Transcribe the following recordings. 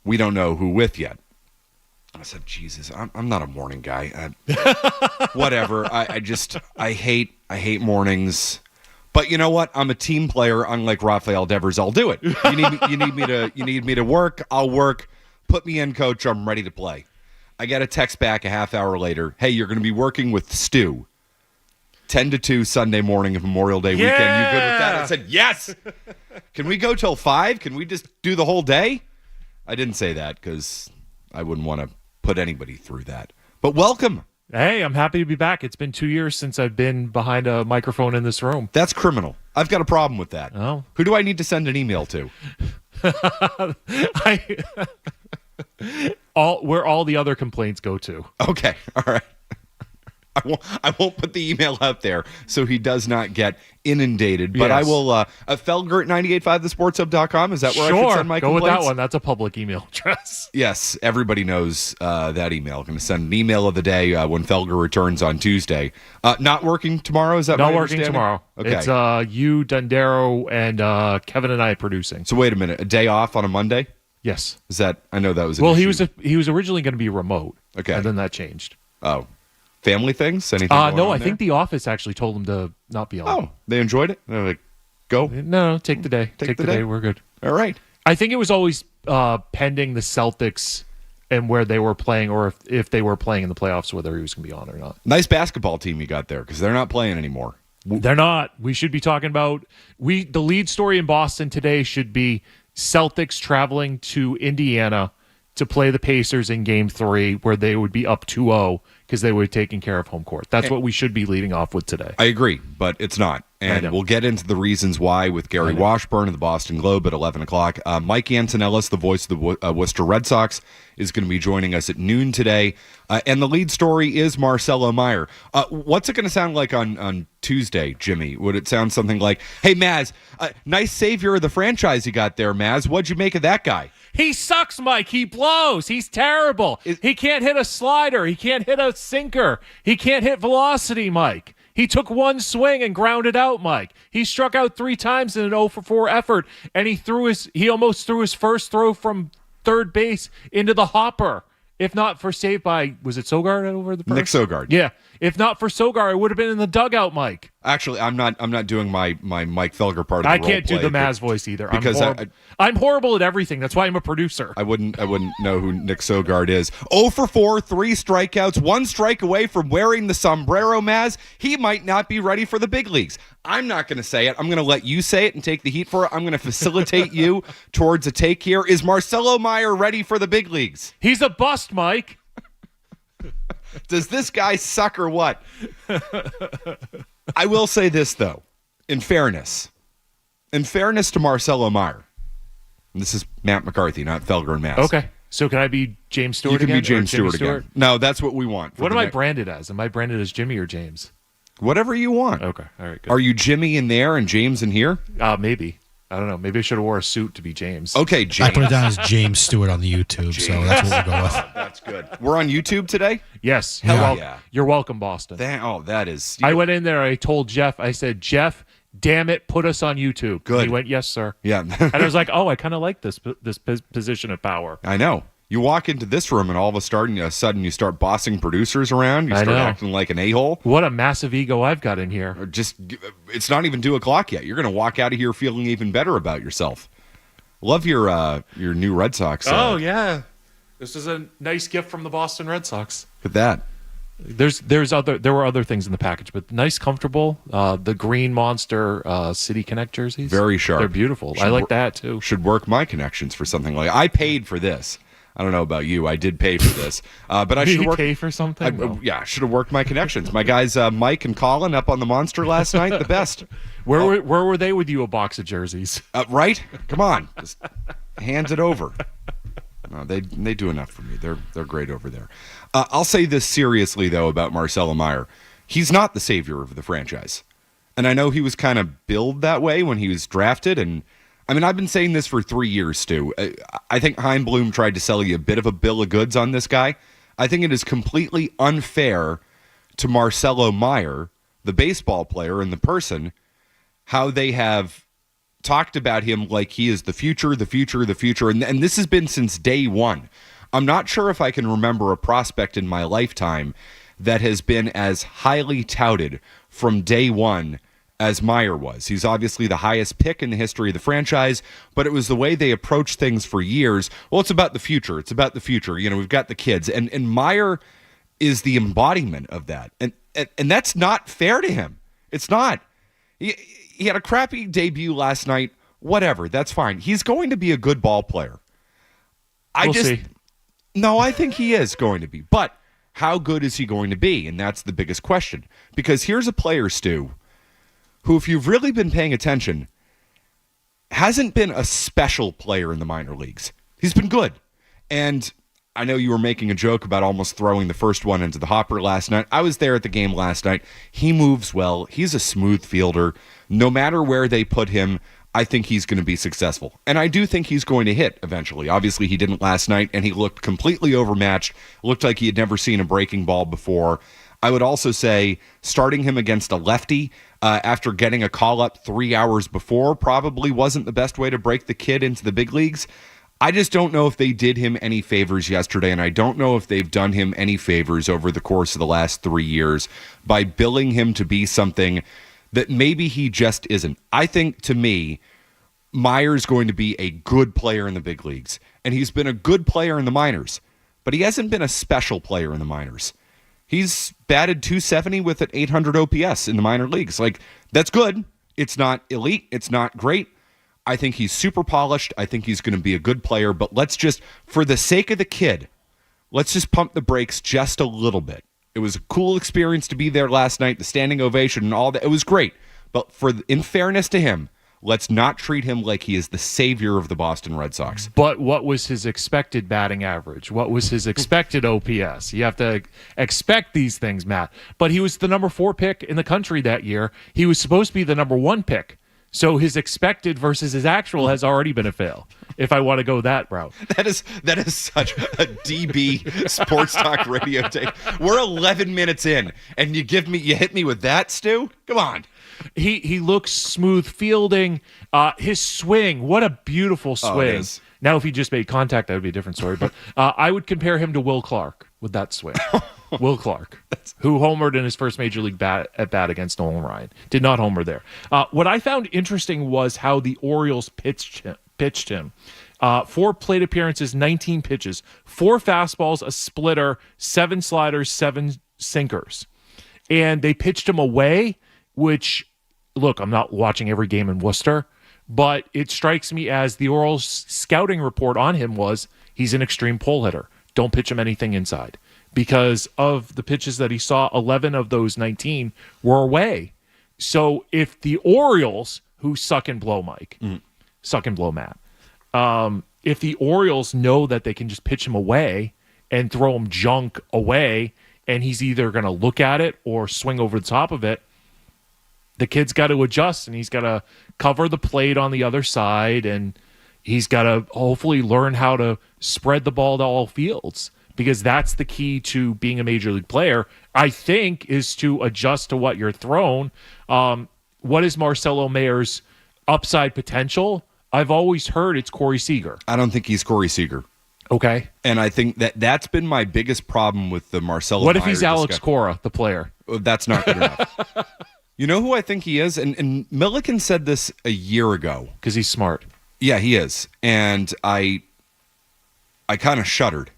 we don't know who with yet. I said, Jesus, I'm not a morning guy. Whatever. I hate mornings. But you know what? I'm a team player, unlike Rafael Devers. I'll do it. You need me to work. I'll work. Put me in, coach. I'm ready to play. I get a text back a half hour later. Hey, you're going to be working with Stu. 10 to 2 Sunday morning of Memorial Day weekend. You good with that? I said, yes. Can we go till 5? Can we just do the whole day? I didn't say that because I wouldn't want to put anybody through that. But welcome. Hey, I'm happy to be back. It's been 2 years since I've been behind a microphone in this room. That's criminal. I've got a problem with that. Oh. Who do I need to send an email to? Where all the other complaints go to. Okay. All right. I won't put the email out there so he does not get inundated. But yes. I will, Felger at 985thesportshub.com. Is that where I should send my complaints? Go with that one. That's a public email address. Yes, everybody knows that email. I'm going to send an email of the day when Felger returns on Tuesday. Not working tomorrow? Is that not working tomorrow? Okay. It's you, Dundero, and Kevin and I producing. So wait a minute. A day off on a Monday? Yes. Is that? I know that was an well. issue. He was originally going to be remote. Okay. And then that changed. Oh. Family things? Anything going no, on I there? think the office actually told him to not be on. Oh, they enjoyed it? They're like, go? No, take the day. Take the day. We're good. All right. I think it was always pending the Celtics and where they were playing, or if they were playing in the playoffs, whether he was going to be on or not. Nice basketball team you got there because they're not playing anymore. They're not. We should be talking about the lead story in Boston today should be Celtics traveling to Indiana to play the Pacers in Game 3, where they would be up 2-0 because they were taking care of home court. That's what we should be leading off with today. I agree, but it's not. And we'll get into the reasons why with Gary Washburn of the Boston Globe at 11 o'clock. Mike Antonellis, the voice of the Worcester Red Sox, is going to be joining us at noon today. And the lead story is Marcelo Meyer. What's it going to sound like on Tuesday, Jimmy? Would it sound something like, hey, Maz, nice savior of the franchise you got there, Maz. What'd you make of that guy? He sucks, Mike. He blows. He's terrible. He can't hit a slider. He can't hit a sinker. He can't hit velocity, Mike. He took one swing and grounded out, Mike. He struck out 3 times in an 0-for-4 effort, and he almost threw his first throw from third base into the hopper. If not for saved by, was it Sogard over the first? Nick Sogard. Yeah. If not for Sogard, it would have been in the dugout, Mike. Actually, I'm not doing my Mike Felger part of the I can't do the Maz voice either. Because I'm horrible at everything. That's why I'm a producer. I wouldn't know who Nick Sogard is. 0-for-4, 3 strikeouts, 1 strike away from wearing the sombrero, Maz. He might not be ready for the big leagues. I'm not going to say it. I'm going to let you say it and take the heat for it. I'm going to facilitate you towards a take here. Is Marcelo Meyer ready for the big leagues? He's a bust, Mike. Does this guy suck or what? I will say this, though, in fairness to Marcelo Meyer, and this is Matt McCarthy, not Felger and Maz. Okay. So can I be James Stewart again? You can be James Stewart again. No, that's what we want. What am I branded as? Am I branded as Jimmy or James? Whatever you want. Okay. All right, good. Are you Jimmy in there and James in here? Maybe. I don't know. Maybe I should have wore a suit to be James. Okay, James. I put it down as James Stewart on the YouTube, so that's what we'll go with. That's good. We're on YouTube today? Yes. Yeah. You're welcome, Boston. That is... I went in there, I told Jeff, I said, Jeff, damn it, put us on YouTube. Good. And he went, yes, sir. Yeah. And I was like, I kind of like this position of power. I know. You walk into this room and all of a sudden you start bossing producers around. You start acting like an a-hole. What a massive ego I've got in here. It's not even 2 o'clock yet. You're going to walk out of here feeling even better about yourself. Love your new Red Sox. Oh, yeah. This is a nice gift from the Boston Red Sox. Look at that. There were other things in the package, but nice, comfortable. The Green Monster City Connect jerseys. Very sharp. They're beautiful. I like that, too. Should work my connections for something like I paid for this. I don't know about you. I did pay for this, but I should pay for something. Yeah, should have worked my connections. My guys, Mike and Colin, up on the Monster last night. The best. Where were they with you? A box of jerseys, right? Come on, just hands it over. No, they do enough for me. They're great over there. I'll say this seriously though about Marcelo Meyer. He's not the savior of the franchise, and I know he was kind of billed that way when he was drafted. And I mean, I've been saying this for 3 years, Stu. I think Chaim Bloom tried to sell you a bit of a bill of goods on this guy. I think it is completely unfair to Marcelo Meyer, the baseball player and the person, how they have talked about him like he is the future, the future, the future. And this has been since day one. I'm not sure if I can remember a prospect in my lifetime that has been as highly touted from day one as Meyer was. He's obviously the highest pick in the history of the franchise, but it was the way they approached things for years. Well, it's about the future. It's about the future. You know, we've got the kids. And Meyer is the embodiment of that. And that's not fair to him. It's not. He had a crappy debut last night. Whatever. That's fine. He's going to be a good ball player. We'll see. No, I think he is going to be. But how good is he going to be? And that's the biggest question. Because here's a player, Stu, who, if you've really been paying attention, hasn't been a special player in the minor leagues. He's been good. And I know you were making a joke about almost throwing the first one into the hopper last night. I was there at the game last night. He moves well. He's a smooth fielder. No matter where they put him, I think he's going to be successful. And I do think he's going to hit eventually. Obviously, he didn't last night, and he looked completely overmatched. Looked like he had never seen a breaking ball before. I would also say starting him against a lefty after getting a call-up 3 hours before probably wasn't the best way to break the kid into the big leagues. I just don't know if they did him any favors yesterday, and I don't know if they've done him any favors over the course of the last 3 years by billing him to be something that maybe he just isn't. I think, to me, Meyer's going to be a good player in the big leagues, and he's been a good player in the minors, but he hasn't been a special player in the minors. He's batted .270 with an 800 OPS in the minor leagues. Like, that's good. It's not elite. It's not great. I think he's super polished. I think he's going to be a good player, but let's just, for the sake of the kid, let's just pump the brakes just a little bit. It was a cool experience to be there last night, the standing ovation and all that. It was great. But in fairness to him, let's not treat him like he is the savior of the Boston Red Sox. But what was his expected batting average? What was his expected OPS? You have to expect these things, Matt. But he was the number 4 pick in the country that year. He was supposed to be the number 1 pick. So his expected versus his actual has already been a fail, if I want to go that route. That is such a DB sports talk radio take. We're 11 minutes in, and you hit me with that, Stu? Come on. He looks smooth fielding. His swing, what a beautiful swing. Now, if he just made contact, that would be a different story. But I would compare him to Will Clark with that swing. Will Clark, who homered in his first major league at bat against Nolan Ryan. Did not homer there. What I found interesting was how the Orioles pitched him. 4 plate appearances, 19 pitches, 4 fastballs, a splitter, 7 sliders, 7 sinkers. And they pitched him away, which, look, I'm not watching every game in Worcester, but it strikes me as the Orioles scouting report on him was he's an extreme pull hitter. Don't pitch him anything inside. Because of the pitches that he saw, 11 of those 19 were away. So if the Orioles, who suck and blow Mike, suck and blow Matt, if the Orioles know that they can just pitch him away and throw him junk away, and he's either going to look at it or swing over the top of it, the kid's got to adjust, and he's got to cover the plate on the other side, and he's got to hopefully learn how to spread the ball to all fields. Because that's the key to being a major league player, I think, is to adjust to what you're thrown. What is Marcelo Meyer's upside potential? I've always heard it's Corey Seager. I don't think he's Corey Seager. Okay. And I think that's been my biggest problem with the Marcelo What if Meyer he's Alex discussion. Cora, the player? That's not good enough. You know who I think he is? And Milliken said this a year ago. Because he's smart. Yeah, he is. And I kind of shuddered.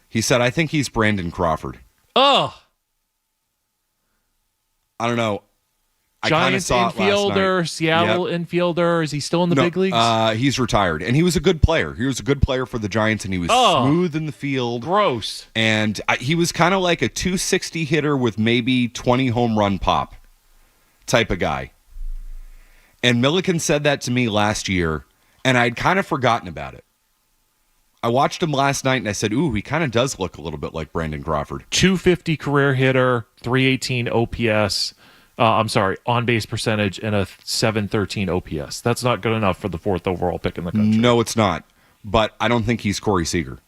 He said, I think he's Brandon Crawford. Oh. I don't know. Giants infielder, Seattle infielder. Is he still in the big leagues? He's retired. And he was a good player. He was a good player for the Giants, and he was smooth in the field. Gross. And he was kind of like a 260 hitter with maybe 20 home run pop type of guy. And Milliken said that to me last year, and I'd kind of forgotten about it. I watched him last night, and I said, ooh, he kind of does look a little bit like Brandon Crawford. 250 career hitter, 318 OPS. On-base percentage, and a 713 OPS. That's not good enough for the 4th overall pick in the country. No, it's not. But I don't think he's Corey Seager.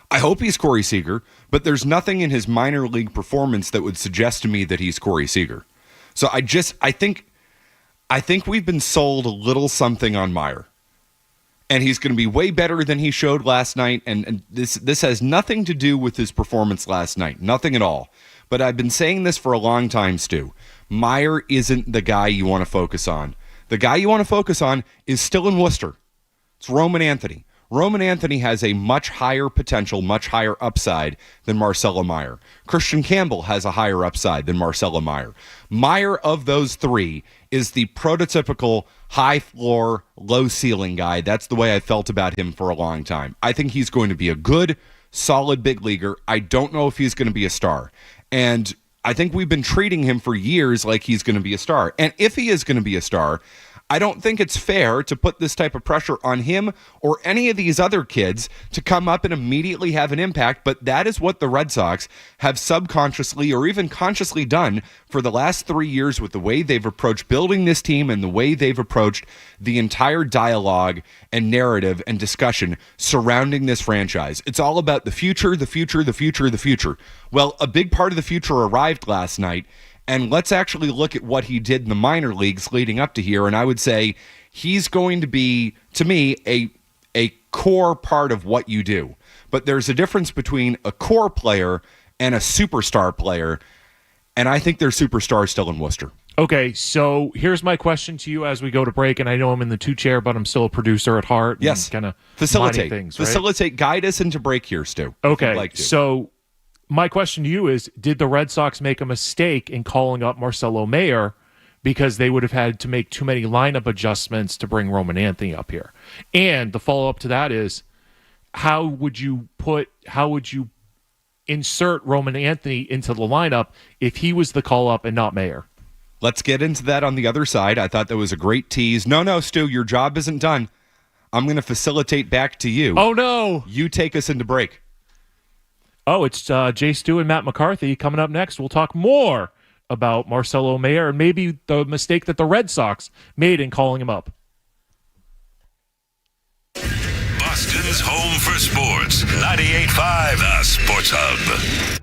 I hope he's Corey Seager, but there's nothing in his minor league performance that would suggest to me that he's Corey Seager. So I think I think we've been sold a little something on Meyer. And he's going to be way better than he showed last night. And this has nothing to do with his performance last night. Nothing at all. But I've been saying this for a long time, Stu. Meyer isn't the guy you want to focus on. The guy you want to focus on is still in Worcester. It's Roman Anthony. Roman Anthony has a much higher potential, much higher upside than Marcelo Meyer. Christian Campbell has a higher upside than Marcelo Meyer. Meyer, of those three, is the prototypical high floor, low ceiling guy. That's the way I felt about him for a long time. I think he's going to be a good, solid big leaguer. I don't know if he's going to be a star. And I think we've been treating him for years like he's going to be a star. And if he is going to be a star, I don't think it's fair to put this type of pressure on him or any of these other kids to come up and immediately have an impact, but that is what the Red Sox have subconsciously or even consciously done for the last 3 years with the way they've approached building this team and the way they've approached the entire dialogue and narrative and discussion surrounding this franchise. It's all about the future, the future, the future, the future. Well, a big part of the future arrived last night. And let's actually look at what he did in the minor leagues leading up to here. And I would say he's going to be, to me, a core part of what you do. But there's a difference between a core player and a superstar player. And I think their superstar is still in Worcester. Okay, so here's my question to you as we go to break. And I know I'm in the two chair, but I'm still a producer at heart. Yes. Kind of Facilitate things, right? Facilitate. Guide us into break here, Stu. Okay, so my question to you is, did the Red Sox make a mistake in calling up Marcelo Meyer because they would have had to make too many lineup adjustments to bring Roman Anthony up here? And the follow-up to that is, how would you insert Roman Anthony into the lineup if he was the call-up and not Meyer? Let's get into that on the other side. I thought that was a great tease. No, Stu, your job isn't done. I'm going to facilitate back to you. Oh, no. You take us into break. Oh, it's Jay Stu and Matt McCarthy coming up next. We'll talk more about Marcelo Meyer and maybe the mistake that the Red Sox made in calling him up. Boston's home for sports. 98.5 The Sports Hub.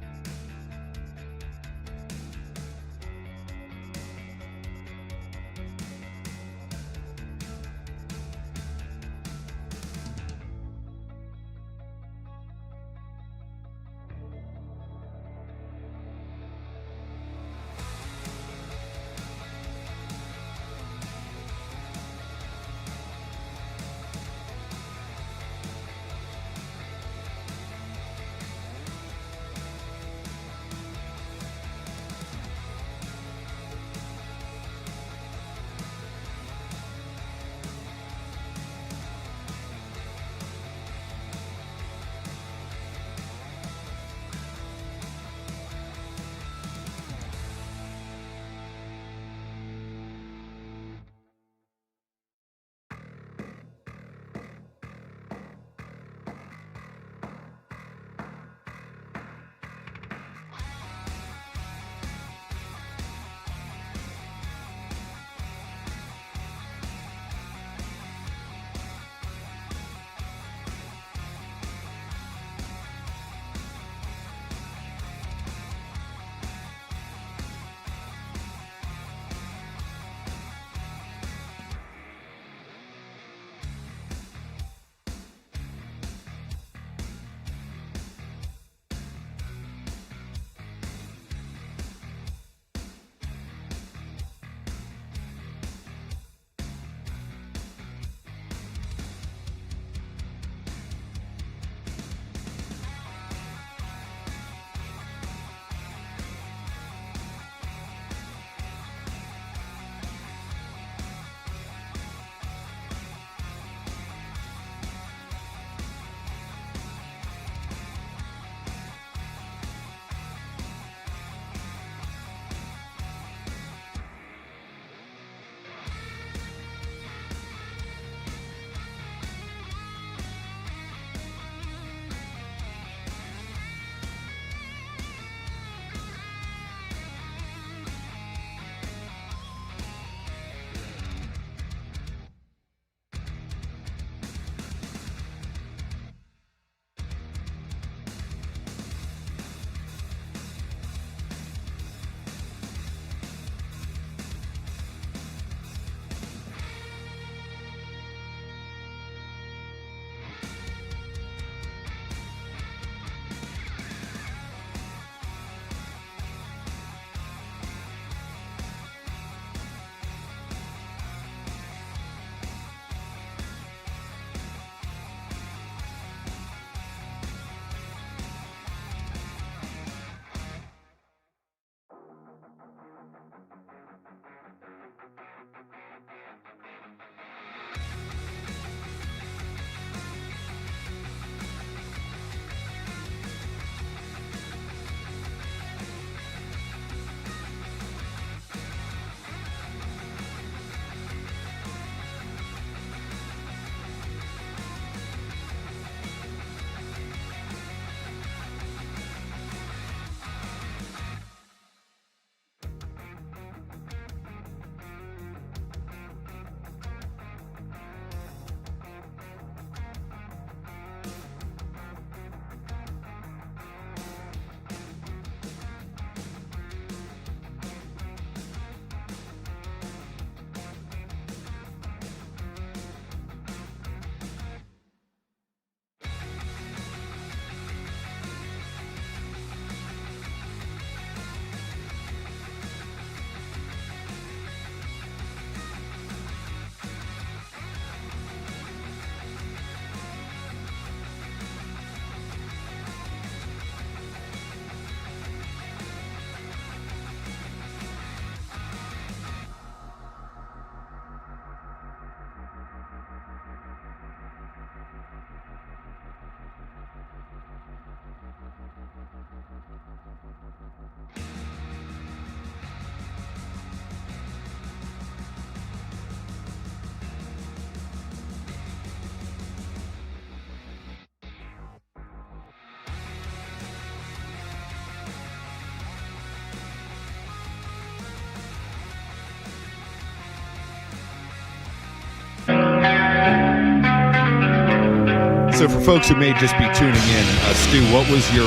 So for folks who may just be tuning in, Stu, what was your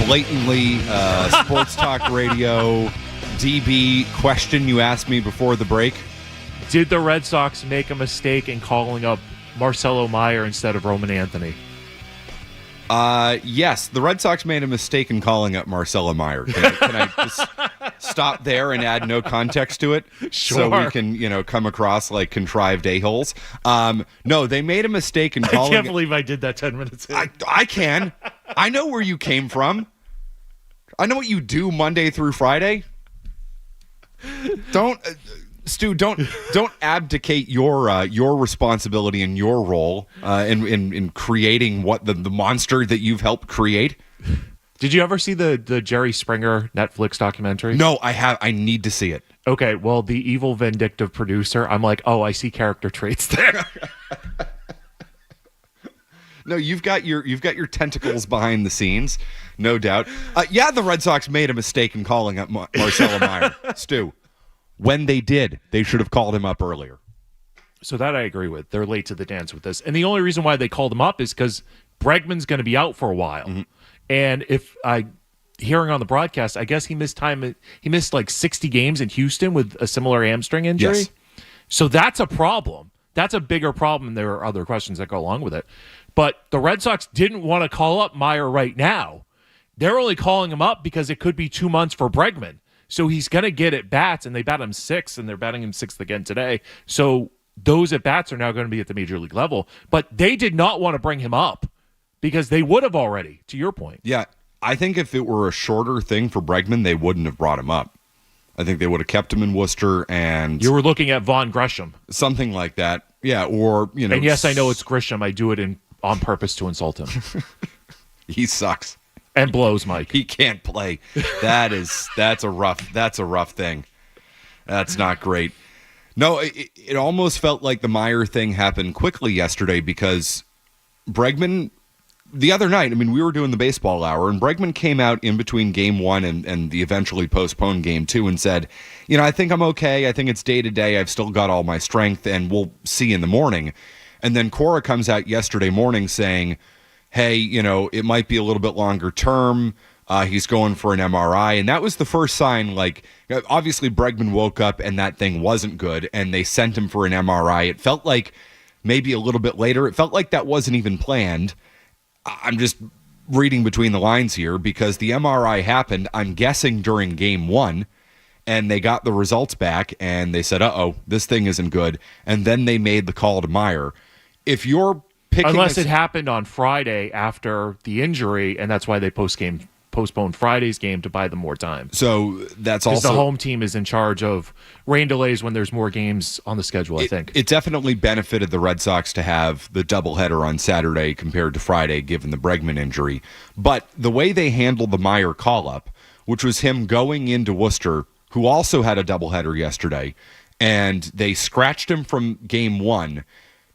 blatantly sports talk radio DB question you asked me before the break? Did the Red Sox make a mistake in calling up Marcelo Meyer instead of Roman Anthony? Yes, the Red Sox made a mistake in calling up Marcelo Meyer. Can I just stop there and add no context to it? Sure. So we can, come across like contrived a-holes. No, they made a mistake in calling... I can't believe I did that 10 minutes in. I can. I know where you came from. I know what you do Monday through Friday. Stu, don't abdicate your responsibility and your role in creating what the monster that you've helped create. Did you ever see the Jerry Springer Netflix documentary? No, I have. I need to see it. Okay, well, the evil, vindictive producer, I'm like, oh, I see character traits there. No, you've got your tentacles behind the scenes, no doubt. Yeah, the Red Sox made a mistake in calling up Marcelo Meyer. Stu, when they did, they should have called him up earlier. So that I agree with. They're late to the dance with this. And the only reason why they called him up is because Bregman's going to be out for a while. Mm-hmm. And hearing on the broadcast, I guess he missed time. He missed like 60 games in Houston with a similar hamstring injury. Yes. So that's a problem. That's a bigger problem. There are other questions that go along with it. But the Red Sox didn't want to call up Meyer right now. They're only calling him up because it could be 2 months for Bregman. So he's going to get at bats, and they bat him 6, and they're batting him 6th again today. So those at bats are now going to be at the major league level. But they did not want to bring him up because they would have already, to your point. Yeah, I think if it were a shorter thing for Bregman, they wouldn't have brought him up. I think they would have kept him in Worcester and... You were looking at Von Gresham. Something like that. Yeah, or, And yes, I know it's Grisham. I do it on purpose to insult him. He sucks. And blows, Mike. He can't play. That's a rough thing. That's not great. No, it almost felt like the Meyer thing happened quickly yesterday because Bregman, the other night, we were doing the baseball hour, and Bregman came out in between game 1 and the eventually postponed game 2 and said, I think I'm okay. I think it's day to day. I've still got all my strength, and we'll see in the morning. And then Cora comes out yesterday morning saying, hey, it might be a little bit longer term. He's going for an MRI. And that was the first sign, obviously Bregman woke up and that thing wasn't good, and they sent him for an MRI. It felt like maybe a little bit later. It felt like that wasn't even planned. I'm just reading between the lines here because the MRI happened, I'm guessing, during game 1, and they got the results back, and they said, uh-oh, this thing isn't good. And then they made the call to Meyer. If you're unless it happened on Friday after the injury, and that's why they postponed Friday's game to buy them more time. So that's also... the home team is in charge of rain delays when there's more games on the schedule, I think. It definitely benefited the Red Sox to have the doubleheader on Saturday compared to Friday, given the Bregman injury. But the way they handled the Meyer call-up, which was him going into Worcester, who also had a doubleheader yesterday, and they scratched him from game 1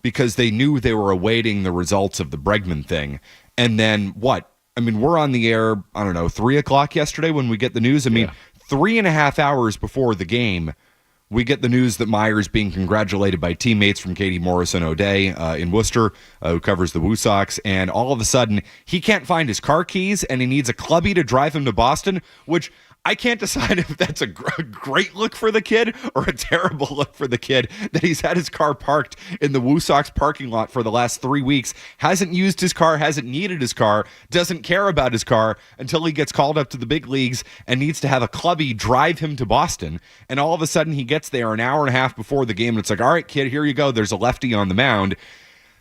because they knew they were awaiting the results of the Bregman thing. And then what? We're on the air, 3 o'clock yesterday when we get the news. 3.5 hours before the game, we get the news that Meyer's being congratulated by teammates from Katie Morrison O'Day in Worcester, who covers the Woo Sox. And all of a sudden, he can't find his car keys, and he needs a clubby to drive him to Boston, which... I can't decide if that's a great look for the kid or a terrible look for the kid that he's had his car parked in the Woo Sox parking lot for the last 3 weeks, hasn't used his car, hasn't needed his car, doesn't care about his car until he gets called up to the big leagues and needs to have a clubby drive him to Boston. And all of a sudden he gets there an hour and a half before the game and it's like, all right, kid, here you go. There's a lefty on the mound.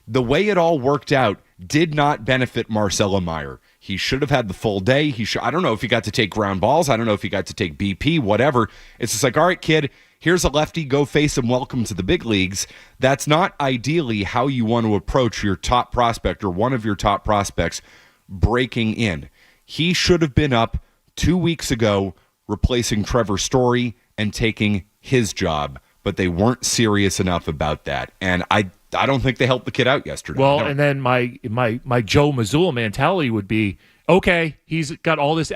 The way it all worked out did not benefit Marcelo Meyer. He should have had the full day. I don't know if he got to take ground balls. I don't know if he got to take BP, whatever. It's just like, all right, kid, here's a lefty. Go face him. Welcome to the big leagues. That's not ideally how you want to approach your top prospect or one of your top prospects breaking in. He should have been up 2 weeks ago replacing Trevor Story and taking his job, but they weren't serious enough about that. And I don't think they helped the kid out yesterday. Well, and then my Joe Mazzulla mentality would be, okay, he's got all this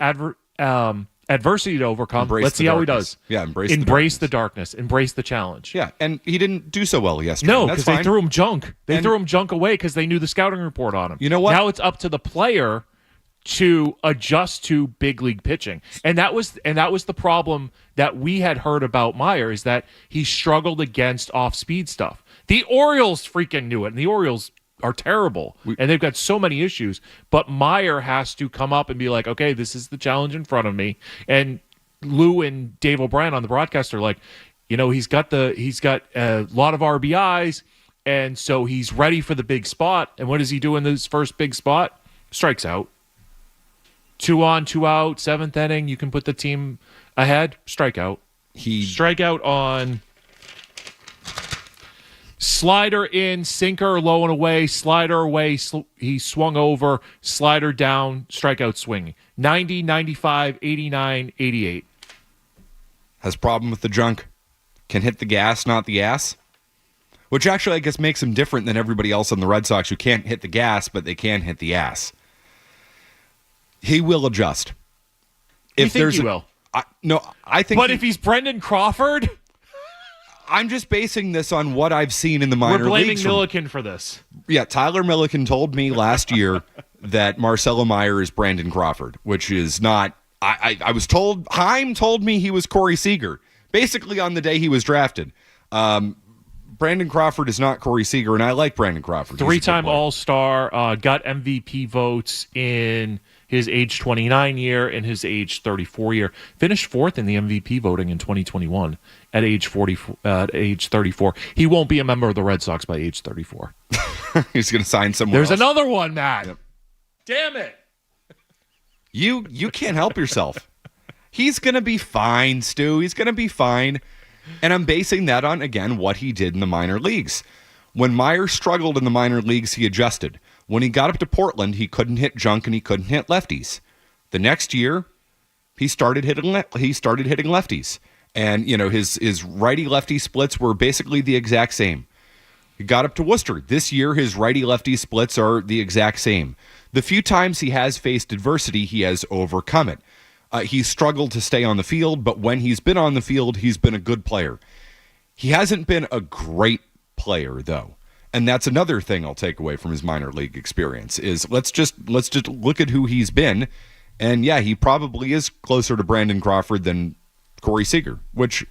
adversity to overcome. Embrace Let's the see how he darkness. does. Yeah, embrace the darkness. Embrace the challenge. Yeah, and he didn't do so well yesterday. No, That's because they fine. threw him junk. They And- threw him junk away because they knew the scouting report on him. You know what? Now it's up to the player to adjust to big league pitching. And that was the problem that we had heard about Meyer, is that he struggled against off-speed stuff. The Orioles freaking knew it, and the Orioles are terrible, and they've got so many issues. But Meyer has to come up and be like, okay, this is the challenge in front of me. And Lou and Dave O'Brien on the broadcast are like, he's got a lot of RBIs, and so he's ready for the big spot. And what does he do in this first big spot? Strikes out. 2 on, 2 out, 7th inning. You can put the team ahead. Strikeout. Strikeout on slider in, sinker low and away, slider away. He swung over, slider down, strikeout swing. 90, 95, 89, 88. Has problem with the junk. Can hit the gas, not the ass. Which actually, I guess, makes him different than everybody else on the Red Sox who can't hit the gas, but they can hit the ass. He will adjust. You think he will? I think. But if he's Brendan Crawford, I'm just basing this on what I've seen in the minor leagues. we're blaming Milliken for this. Yeah, Tyler Milliken told me last year that Marcelo Meyer is Brandon Crawford, which is not. I was told. Heim told me he was Corey Seager, basically on the day he was drafted. Brandon Crawford is not Corey Seager, and I like Brandon Crawford. 3-time All-Star, got MVP votes in his age 29 year and his age 34 year. Finished 4th in the MVP voting in 2021 at age 34. He won't be a member of the Red Sox by age 34. He's going to sign somewhere There's else. another one, Matt. Yep. Damn it. You can't help yourself. He's going to be fine, Stu. He's going to be fine. And I'm basing that on, again, what he did in the minor leagues. When Meyer struggled in the minor leagues, he adjusted. When he got up to Portland, he couldn't hit junk and he couldn't hit lefties. The next year, he started hitting lefties. And, his righty-lefty splits were basically the exact same. He got up to Worcester. This year, his righty-lefty splits are the exact same. The few times he has faced adversity, he has overcome it. He's struggled to stay on the field, but when he's been on the field, he's been a good player. He hasn't been a great player, though. And that's another thing I'll take away from his minor league experience is let's just look at who he's been. And yeah, he probably is closer to Brandon Crawford than Corey Seager, which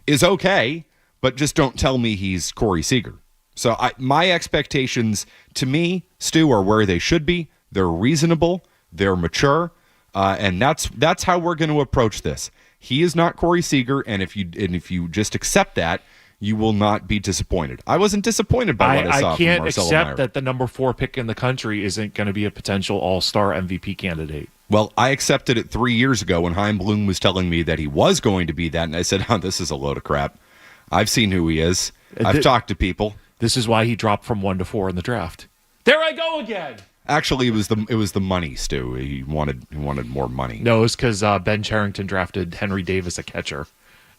is okay, but just don't tell me he's Corey Seager. So my expectations, to me, Stu, are where they should be. They're reasonable. They're mature. And that's how we're going to approach this. He is not Corey Seager, and if you just accept that, you will not be disappointed. I wasn't disappointed by what I saw from Marcelo Meyer. I can't accept that the number 4 pick in the country isn't going to be a potential all-star MVP candidate. Well, I accepted it 3 years ago when Chaim Bloom was telling me that he was going to be that, and I said, this is a load of crap. I've seen who he is. I've talked to people. This is why he dropped from 1 to 4 in the draft. There I go again. Actually, it was the money, Stu. He wanted more money. No, it's because Ben Charrington drafted Henry Davis, a catcher,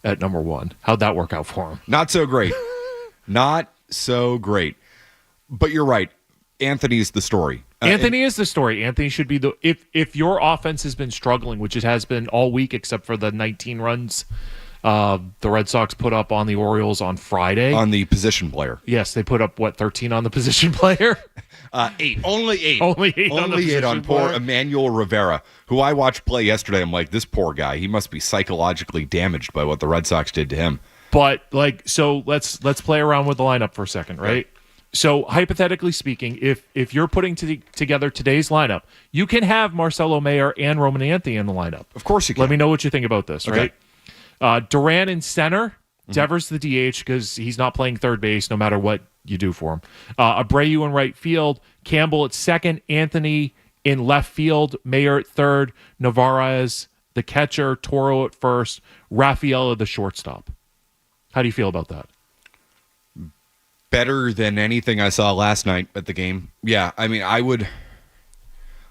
at number 1. How'd that work out for him? Not so great. Not so great. But you're right. Anthony's the story. Anthony is the story. Anthony should be the if your offense has been struggling, which it has been all week except for the 19 runs the Red Sox put up on the Orioles on Friday. On the position player. Yes, they put up, 13 on the position player? 8. Only 8. Only 8 on the Only 8 on position poor player. Emmanuel Rivera, who I watched play yesterday. I'm like, this poor guy, he must be psychologically damaged by what the Red Sox did to him. But, so let's play around with the lineup for a second, right? So, hypothetically speaking, if you're putting together today's lineup, you can have Marcelo Meyer and Roman Anthony in the lineup. Of course you can. Let me know what you think about this, Okay. right? Duran in center, Devers the DH because he's not playing third base no matter what you do for him. Abreu in right field, Campbell at second, Anthony in left field, Meyer at third, Narvaez the catcher, Toro at first, Rafaela the shortstop. How do you feel about that? Better than anything I saw last night at the game. Yeah, I mean, I would...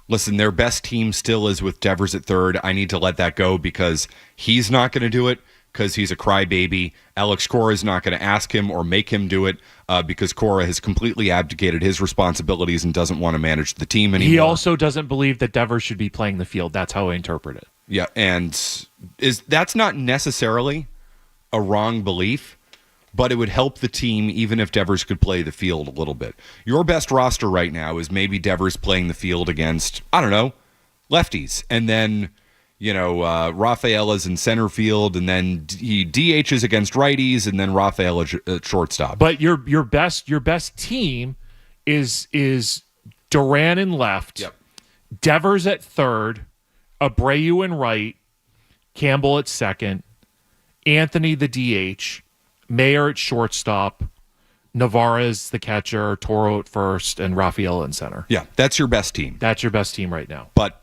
Listen, their best team still is with Devers at third. I need to let that go because he's not going to do it because he's a crybaby. Alex Cora is not going to ask him or make him do it because Cora has completely abdicated his responsibilities and doesn't want to manage the team anymore. He also doesn't believe that Devers should be playing the field. That's how I interpret it. Yeah, and that's not necessarily a wrong belief, but it would help the team even if Devers could play the field a little bit. Your best roster right now is maybe Devers playing the field against, I don't know, lefties. And then, Rafael is in center field, and then he DHs against righties, and then Rafael at shortstop. But your best team is Duran in left, Yep. Devers at third, Abreu in right, Campbell at second, Anthony the DH, Meyer at shortstop, Navarez the catcher, Toro at first, and Rafael in center. Yeah, that's your best team. That's your best team right now. But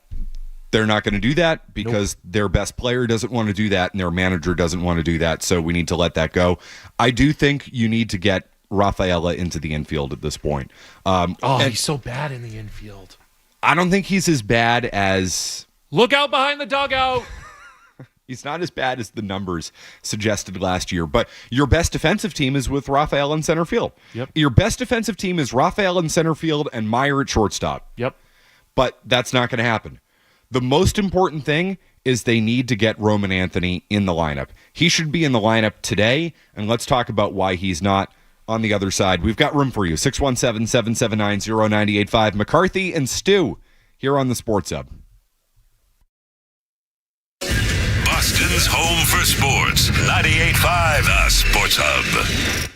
they're not going to do that because their best player doesn't want to do that and their manager doesn't want to do that, so we need to let that go. I do think you need to get Rafaela into the infield at this point. He's so bad in the infield. I don't think he's as bad as... Look out behind the dugout. He's not as bad as the numbers suggested last year, but your best defensive team is with Rafael in center field. Yep. Your best defensive team is Rafael in center field and Meyer at shortstop. Yep. But that's not going to happen. The most important thing is they need to get Roman Anthony in the lineup. He should be in the lineup today, and let's talk about why he's not on the other side. We've got room for you. 617-779-0985. McCarthy and Stu here on the Sports Hub. Boston's home for sports. 98.5 The Sports Hub.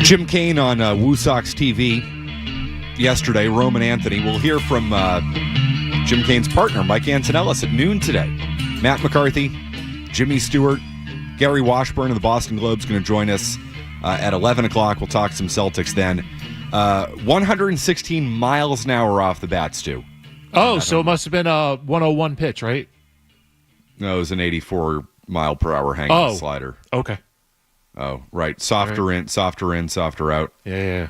Jim Kane on Woo Sox TV yesterday. Roman Anthony. We'll hear from Jim Kane's partner, Mike Antonellis, at noon today. Matt McCarthy, Jimmy Stewart, Gary Washburn of the Boston Globe's going to join us at 11 o'clock. We'll talk some Celtics then. 116 miles an hour off the bat, Stu. Oh, so it must have been a 101 pitch, right? No, it was an 84 mile per hour hanging slider. Okay. Oh, right. Softer in, softer out. Yeah.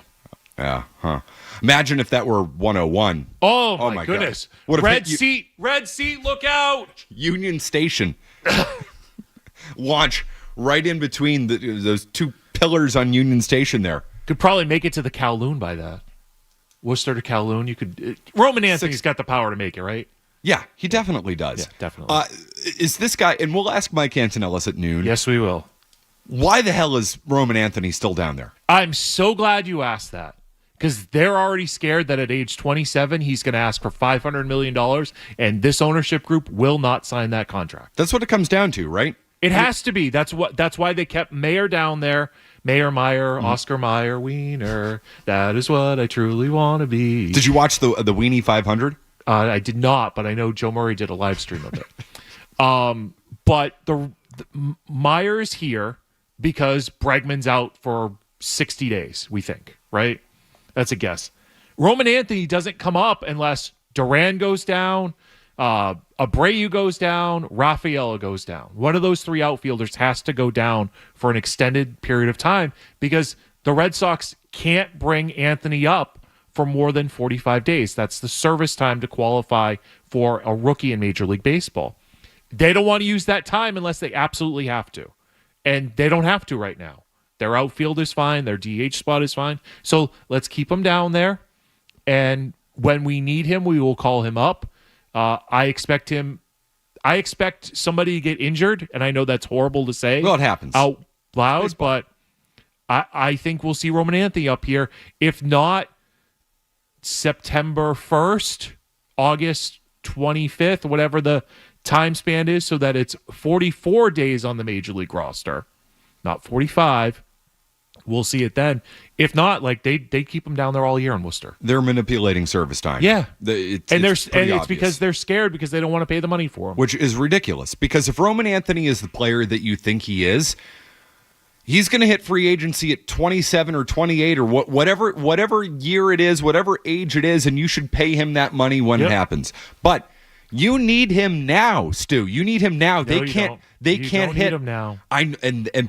Yeah, huh. Imagine if that were 101. Oh my goodness. Red seat, look out. Union Station. Launch right in between those two pillars on Union Station there. Could probably make it to the Kowloon by that. Worcester to Kowloon. You could. Roman Anthony's got the power to make it, right? Yeah, he definitely does. Yeah, definitely. Is this guy, and we'll ask Mike Antonellis at noon. Yes, we will. Why the hell is Roman Anthony still down there? I'm so glad you asked that, because they're already scared that at age 27, he's going to ask for $500 million, and this ownership group will not sign that contract. That's what it comes down to, right? It has to be. That's why they kept Meyer down there. Mayor Meyer, Oscar Meyer, Wiener. That is what I truly want to be. Did you watch the Weenie 500? I did not, but I know Joe Murray did a live stream of it. But the Meyer's here because Bregman's out for 60 days, we think, right? That's a guess. Roman Anthony doesn't come up unless Duran goes down, Abreu goes down, Rafaela goes down. One of those three outfielders has to go down for an extended period of time because the Red Sox can't bring Anthony up for more than 45 days. That's the service time to qualify for a rookie in Major League Baseball. They don't want to use that time unless they absolutely have to. And they don't have to right now. Their outfield is fine. Their DH spot is fine. So let's keep him down there. And when we need him, we will call him up. I expect somebody to get injured, and I know that's horrible to say. Well, it happens out loud, but I think we'll see Roman Anthony up here. If not September 1st, August 25th, whatever the time span is, so that it's 44 days on the Major League roster, not 45. We'll see it then. If not, like they keep them down there all year in Worcester. They're manipulating service time. Yeah, it's because they're scared because they don't want to pay the money for him, which is ridiculous. Because if Roman Anthony is the player that you think he is, he's going to hit free agency at 27 or 28 or whatever year it is, whatever age it is, and you should pay him that money when it happens. But you need him now, Stu. You need him now. No, they can't don't hit need him now. And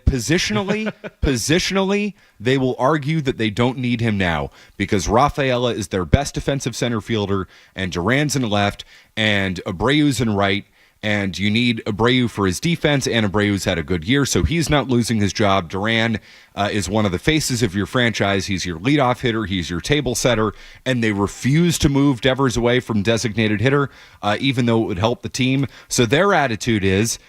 positionally, they will argue that they don't need him now because Rafaela is their best defensive center fielder, and Duran's in left, and Abreu's in right. And you need Abreu for his defense, and Abreu's had a good year, so he's not losing his job. Duran is one of the faces of your franchise. He's your leadoff hitter. He's your table setter, and they refuse to move Devers away from designated hitter, even though it would help the team. So their attitude is,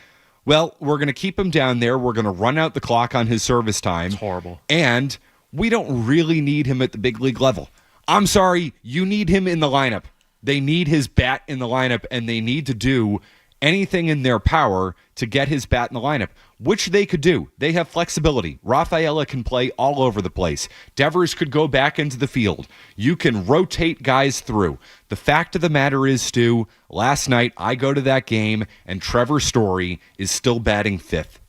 well, we're going to keep him down there. We're going to run out the clock on his service time. It's horrible. And we don't really need him at the big league level. I'm sorry, you need him in the lineup. They need his bat in the lineup, and they need to do anything in their power to get his bat in the lineup, which they could do. They have flexibility. Rafaela can play all over the place. Devers could go back into the field. You can rotate guys through. The fact of the matter is, Stu, last night I go to that game and Trevor Story is still batting fifth.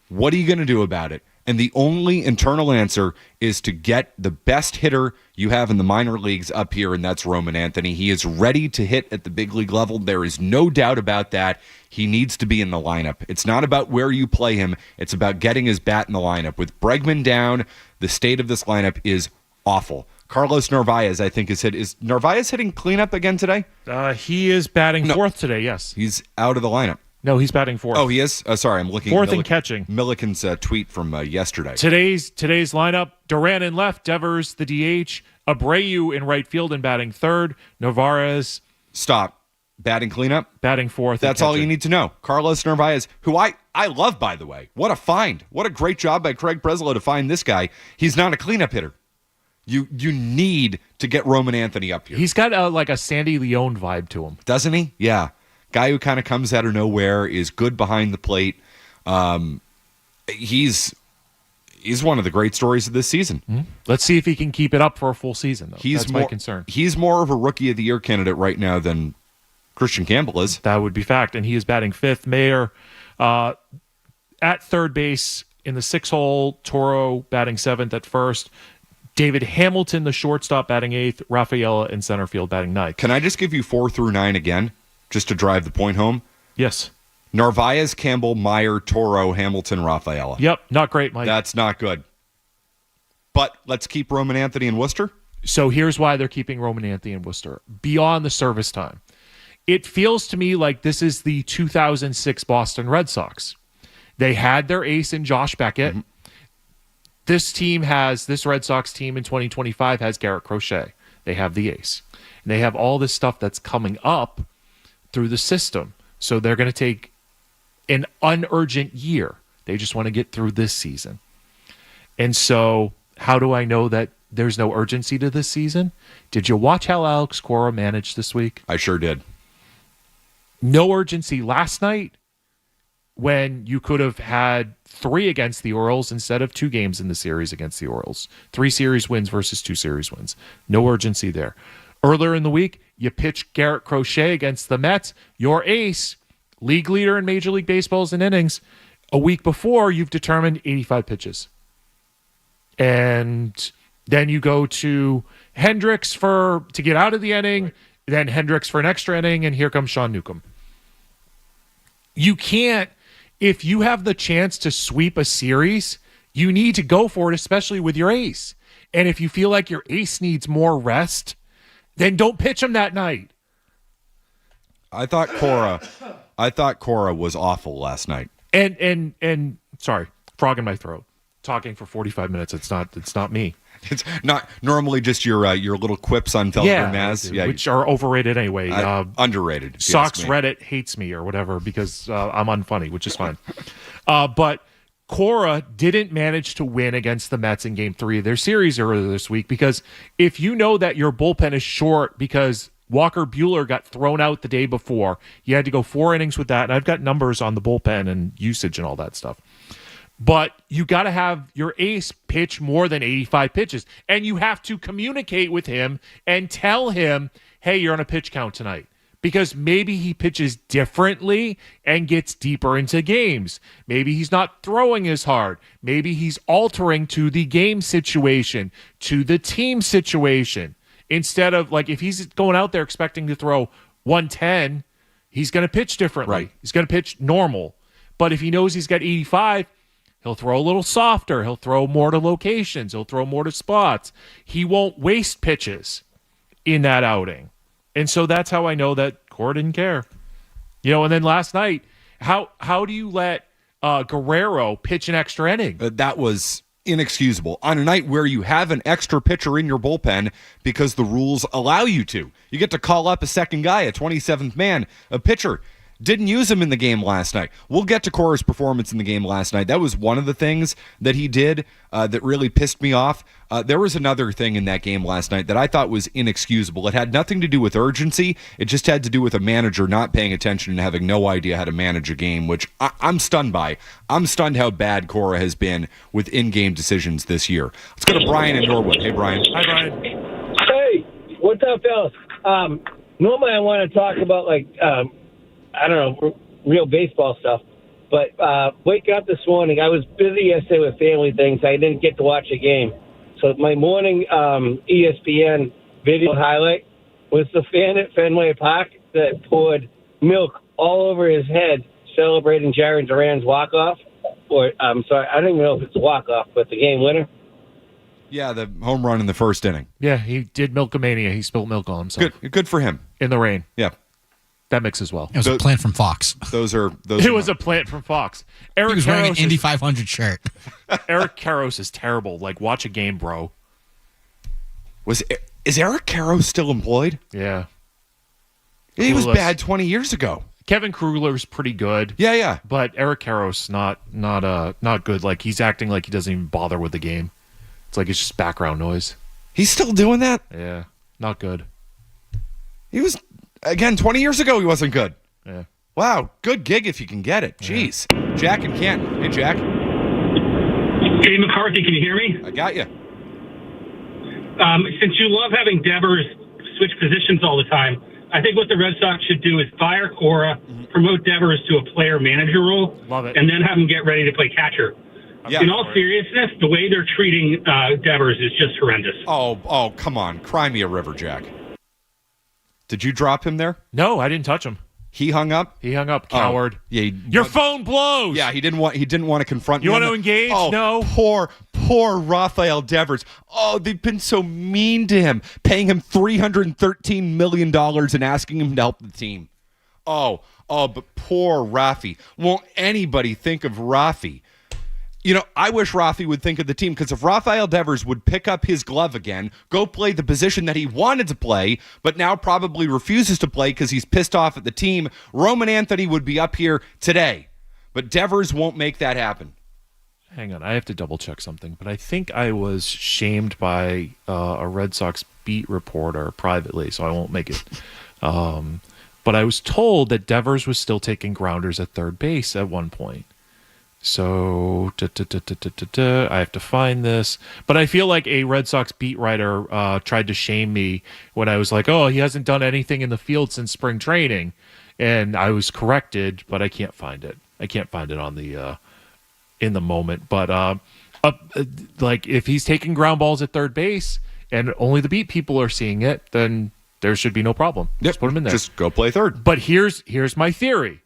What are you going to do about it? And the only internal answer is to get the best hitter you have in the minor leagues up here, and that's Roman Anthony. He is ready to hit at the big league level. There is no doubt about that. He needs to be in the lineup. It's not about where you play him. It's about getting his bat in the lineup. With Bregman down, the state of this lineup is awful. Carlos Narvaez, I think, is Narvaez hitting cleanup again today? He is batting fourth today, yes. He's out of the lineup. No, he's batting fourth. Oh, he is? Sorry, I'm looking fourth and catching. Milliken's tweet from yesterday. Today's lineup: Duran in left, Devers the DH, Abreu in right field and batting third, Narvaez. Stop. Batting cleanup? Batting fourth. That's all you need to know. Carlos Narvaez, who I love, by the way. What a find. What a great job by Craig Breslow to find this guy. He's not a cleanup hitter. You need to get Roman Anthony up here. He's got like a Sandy Leone vibe to him. Doesn't he? Yeah. Guy who kind of comes out of nowhere, is good behind the plate. He's He's one of the great stories of this season. Mm-hmm. Let's see if he can keep it up for a full season, though. That's my concern. He's more of a Rookie of the Year candidate right now than Christian Campbell is. That would be fact, and he is batting fifth. Meyer at third base in the 6-hole. Toro batting seventh at first. David Hamilton, the shortstop, batting eighth. Rafaela in center field batting ninth. Can I just give you 4 through 9 again, just to drive the point home? Yes. Narvaez, Campbell, Meyer, Toro, Hamilton, Rafaela. Yep, not great, Mike. That's not good. But let's keep Roman Anthony in Worcester. So here's why they're keeping Roman Anthony in Worcester. Beyond the service time. It feels to me like this is the 2006 Boston Red Sox. They had their ace in Josh Beckett. Mm-hmm. This Red Sox team in 2025 has Garrett Crochet. They have the ace. And they have all this stuff that's coming up through the system. So they're going to take an unurgent year. They just want to get through this season. And so how do I know that there's no urgency to this season? Did you watch how Alex Cora managed this week? I sure did. No urgency last night when you could have had 3 against the Orioles instead of 2 games in the series against the Orioles. 3 series wins versus 2 series wins. No urgency there. Earlier in the week, you pitched Garrett Crochet against the Mets, your ace, league leader in Major League Baseball's in innings. A week before, you've determined 85 pitches. And then you go to Hendricks to get out of the inning, then Hendricks for an extra inning, and here comes Sean Newcomb. You can't, if you have the chance to sweep a series, you need to go for it, especially with your ace. And if you feel like your ace needs more rest, then don't pitch him that night. I thought Cora was awful last night. And sorry, frog in my throat. Talking for 45 minutes. It's not me. It's not normally just your little quips on Felger Maz. Yeah, which are overrated anyway. Underrated. Sox Reddit hates me or whatever because I'm unfunny, which is fine. But Cora didn't manage to win against the Mets in Game 3 of their series earlier this week because if you know that your bullpen is short because Walker Buehler got thrown out the day before, you had to go 4 innings with that, and I've got numbers on the bullpen and usage and all that stuff. But you got to have your ace pitch more than 85 pitches. And you have to communicate with him and tell him, hey, you're on a pitch count tonight. Because maybe he pitches differently and gets deeper into games. Maybe he's not throwing as hard. Maybe he's altering to the game situation, to the team situation. Instead of, like, if he's going out there expecting to throw 110, he's going to pitch differently. Right. He's going to pitch normal. But if he knows he's got 85, he'll throw a little softer. He'll throw more to locations. He'll throw more to spots. He won't waste pitches in that outing. And so that's how I know that Cora didn't care. And then last night, how do you let Guerrero pitch an extra inning? That was inexcusable. On a night where you have an extra pitcher in your bullpen because the rules allow you to. You get to call up a second guy, a 27th man, a pitcher. Didn't use him in the game last night. We'll get to Cora's performance in the game last night. That was one of the things that he did that really pissed me off. There was another thing in that game last night that I thought was inexcusable. It had nothing to do with urgency. It just had to do with a manager not paying attention and having no idea how to manage a game, which I'm stunned by. I'm stunned how bad Cora has been with in-game decisions this year. Let's go to Brian in Norwood. Hey, Brian. Hi, Brian. Hey, what's up, fellas? Normally I want to talk about, I don't know, real baseball stuff. But waking up this morning, I was busy yesterday with family things. I didn't get to watch a game. So my morning ESPN video highlight was the fan at Fenway Park that poured milk all over his head celebrating Jaron Duran's walk-off. I'm sorry, I don't even know if it's a walk-off, but the game winner. Yeah, the home run in the first inning. Yeah, he did Milkomania. He spilled milk on himself. Good for him. In the rain. Yeah. That mix as well. It was a plant from Fox. It was a plant from Fox. He was wearing an Indy 500 shirt. Eric Karros is terrible. Watch a game, bro. Is Eric Karros still employed? Yeah. He was bad 20 years ago. Kevin Kruger's pretty good. Yeah. But Eric Karros not good. He's acting like he doesn't even bother with the game. It's like it's just background noise. He's still doing that? Yeah. Not good. He was, again, 20 years ago he wasn't good. Yeah. Wow, good gig if you can get it. Jeez. Yeah. Jack and Canton. Hey, Jack. Hey, McCarthy, can you hear me? I got you. Since you love having Devers switch positions all the time, I think what the Red Sox should do is fire Cora, promote Devers to a player-manager role, Love it. and then have him get ready to play catcher. Yeah. In all seriousness, the way they're treating Devers is just horrendous. Oh, come on. Cry me a river, Jack. Did you drop him there? No, I didn't touch him. He hung up? He hung up, coward. Yeah. Your phone blows. Yeah, he didn't want to confront me. You want to engage? Oh, No. Poor Rafael Devers. Oh, they've been so mean to him, paying him $313 million and asking him to help the team. Oh, but poor Rafi. Won't anybody think of Rafi? You know, I wish Rafi would think of the team, because if Rafael Devers would pick up his glove again, go play the position that he wanted to play, but now probably refuses to play because he's pissed off at the team, Roman Anthony would be up here today. But Devers won't make that happen. Hang on, I have to double check something, but I think I was shamed by a Red Sox beat reporter privately, so I won't make it. But I was told that Devers was still taking grounders at third base at one point. So I have to find this, but I feel like a Red Sox beat writer tried to shame me when I was like, "Oh, he hasn't done anything in the field since spring training," and I was corrected, but I can't find it. I can't find it on the in the moment. But like if he's taking ground balls at third base and only the beat people are seeing it, then there should be no problem. Just put him in there. Just go play third. But here's my theory: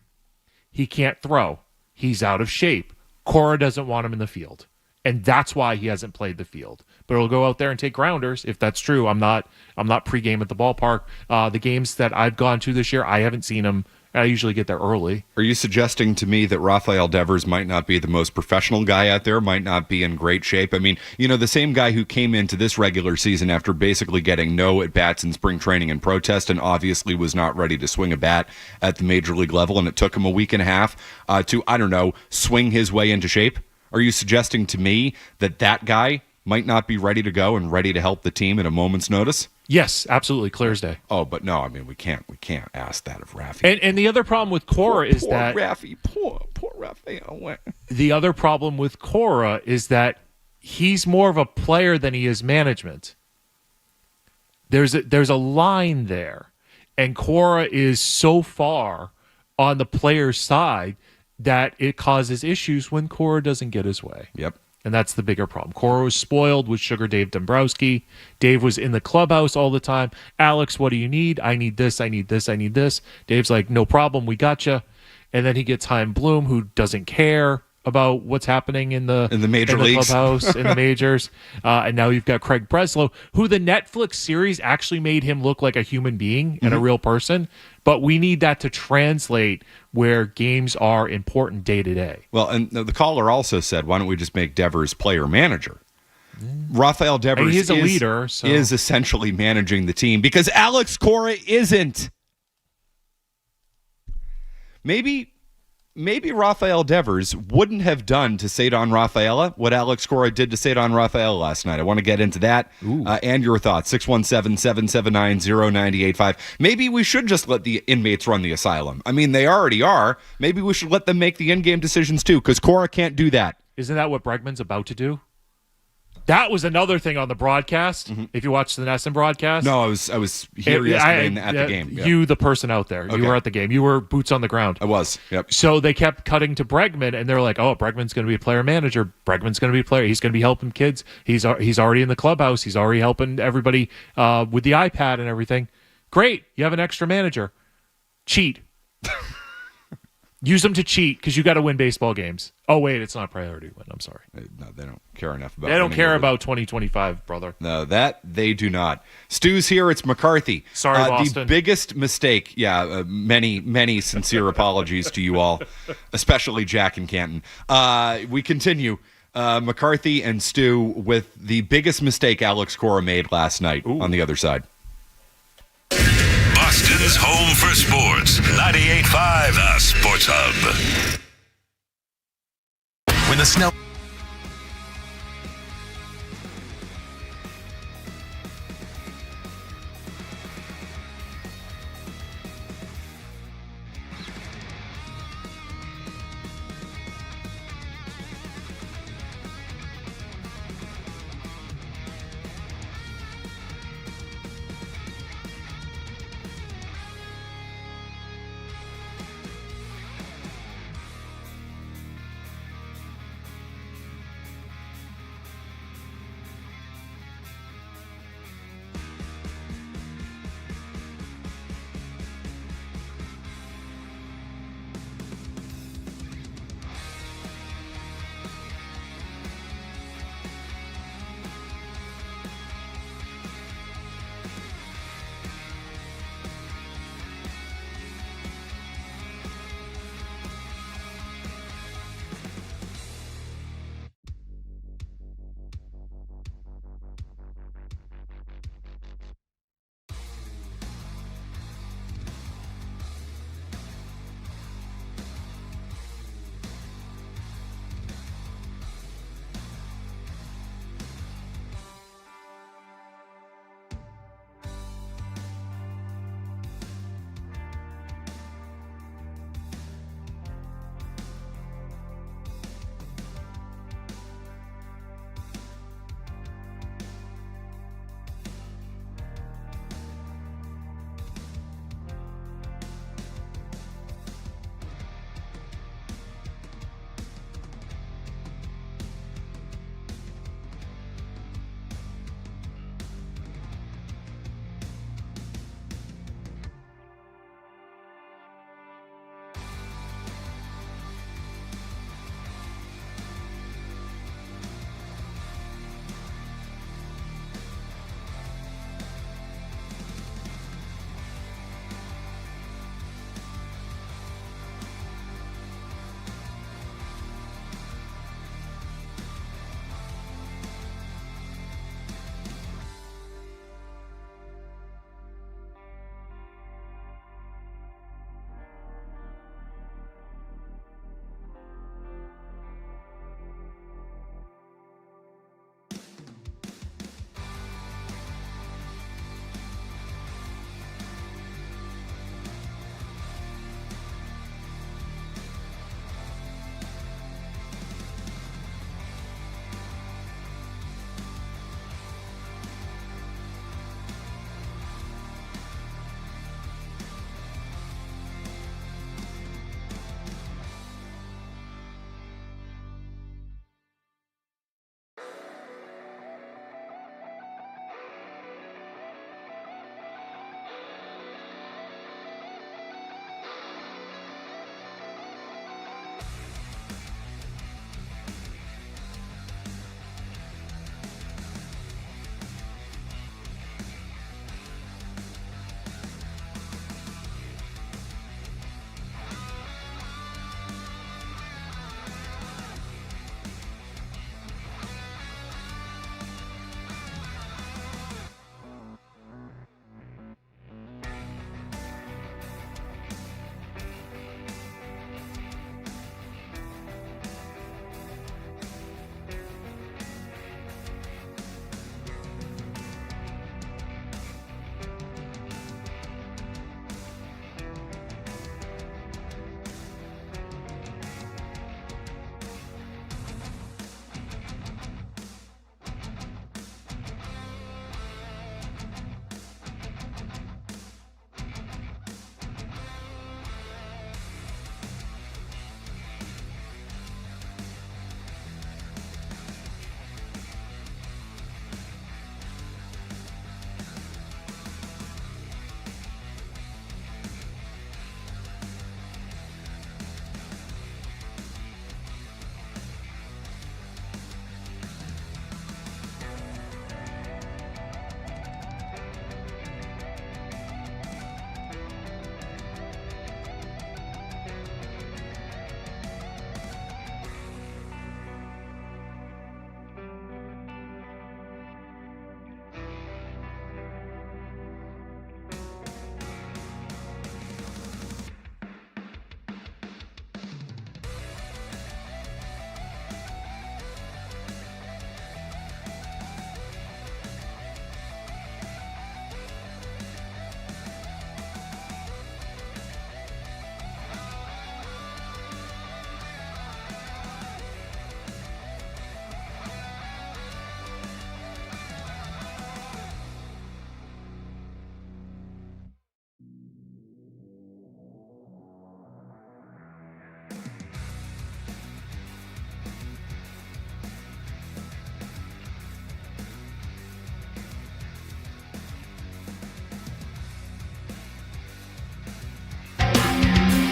he can't throw. He's out of shape. Cora doesn't want him in the field. And that's why he hasn't played the field. But he'll go out there and take grounders if that's true. I'm not pregame at the ballpark. The games that I've gone to this year, I haven't seen him. I usually get there early. Are you suggesting to me that Rafael Devers might not be the most professional guy out there, might not be in great shape? I mean, you know, the same guy who came into this regular season after basically getting no at-bats in spring training and protest and obviously was not ready to swing a bat at the major league level, and it took him a week and a half to, I don't know, swing his way into shape? Are you suggesting to me that that guy might not be ready to go and ready to help the team at a moment's notice? Yes, absolutely, clear as day. Oh, but no, I mean we can't ask that of Rafi. And the other problem with Cora is poor that Rafi, poor Rafael. the other problem with Cora is that he's more of a player than he is management. There's a line there, and Cora is so far on the player's side that it causes issues when Cora doesn't get his way. Yep. And that's the bigger problem. Cora was spoiled with Sugar Dave Dombrowski. Dave was in the clubhouse all the time. Alex, what do you need? I need this, I need this, I need this. Dave's like, no problem, we got you. And then he gets Chaim Bloom, who doesn't care about what's happening in the major leagues, clubhouse, in the majors. And now you've got Craig Breslow, who the Netflix series actually made him look like a human being and a real person. But we need that to translate where games are important day to day. Well, and the caller also said, why don't we just make Devers player manager? Rafael Devers he's a leader, so. is essentially managing the team because Alex Cora isn't. Maybe Rafael Devers wouldn't have done to Cedon Rafaela what Alex Cora did to Cedon Rafaela last night. I want to get into that and your thoughts. 617-779-0985. Maybe we should just let the inmates run the asylum. I mean, they already are. Maybe we should let them make the in-game decisions too, because Cora can't do that. Isn't that what Bregman's about to do? That was another thing on the broadcast. If you watched the Nesson broadcast. No, I was here yesterday at the game. Yeah. You, the person out there. Okay. You were at the game. You were boots on the ground. I was. Yep. So they kept cutting to Bregman, and they're like, oh, Bregman's going to be a player manager. Bregman's going to be a player. He's going to be helping kids. He's already in the clubhouse. He's already helping everybody with the iPad and everything. Great. You have an extra manager. Cheat. Use them to cheat because you got to win baseball games. Oh, wait, it's not a priority win. I'm sorry. No, they don't care enough about. They don't care about 2025, brother. No, that they do not. Stu's here. It's McCarthy. Sorry, Boston. The biggest mistake. Yeah, many sincere apologies to you all, especially Jack and Canton. We continue. McCarthy and Stu with the biggest mistake Alex Cora made last night on the other side. Boston's home for sports. 98.5 The Sports Hub. When the snow...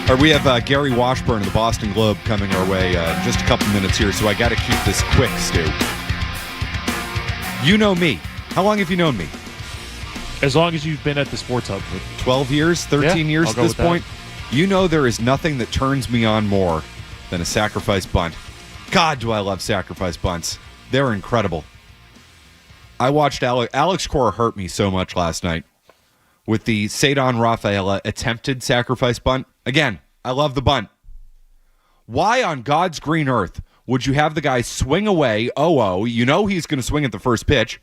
All right, we have Gary Washburn of the Boston Globe coming our way in just a couple minutes here, so I got to keep this quick, Stu. You know me. How long have you known me? As long as you've been at the Sports Hub. 12 years, 13 years at this point. You know there is nothing that turns me on more than a sacrifice bunt. God, do I love sacrifice bunts. They're incredible. I watched Alex Cora hurt me so much last night with the Cedon Rafaela attempted sacrifice bunt. Again, I love the bunt. Why on God's green earth would you have the guy swing away 0-0? You know he's going to swing at the first pitch,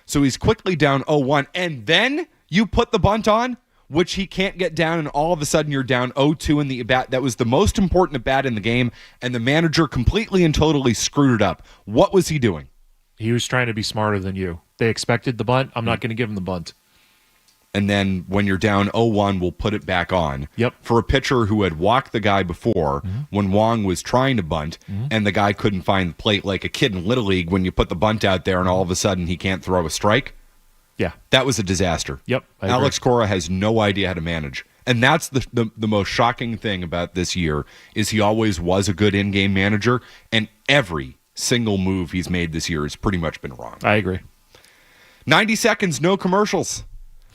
so he's quickly down 0-1, and then you put the bunt on, which he can't get down, and all of a sudden you're down 0-2 in the at-bat. That was the most important at-bat in the game, and the manager completely and totally screwed it up. What was he doing? He was trying to be smarter than you. They expected the bunt. I'm not going to give him the bunt. And then when you're down 0-1, we'll put it back on. Yep. For a pitcher who had walked the guy before when Wong was trying to bunt and the guy couldn't find the plate like a kid in Little League when you put the bunt out there and all of a sudden he can't throw a strike. Yeah. That was a disaster. Yep. Alex Cora has no idea how to manage. And that's the most shocking thing about this year is he always was a good in-game manager, and every single move he's made this year has pretty much been wrong. I agree. 90 seconds, no commercials.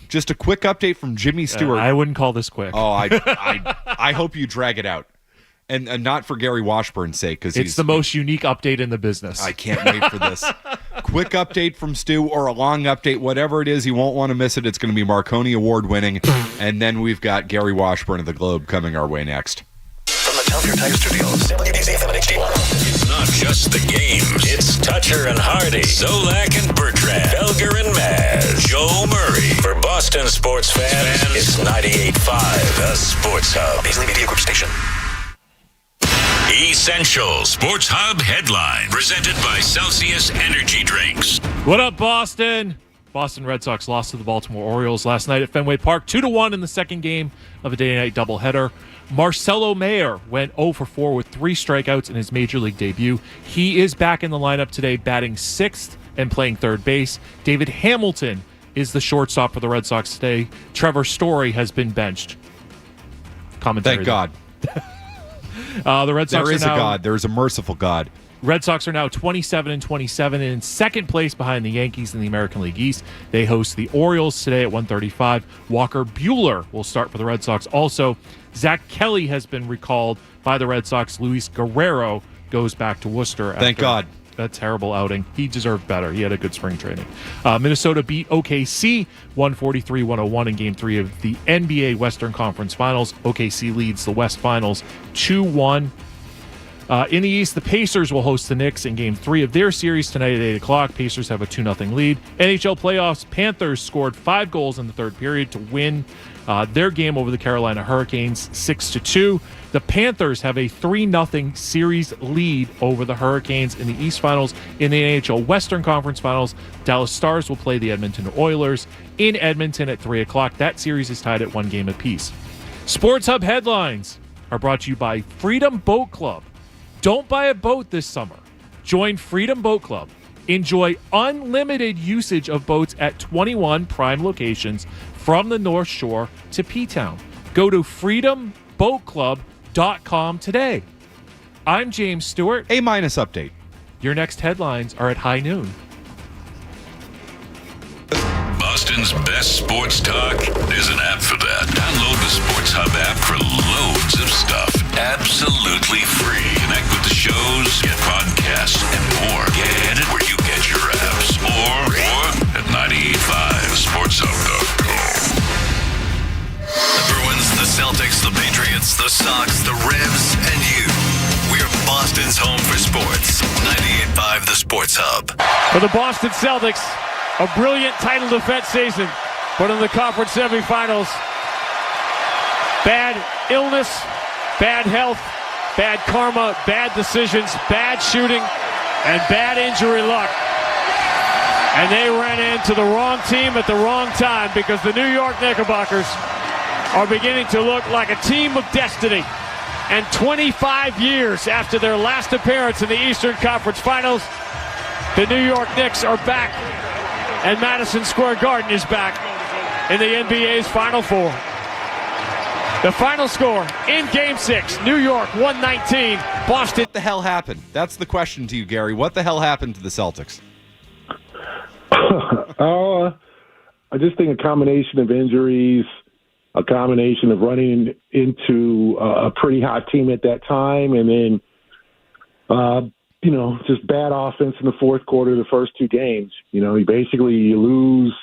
Just a quick update from Jimmy Stewart. I wouldn't call this quick. Oh, I hope you drag it out. And not for Gary Washburn's sake, because it's the most unique update in the business. I can't wait for this. Quick update from Stu, or a long update, whatever it is, you won't want to miss it. It's going to be Marconi Award winning. And then we've got Gary Washburn of the Globe coming our way next. From the Telstra Tiger Studios, WDZ-FM and HD1. It's not just the games. It's Toucher and Hardy, Zolak and Bertrand, Felger and Maz, Joe Murray. For Boston sports fans, it's 98.5, the Sports Hub. Paisley Media Group Station. Essential Sports Hub headline, presented by Celsius Energy Drinks. What up, Boston? Boston Red Sox lost to the Baltimore Orioles last night at Fenway Park, 2-1 in the second game of a day-night doubleheader. Marcelo Meyer went 0-for-4 with 3 strikeouts in his Major League debut. He is back in the lineup today, batting 6th and playing third base. David Hamilton is the shortstop for the Red Sox today. Trevor Story has been benched. Commentary. Thank God. The Red Sox there is are now, a God. There is a merciful God. Red Sox are now 27-27 and in second place behind the Yankees in the American League East. They host the Orioles today at 1:35. Walker Buehler will start for the Red Sox. Also, Zach Kelly has been recalled by the Red Sox. Luis Guerrero goes back to Worcester. Thank God. That terrible outing. He deserved better. He had a good spring training. Minnesota beat OKC 143-101 in Game 3 of the NBA Western Conference Finals. OKC leads the West Finals 2-1. In the East, the Pacers will host the Knicks in Game 3 of their series tonight at 8 o'clock. Pacers have a 2-0 lead. NHL playoffs, Panthers scored 5 goals in the third period to win their game over the Carolina Hurricanes 6-2. The Panthers have a 3-0 series lead over the Hurricanes in the East Finals. In the NHL Western Conference Finals, Dallas Stars will play the Edmonton Oilers in Edmonton at 3 o'clock. That series is tied at 1 game apiece. Sports Hub headlines are brought to you by Freedom Boat Club. Don't buy a boat this summer. Join Freedom Boat Club. Enjoy unlimited usage of boats at 21 prime locations from the North Shore to P-Town. Go to freedomboatclub.com today. I'm James Stewart. A- update. Your next headlines are at high noon. Boston's best sports talk. There's an app for that. Download the Sports Hub app for loads of stuff. Absolutely free. Connect with the shows, get podcasts, and more. Get it where you get your apps. Or at 985sportshub.com. The Bruins, the Celtics, the Patriots, the Sox, the Revs, and you. We're Boston's home for sports. 98.5 The Sports Hub. For the Boston Celtics, a brilliant title defense season, but in the conference semifinals, bad illness, bad health, bad karma, bad decisions, bad shooting, and bad injury luck. And they ran into the wrong team at the wrong time because the New York Knickerbockers are beginning to look like a team of destiny. And 25 years after their last appearance in the Eastern Conference Finals, the New York Knicks are back. And Madison Square Garden is back in the NBA's Final Four. The final score in Game 6, New York 119, Boston. What the hell happened? That's the question to you, Gary. What the hell happened to the Celtics? I just think a combination of injuries, a combination of running into a pretty hot team at that time, and then, just bad offense in the fourth quarter of the first two games. You lose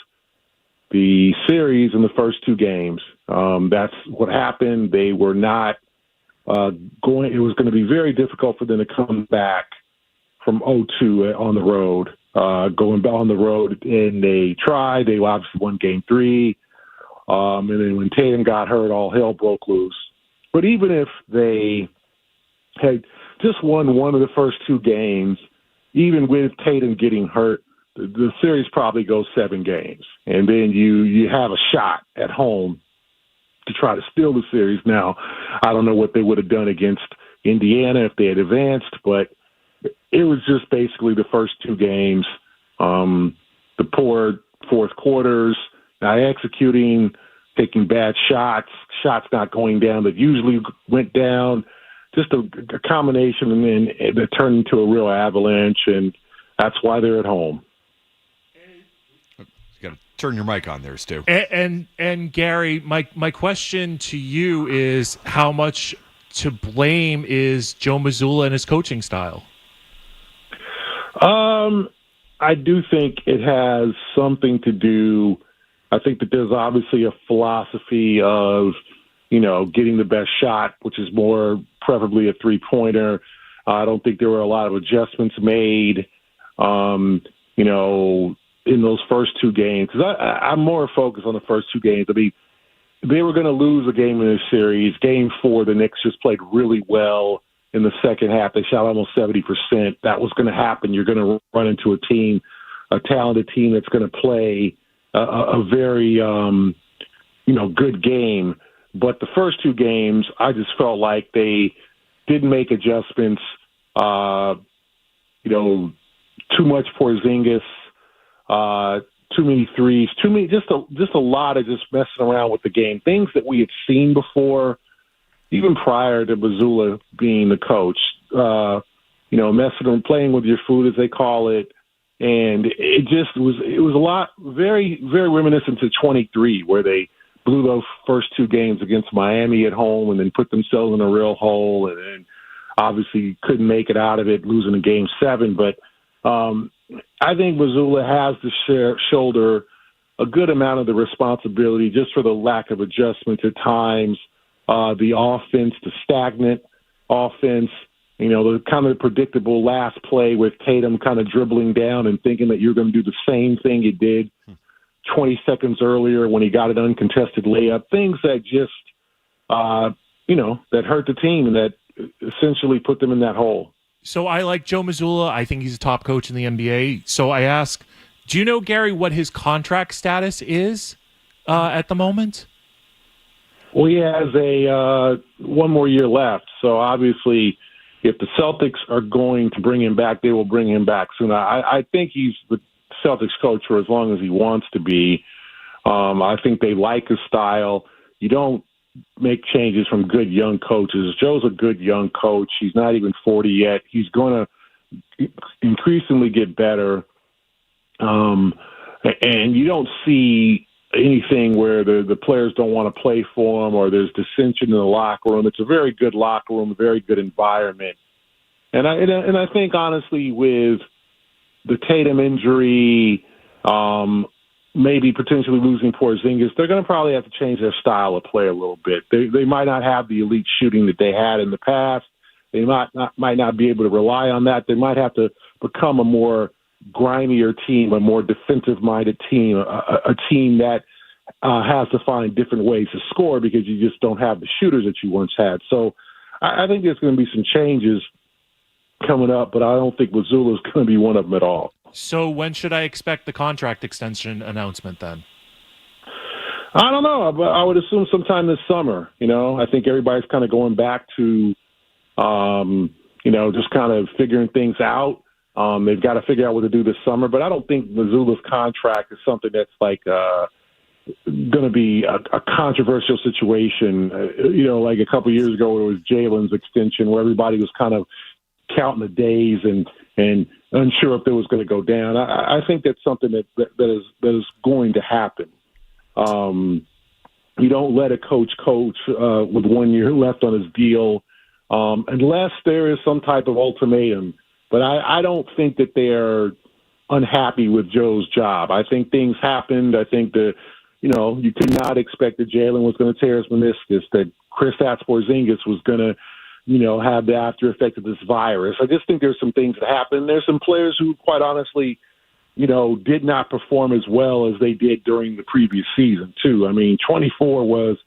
the series in the first two games. That's what happened. They were not it was going to be very difficult for them to come back from 0-2 on the road. Going on the road, and they tried. They obviously won Game 3. And then when Tatum got hurt, all hell broke loose. But even if they had just won one of the first two games, even with Tatum getting hurt, the series probably goes 7 games. And then you have a shot at home to try to steal the series. Now, I don't know what they would have done against Indiana if they had advanced, but it was just basically the first two games, the poor fourth quarters, not executing, taking bad shots not going down that usually went down, just a combination, and then it turned into a real avalanche, and that's why they're at home. You got to turn your mic on there, Stu. And Gary, my question to you is, how much to blame is Joe Mazzulla and his coaching style? I do think it has something to do. I think that there's obviously a philosophy of, getting the best shot, which is more preferably a three-pointer. I don't think there were a lot of adjustments made, in those first two games. Because I'm more focused on the first two games. I mean, they were going to lose a game in this series. Game 4, the Knicks just played really well. In the second half, they shot almost 70%. That was going to happen. You're going to run into a talented team that's going to play a very, good game. But the first two games, I just felt like they didn't make adjustments. Too much Porzingis, too many threes, just a lot of just messing around with the game. Things that we had seen before. Even prior to Mazzulla being the coach, messing and playing with your food, as they call it, and it was a lot, very, very reminiscent to 23, where they blew those first two games against Miami at home and then put themselves in a real hole, and then obviously couldn't make it out of it, losing in Game 7. But I think Mazzulla has to shoulder a good amount of the responsibility just for the lack of adjustment at times. The offense, the stagnant offense, the kind of predictable last play with Tatum kind of dribbling down and thinking that you're going to do the same thing you did 20 seconds earlier when he got an uncontested layup. Things that just, that hurt the team and that essentially put them in that hole. So I like Joe Mazzulla. I think he's a top coach in the NBA. So I ask, do you know, Gary, what his contract status is at the moment? Well, he has one more year left. So obviously, if the Celtics are going to bring him back, they will bring him back soon. I think he's the Celtics coach for as long as he wants to be. I think they like his style. You don't make changes from good young coaches. Joe's a good young coach. He's not even 40 yet. He's going to increasingly get better. And you don't see anything where the players don't want to play for him or there's dissension in the locker room. It's a very good locker room, a very good environment. And I think, honestly, with the Tatum injury, maybe potentially losing Porzingis, they're going to probably have to change their style of play a little bit. They might not have the elite shooting that they had in the past. They might not be able to rely on that. They might have to become a more grimier team, a more defensive-minded team, a team that has to find different ways to score because you just don't have the shooters that you once had. So I think there's going to be some changes coming up, but I don't think Mazzulla is going to be one of them at all. So when should I expect the contract extension announcement then? I don't know, but I would assume sometime this summer. I think everybody's kind of going back to, just kind of figuring things out. They've got to figure out what to do this summer, but I don't think Mazzulla's contract is something that's like, going to be a controversial situation. Like a couple of years ago, it was Jaylen's extension, where everybody was kind of counting the days and unsure if it was going to go down. I think that's something that is going to happen. You don't let a coach with 1 year left on his deal unless there is some type of ultimatum. But I don't think that they're unhappy with Joe's job. I think things happened. I think you could not expect that Jaylen was going to tear his meniscus, that Kristaps Porzingis was going to, have the after effect of this virus. I just think there's some things that happened. There's some players who, quite honestly, did not perform as well as they did during the previous season, too. I mean, 24 was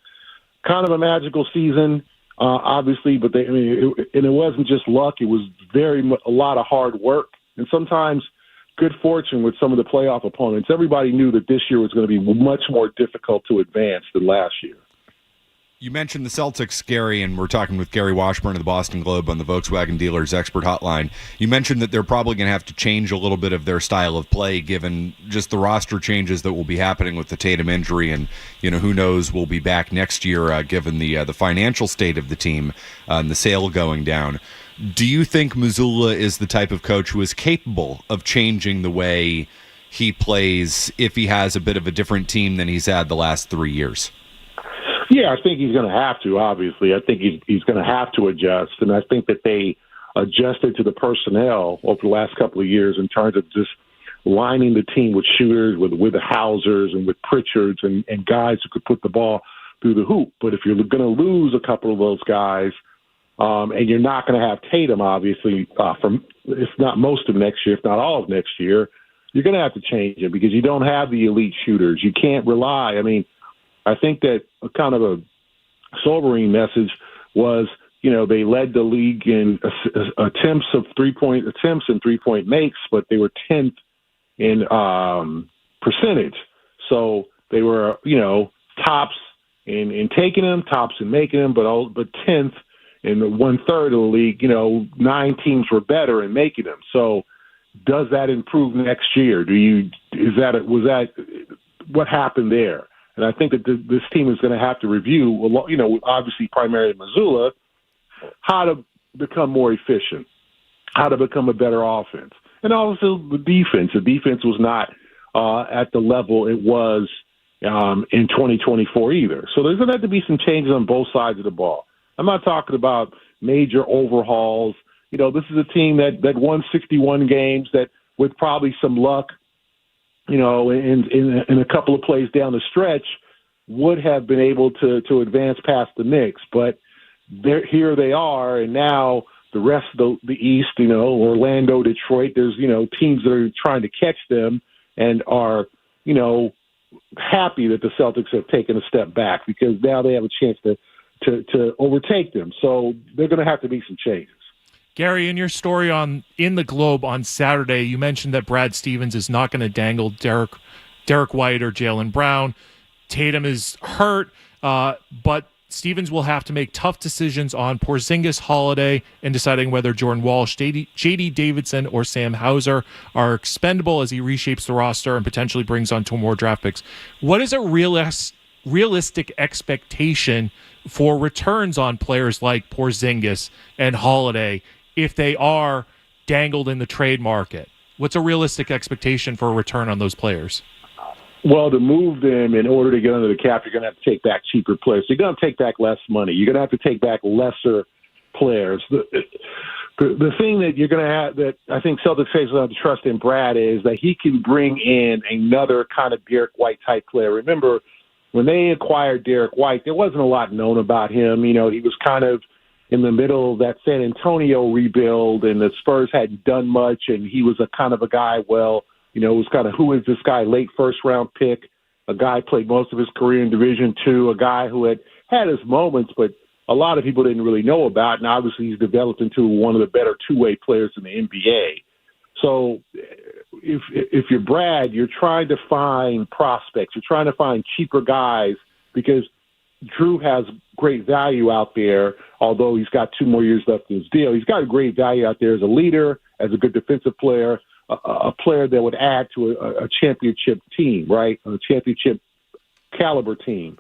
kind of a magical season, obviously, but it wasn't just luck. It was a lot of hard work, and sometimes good fortune with some of the playoff opponents. Everybody knew that this year was going to be much more difficult to advance than last year. You mentioned the Celtics, Gary, and we're talking with Gary Washburn of the Boston Globe on the Volkswagen Dealers Expert Hotline. You mentioned that they're probably going to have to change a little bit of their style of play given just the roster changes that will be happening with the Tatum injury, and who knows, we'll be back next year given the financial state of the team and the sale going down. Do you think Mazzulla is the type of coach who is capable of changing the way he plays if he has a bit of a different team than he's had the last 3 years? Yeah, I think he's going to have to, obviously. I think he's going to have to adjust, and I think that they adjusted to the personnel over the last couple of years in terms of just lining the team with shooters, with the Hausers and with Pritchards and guys who could put the ball through the hoop. But if you're going to lose a couple of those guys, and you're not going to have Tatum, obviously, if not most of next year, if not all of next year, you're going to have to change it because you don't have the elite shooters. You can't rely. I mean, I think that kind of a sobering message was, they led the league in attempts and 3-point makes, but they were 10th in percentage. So they were, tops in taking them, tops in making them, but 10th in 1/3 of the league. 9 teams were better in making them. So does that improve next year? Was that what happened there? And I think that this team is going to have to review, obviously primarily Mazzulla, how to become more efficient, how to become a better offense. And also the defense. The defense was not at the level it was in 2024 either. So there's going to have to be some changes on both sides of the ball. I'm not talking about major overhauls. This is a team that won 61 games that with probably some luck, in a couple of plays down the stretch, would have been able to advance past the Knicks. But here they are, and now the rest of the East, Orlando, Detroit, there's, teams that are trying to catch them and are, happy that the Celtics have taken a step back because now they have a chance to overtake them. So they're going to have to be some changes. Gary, in your story in the Globe on Saturday, you mentioned that Brad Stevens is not going to dangle Derek White or Jaylen Brown. Tatum is hurt, but Stevens will have to make tough decisions on Porzingis, Holiday, and deciding whether Jordan Walsh, J.D. Davidson, or Sam Hauser are expendable as he reshapes the roster and potentially brings on 2 more draft picks. What is a realistic expectation for returns on players like Porzingis and Holiday if they are dangled in the trade market? What's a realistic expectation for a return on those players? Well, to move them in order to get under the cap, you're going to have to take back cheaper players. You're going to take back less money. You're going to have to take back lesser players. The thing that you're going to have that I think Celtics fans will have to trust in Brad is that he can bring in another kind of Derek White type player. Remember, when they acquired Derek White, there wasn't a lot known about him. He was kind of in the middle of that San Antonio rebuild, and the Spurs hadn't done much, and he was a kind of a guy, it was kind of, who is this guy, late first-round pick, a guy played most of his career in Division II, a guy who had his moments, but a lot of people didn't really know about, and obviously he's developed into one of the better two-way players in the NBA. So if you're Brad, you're trying to find prospects. You're trying to find cheaper guys because Drew has great value out there, although he's got 2 more years left in his deal. He's got a great value out there as a leader, as a good defensive player, a player that would add to a championship team, right? A championship caliber team.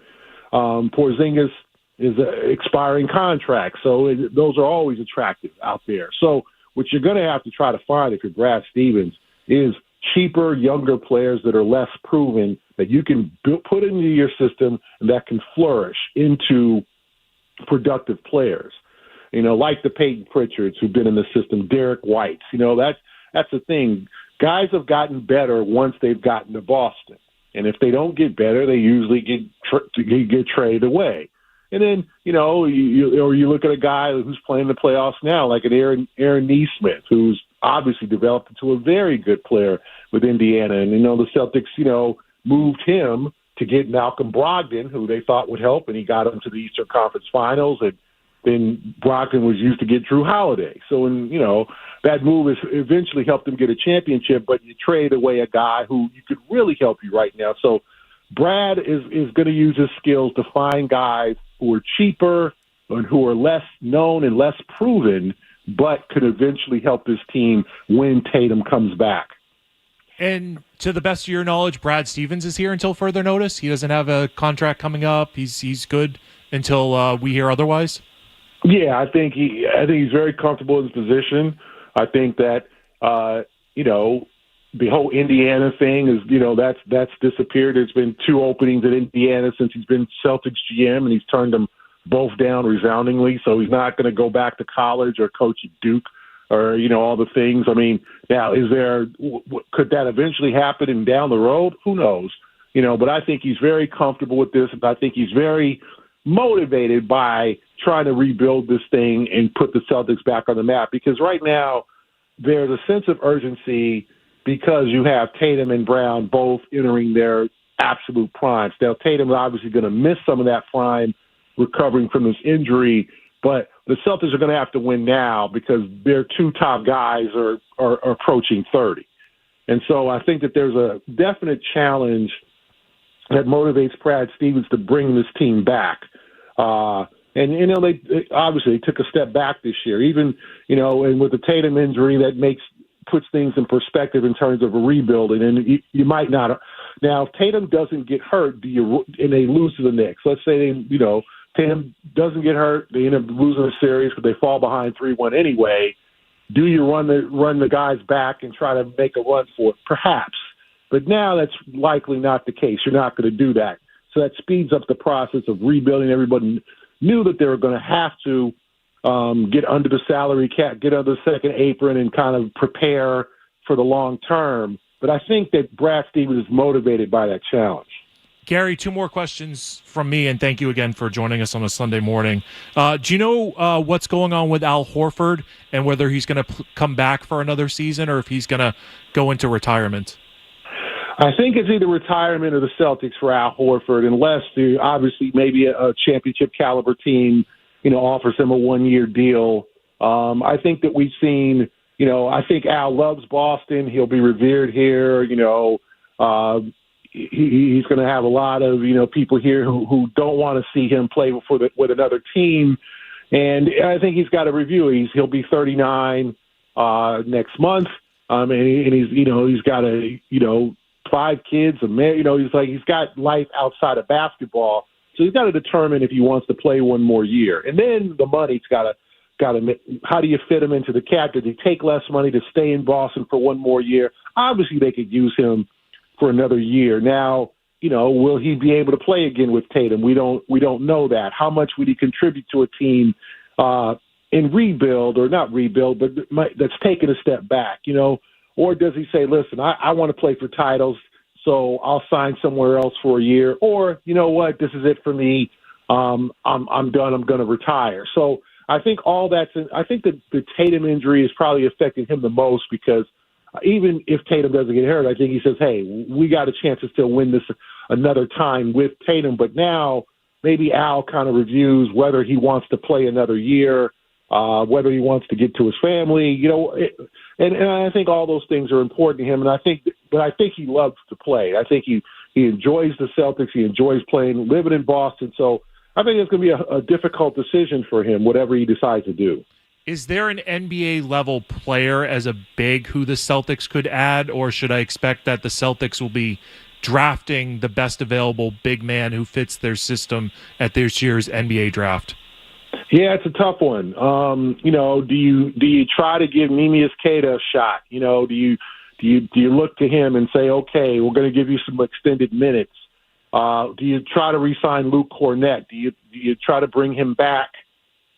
Porzingis is an expiring contract, so those are always attractive out there. So what you're going to have to try to find if you're Brad Stevens is cheaper, younger players that are less proven that you can put into your system and that can flourish into productive players. Like the Peyton Pritchards who've been in the system, Derek Whites. That's the thing. Guys have gotten better once they've gotten to Boston. And if they don't get better, they usually get traded away. And then, you look at a guy who's playing the playoffs now, like an Aaron Nesmith, who's obviously developed into a very good player with Indiana. And, the Celtics, moved him to get Malcolm Brogdon, who they thought would help, and he got him to the Eastern Conference Finals. And then Brogdon was used to get Drew Holiday. So, that move has eventually helped them get a championship, but you trade away a guy who you could really help you right now. So Brad is going to use his skills to find guys who are cheaper and who are less known and less proven, but could eventually help this team when Tatum comes back. And to the best of your knowledge, Brad Stevens is here until further notice. He doesn't have a contract coming up. He's good until we hear otherwise. Yeah, I think he's very comfortable in his position. I think that the whole Indiana thing is that's disappeared. There's been 2 openings at Indiana since he's been Celtics GM, and he's turned them both down resoundingly. So he's not going to go back to college or coach at Duke or all the things. I mean, now could that eventually happen and down the road? Who knows? But I think he's very comfortable with this, and I think he's very motivated by trying to rebuild this thing and put the Celtics back on the map, because right now there's a sense of urgency because you have Tatum and Brown both entering their absolute primes. Now, Tatum is obviously going to miss some of that prime recovering from this injury, but the Celtics are going to have to win now because their 2 top guys are approaching 30. And so I think that there's a definite challenge that motivates Brad Stevens to bring this team back. And they obviously took a step back this year, even, and with the Tatum injury that puts things in perspective in terms of a rebuilding. And you might not, now if Tatum doesn't get hurt, and they lose to the Knicks, let's say Tatum doesn't get hurt, they end up losing a series because they fall behind 3-1 anyway. Do you run the guys back and try to make a run for it? Perhaps. But now that's likely not the case. You're not going to do that. So that speeds up the process of rebuilding. Everybody knew that they were going to have to get under the salary cap, get under the second apron, and kind of prepare for the long term. But I think that Brad Stevens is motivated by that challenge. Gary, 2 more questions from me, and thank you again for joining us on a Sunday morning. Do you know what's going on with Al Horford and whether he's going to come back for another season or if he's going to go into retirement? I think it's either retirement or the Celtics for Al Horford, unless obviously maybe a championship caliber team, offers him a 1-year deal. I think that we've seen, I think Al loves Boston. He'll be revered here. He's going to have a lot of, people here who don't want to see him play with another team. And I think he's got a review. He'll be 39 next month. And he's got 5 kids, a man, he's got life outside of basketball. So he's got to determine if he wants to play 1 more year. And then the money's got to, how do you fit him into the cap? Does he take less money to stay in Boston for 1 more year? Obviously they could use him for another year. Now, will he be able to play again with Tatum? We don't know that. How much would he contribute to a team in rebuild, or not rebuild, but that's taken a step back, Or does he say, listen, I want to play for titles, so I'll sign somewhere else for a year. Or, you know what, this is it for me. I'm done. I'm going to retire. So I think I think that the Tatum injury is probably affecting him the most, because even if Tatum doesn't get hurt, I think he says, hey, we got a chance to still win this another time with Tatum. But now maybe Al kind of reviews whether he wants to play another year, whether he wants to get to his family, and I think all those things are important to him. And I think he loves to play. I think he enjoys the Celtics. He enjoys playing, living in Boston. So I think it's going to be a difficult decision for him, whatever he decides to do. Is there an NBA level player as a big who the Celtics could add, or should I expect that the Celtics will be drafting the best available big man who fits their system at this year's NBA draft? Yeah, it's a tough one. Do you try to give Neemias Queta a shot? Do you look to him and say, okay, we're going to give you some extended minutes? Do you try to re-sign Luke Cornett? Do you try to bring him back?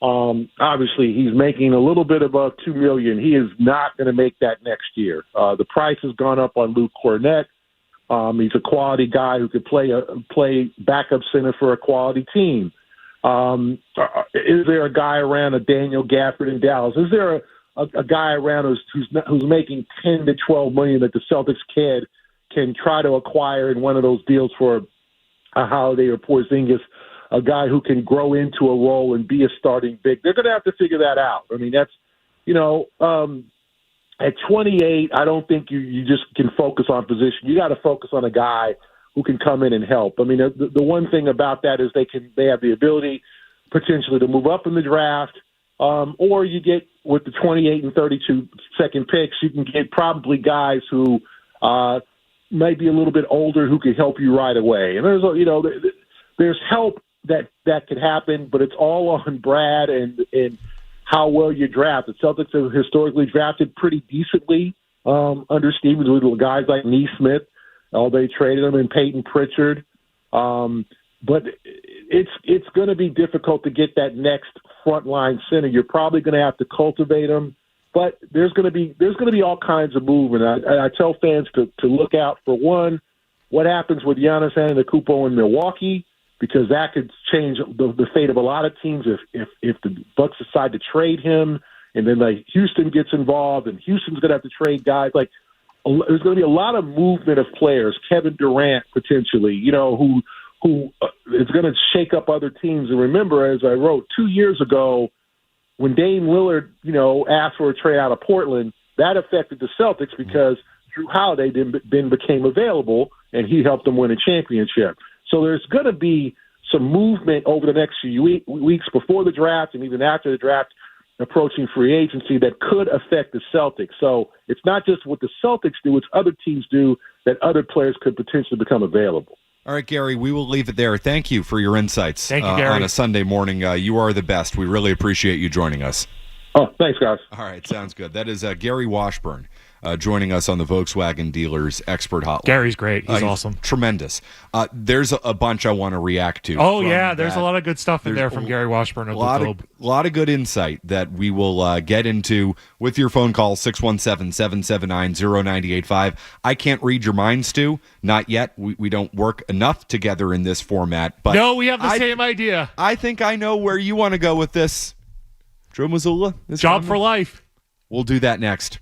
Obviously, he's making a little bit above $2 million. He is not going to make that next year. The price has gone up on Luke Cornett. He's a quality guy who could play backup center for a quality team. Is there a guy around a Daniel Gafford in Dallas? Is there a guy around who's making $10 to $12 million that the Celtics can try to acquire in one of those deals for a Holiday or Porzingis? A guy who can grow into a role and be a starting big. They're going to have to figure that out. I mean, that's, at 28, I don't think you just can focus on position. You got to focus on a guy who can come in and help. I mean, the one thing about that is they have the ability potentially to move up in the draft, or you get with the 28 and 32 second picks, you can get probably guys who might be a little bit older who can help you right away. And there's help that could happen, but it's all on Brad and how well you draft. The Celtics have historically drafted pretty decently under Stevens with guys like Neesmith. They traded him, and Peyton Pritchard. But it's going to be difficult to get that next frontline center. You're probably going to have to cultivate them, but there's going to be all kinds of movement. I tell fans to look out for one, what happens with Giannis Antetokounmpo in Milwaukee, because that could change the fate of a lot of teams if the Bucks decide to trade him, and then Houston gets involved, and Houston's going to have to trade guys. There's going to be a lot of movement of players. Kevin Durant potentially, who is going to shake up other teams. And remember, as I wrote 2 years ago, when Dame Lillard, asked for a trade out of Portland, that affected the Celtics because Drew Holiday then became available, and he helped them win a championship. So there's going to be some movement over the next few weeks before the draft and even after the draft, approaching free agency, that could affect the Celtics. So it's not just what the Celtics do, it's other teams do that other players could potentially become available. All right, Gary, we will leave it there. Thank you for your insights. Thank you, Gary. On a Sunday morning. You are the best. We really appreciate you joining us. Oh, thanks, guys. All right, sounds good. That is Gary Washburn joining us on the Volkswagen Dealers Expert Hotline. Gary's great. He's awesome. Tremendous. There's a bunch I want to react to. Oh, yeah. There's a lot of good stuff in there from Gary Washburn of the Globe. A lot of good insight that we will get into with your phone call, 617-779-0985. I can't read your minds, Stu. Not yet. We don't work enough together in this format. But no, we have the same idea. I think I know where you want to go with this. Joe Mazzulla? Job for life. We'll do that next.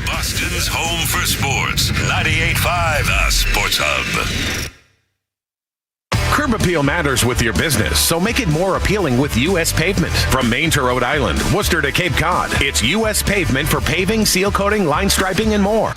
Boston's home for sports. 98.5 The Sports Hub. Curb appeal matters with your business, so make it more appealing with U.S. Pavement. From Maine to Rhode Island, Worcester to Cape Cod, it's U.S. Pavement for paving, seal coating, line striping, and more.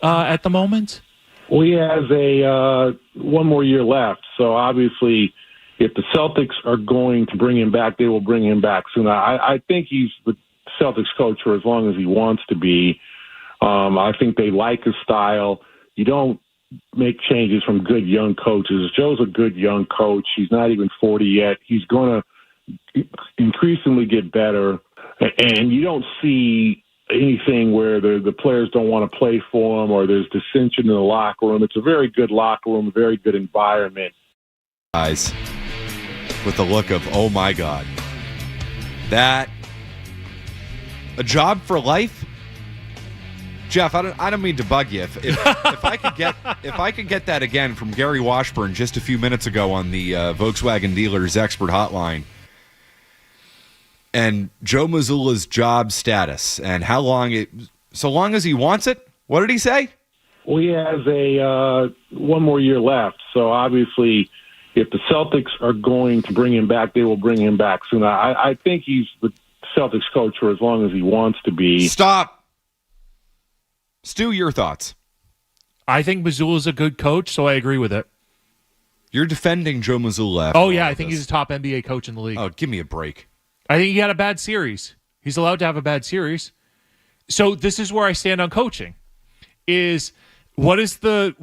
at the moment? Well, he has one more year left. So obviously, if the Celtics are going to bring him back, they will bring him back soon. I think he's the Celtics coach for as long as he wants to be. I think they like his style. You don't make changes from good young coaches. Joe's a good young coach. He's not even 40 yet. He's going to increasingly get better. And you don't see anything where the players don't want to play for him or there's dissension in the locker room. It's a very good locker room, a very good environment. Guys, with the look of, oh my God, that a job for life? Jeff, I don't mean to bug you. If I could get that again from Gary Washburn just a few minutes ago on the Volkswagen Dealers Expert Hotline, and Joe Mazzulla's job status and how long so long as he wants it. What did he say? Well, he has one more year left. So obviously, if the Celtics are going to bring him back, they will bring him back soon. I think he's the Celtics coach for as long as he wants to be. Stop. Stu, your thoughts? I think Mazzulla's a good coach, so I agree with it. You're defending Joe Mazzulla. Oh, yeah, I think he's a top NBA coach in the league. Oh, give me a break. I think he had a bad series. He's allowed to have a bad series. So this is where I stand on coaching. What is the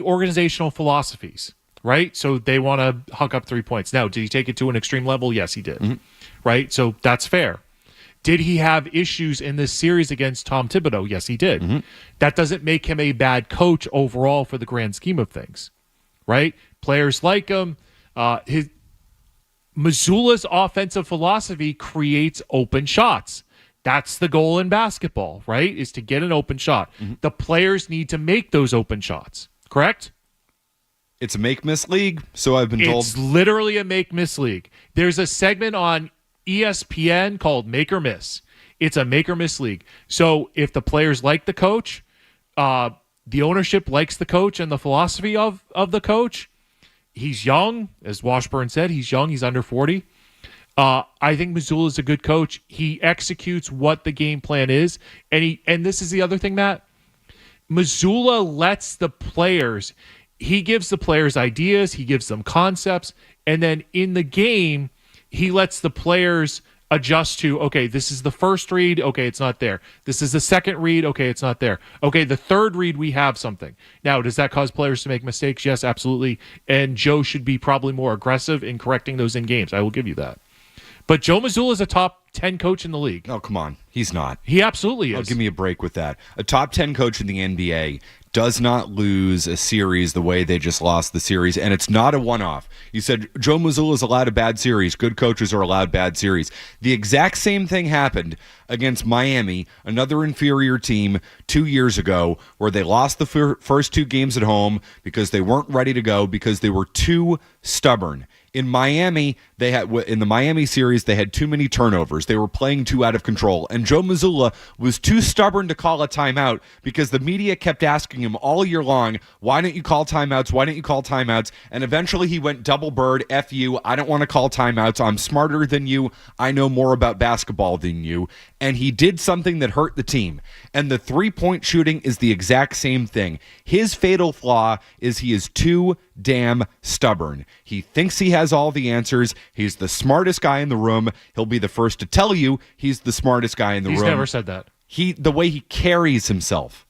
organizational philosophies, right? So they want to huck up 3 points. Now, did he take it to an extreme level? Yes, he did. Mm-hmm. Right? So that's fair. Did he have issues in this series against Tom Thibodeau? Yes, he did. Mm-hmm. That doesn't make him a bad coach overall for the grand scheme of things, right? Players like him. Mazzulla's offensive philosophy creates open shots. That's the goal in basketball, right? Is to get an open shot. Mm-hmm. The players need to make those open shots, correct? It's a make-miss league, so I've been told. It's literally a make-miss league. There's a segment on ESPN called Make or Miss. It's a make or miss league. So if the players like the coach, the ownership likes the coach and the philosophy of the coach, he's young, as Washburn said, he's young, he's under 40. I think Mazzulla is a good coach. He executes what the game plan is. And this is the other thing, Matt. Mazzulla lets the players, he gives the players ideas, he gives them concepts, and then in the game, he lets the players adjust to, okay, this is the first read, okay, it's not there. This is the second read, okay, it's not there. Okay, the third read, we have something. Now, does that cause players to make mistakes? Yes, absolutely. And Joe should be probably more aggressive in correcting those in games. I will give you that. But Joe Mazzulla is a top 10 coach in the league. Oh, come on. He's not. He absolutely is. Oh, give me a break with that. A top 10 coach in the NBA does not lose a series the way they just lost the series, and it's not a one-off. You said Joe Mazzulla is allowed a bad series. Good coaches are allowed bad series. The exact same thing happened against Miami, another inferior team, 2 years ago, where they lost the first two games at home because they weren't ready to go because they were too stubborn. In Miami, in the Miami series, they had too many turnovers. They were playing too out of control. And Joe Mazzulla was too stubborn to call a timeout because the media kept asking him all year long, why don't you call timeouts? Why don't you call timeouts? And eventually he went double bird, F you, I don't want to call timeouts. I'm smarter than you. I know more about basketball than you. And he did something that hurt the team. And the three-point shooting is the exact same thing. His fatal flaw is he is too damn stubborn. He thinks he has all the answers. He's the smartest guy in the room. He'll be the first to tell you he's the smartest guy in the room. He's never said that. The way he carries himself.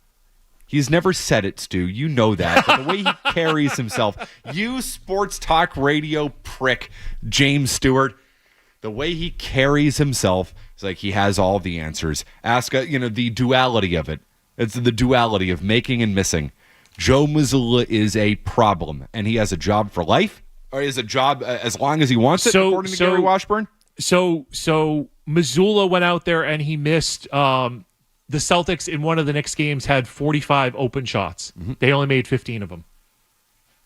He's never said it, Stu. You know that. But the way he carries himself. You sports talk radio prick, James Stewart. The way he carries himself is like he has all the answers. Ask, the duality of it. It's the duality of making and missing. Joe Mazzulla is a problem, and he has a job for life, or is a job as long as he wants it, according to Gary Washburn? So Mazzulla went out there and he missed the Celtics in one of the next games had 45 open shots. Mm-hmm. They only made 15 of them.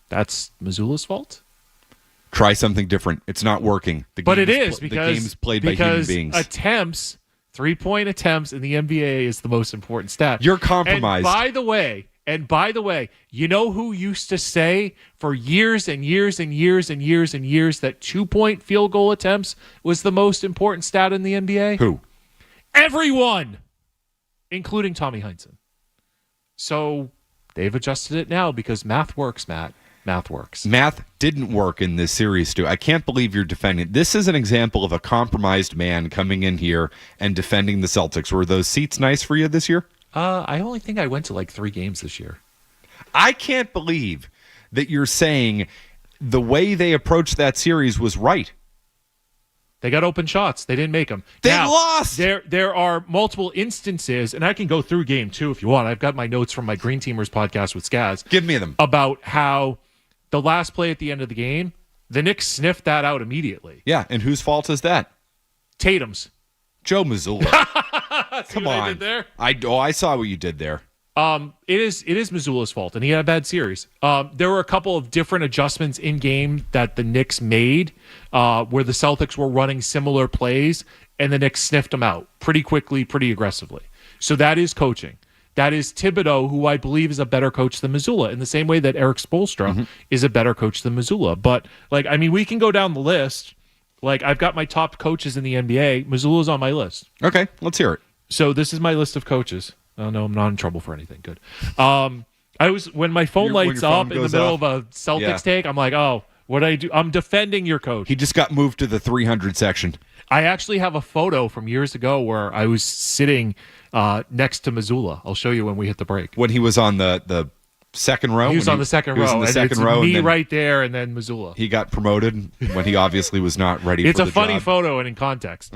That's Mazzulla's fault? Try something different. It's not working. But it is because the game's played by human beings. Attempts, 3-point attempts in the NBA is the most important stat. You're compromised. And by the way, you know who used to say for years and years and years and years and years that 2-point field goal attempts was the most important stat in the NBA? Who? Everyone, including Tommy Heinsohn. So They've adjusted it now because math works, Matt. Math works. Math didn't work in this series, Stu. I can't believe you're defending it. This is an example of a compromised man coming in here and defending the Celtics. Were those seats nice for you this year? I only think I went to like 3 games this year. I can't believe that you're saying the way they approached that series was right. They got open shots. They didn't make them. They now, lost. There are multiple instances, and I can go through game 2 if you want. I've got my notes from my Green Teamers podcast with Skaz. Give me them. About how the last play at the end of the game, the Knicks sniffed that out immediately. Yeah, and whose fault is that? Tatum's. Joe Mazzulla. Come on. I did there? I saw what you did there. It is Missoula's fault, and he had a bad series. There were a couple of different adjustments in game that the Knicks made, where the Celtics were running similar plays, and the Knicks sniffed them out pretty quickly, pretty aggressively. So that is coaching. That is Thibodeau, who I believe is a better coach than Mazzulla, in the same way that Eric Spoelstra is a better coach than Mazzulla. But we can go down the list. I've got my top coaches in the NBA. Missoula's on my list. Okay, let's hear it. So this is my list of coaches. Oh no, I'm not in trouble for anything. Good. When my phone lights up in the middle of a Celtics take, I'm like, oh, what do I do? I'm defending your coach. He just got moved to the 300 section. I actually have a photo from years ago where I was sitting next to Mazzulla. I'll show you when we hit the break. When he was on the second row? He was on the second row. And it's me right there, and then Mazzulla. He got promoted when he obviously was not ready for the job. It's a funny photo and in context.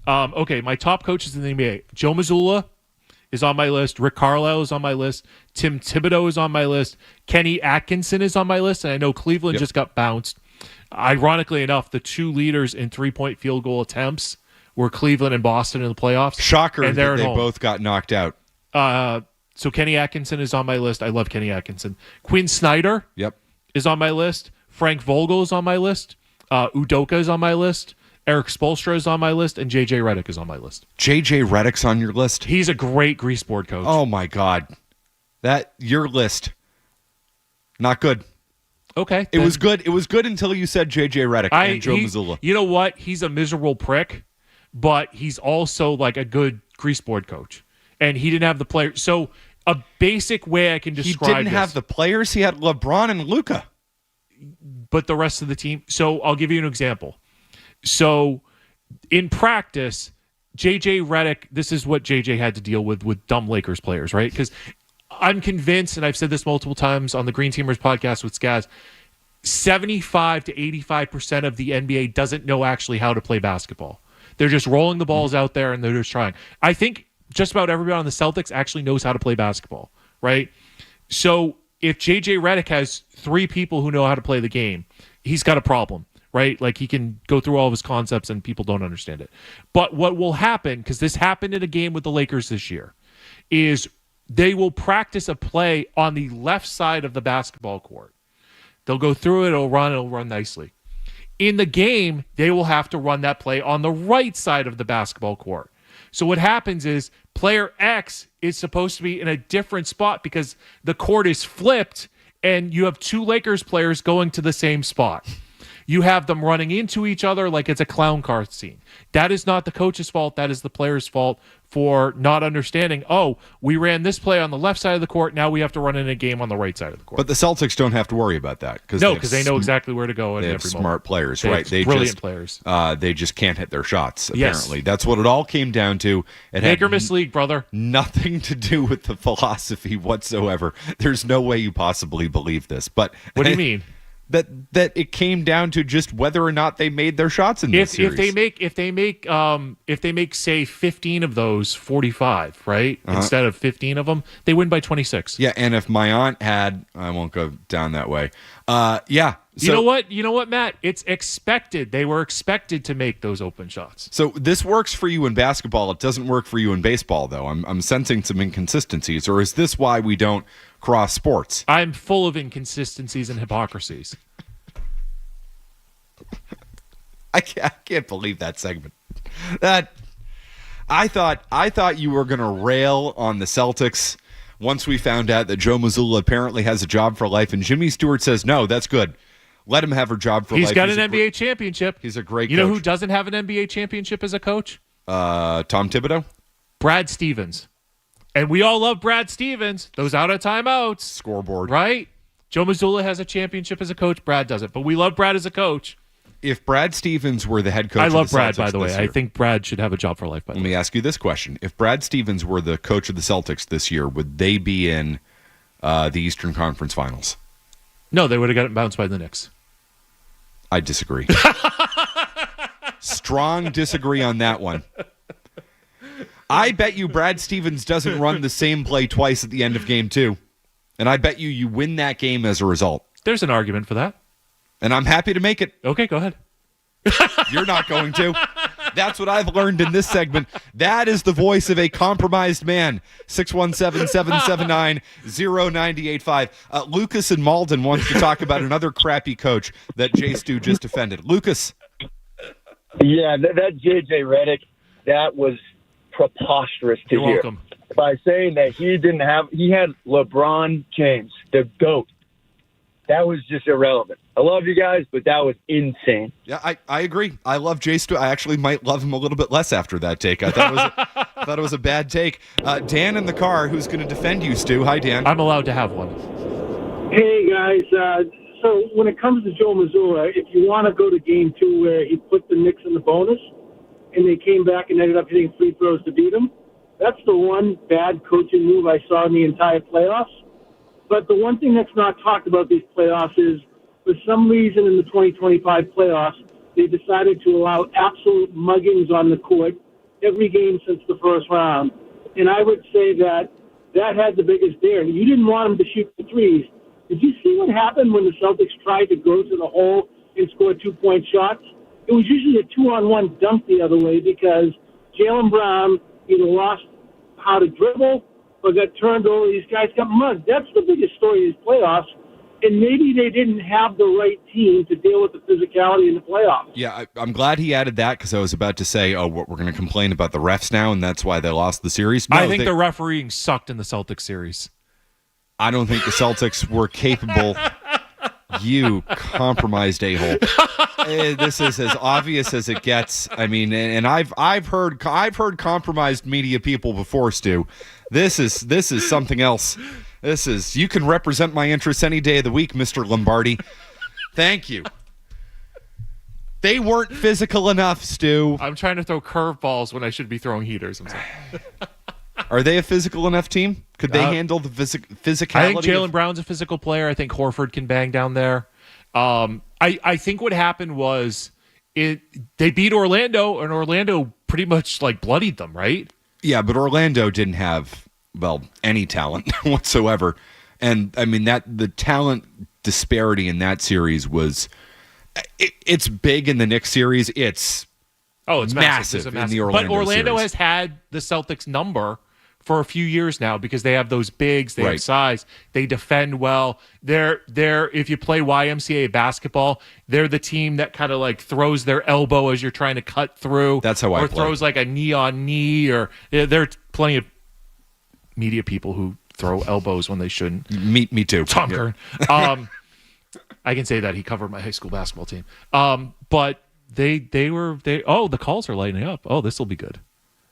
Okay, my top coaches in the NBA. Joe Mazzulla is on my list. Rick Carlisle is on my list. Tim Thibodeau is on my list. Kenny Atkinson is on my list. And I know Cleveland just got bounced. Ironically enough, the 2 leaders in 3-point field goal attempts were Cleveland and Boston in the playoffs. Shocker and that they both got knocked out. So Kenny Atkinson is on my list. I love Kenny Atkinson. Quinn Snyder is on my list. Frank Vogel is on my list. Udoka is on my list. Eric Spoelstra is on my list, and J.J. Redick is on my list. J.J. Redick's on your list? He's a great greaseboard coach. Oh, my God. Your list, not good. Okay. It was good. It was good until you said J.J. Redick and Joe Mazzulla. You know what? He's a miserable prick, but he's also like a good greaseboard coach. And he didn't have the players. So a basic way I can describe He didn't have the players. He had LeBron and Luka. But the rest of the team. So I'll give you an example. So in practice, J.J. Redick, this is what J.J. had to deal with dumb Lakers players, right? Because I'm convinced, and I've said this multiple times on the Green Teamers podcast with Skaz, 75 to 85% of the NBA doesn't know actually how to play basketball. They're just rolling the balls out there, and they're just trying. I think just about everybody on the Celtics actually knows how to play basketball, right? So if J.J. Redick has 3 people who know how to play the game, he's got a problem. Right? He can go through all of his concepts and people don't understand it. But what will happen, because this happened in a game with the Lakers this year, is they will practice a play on the left side of the basketball court. They'll go through it, it'll run nicely. In the game, they will have to run that play on the right side of the basketball court. So what happens is player X is supposed to be in a different spot because the court is flipped and you have 2 Lakers players going to the same spot. You have them running into each other like it's a clown car scene. That is not the coach's fault. That is the player's fault for not understanding, oh, we ran this play on the left side of the court. Now we have to run in a game on the right side of the court. But the Celtics don't have to worry about that. Because they know exactly where to go. They have smart players, right? They brilliant players. They just can't hit their shots, apparently. Yes. That's what it all came down to. Make or miss league, brother. Nothing to do with the philosophy whatsoever. There's no way you possibly believe this. But what do you mean? That it came down to just whether or not they made their shots in this series. If they make say 15 of those 45, right? Instead of 15 of them, they win by 26. Yeah, and if my aunt had, I won't go down that way. Yeah. So, you know what, Matt? It's expected. They were expected to make those open shots. So this works for you in basketball. It doesn't work for you in baseball, though. I'm sensing some inconsistencies. Or is this why we don't cross sports? I'm full of inconsistencies and hypocrisies. I can't believe that segment. That I thought you were going to rail on the Celtics once we found out that Joe Mazzulla apparently has a job for life, and Jimmy Stewart says, no, that's good. Let him have a job for life. He's got an NBA championship. He's a great coach. You know who doesn't have an NBA championship as a coach? Tom Thibodeau? Brad Stevens. And we all love Brad Stevens. Those out of timeouts. Scoreboard. Right? Joe Mazzulla has a championship as a coach. Brad doesn't. But we love Brad as a coach. If Brad Stevens were the head coach I love of the Brad, Celtics by the way. this year, I think Brad should have a job for life, by the let way. me ask you this question. If Brad Stevens were the coach of the Celtics this year, would they be in the Eastern Conference Finals? No, they would have gotten bounced by the Knicks. I disagree. Strong disagree on that one. I bet you Brad Stevens doesn't run the same play twice at the end of game 2. And I bet you win that game as a result. There's an argument for that. And I'm happy to make it. Okay, go ahead. You're not going to. That's what I've learned in this segment. That is the voice of a compromised man. 617-779-0985. Lucas in Malden wants to talk about another crappy coach that Jay Stu just defended. Lucas. Yeah, that J.J. Redick, that was preposterous to You're hear. welcome. By saying that he had LeBron James, the GOAT. That was just irrelevant. I love you guys, but that was insane. Yeah, I agree. I love Jay Stu. I actually might love him a little bit less after that take. I thought it was a bad take. Dan in the car, who's going to defend you, Stu. Hi, Dan. I'm allowed to have one. Hey, guys. So when it comes to Joe Mazzulla, if you want to go to game 2 where he put the Knicks in the bonus and they came back and ended up hitting free throws to beat them, that's the one bad coaching move I saw in the entire playoffs. But the one thing that's not talked about these playoffs is, for some reason in the 2025 playoffs, they decided to allow absolute muggings on the court every game since the first round. And I would say that had the biggest dare. You didn't want them to shoot the threes. Did you see what happened when the Celtics tried to go to the hole and score 2-point shots? It was usually a 2-on-1 dunk the other way because Jaylen Brown either lost how to dribble or got turned over. These guys got mugged. That's the biggest story of these playoffs. And maybe they didn't have the right team to deal with the physicality in the playoffs. Yeah, I'm glad he added that because I was about to say, we're going to complain about the refs now, and that's why they lost the series. No, I think the refereeing sucked in the Celtics series. I don't think the Celtics were capable. You compromised a-hole. This is as obvious as it gets. I mean, and I've heard compromised media people before, Stu. This is something else. You can represent my interests any day of the week, Mr. Lombardi. Thank you. They weren't physical enough, Stu. I'm trying to throw curveballs when I should be throwing heaters. I'm sorry. Are they a physical enough team? Could they handle the physicality? I think Jaylen Brown's a physical player. I think Horford can bang down there. I think what happened was they beat Orlando, and Orlando pretty much like bloodied them, right? Yeah, but Orlando didn't have any talent whatsoever, and I mean the talent disparity in that series was it's big in the Knicks series. It's massive in the Orlando. But Orlando series. has had the Celtics number for a few years now because they have those bigs, they have size, they defend well. They're if you play YMCA basketball, they're the team that kind of like throws their elbow as you're trying to cut through. That's how I or play. Throws like a knee on knee, or there are plenty of media people who throw elbows when they shouldn't. Me too. Tom Kern. I can say that he covered my high school basketball team. But the calls are lighting up. Oh, this will be good.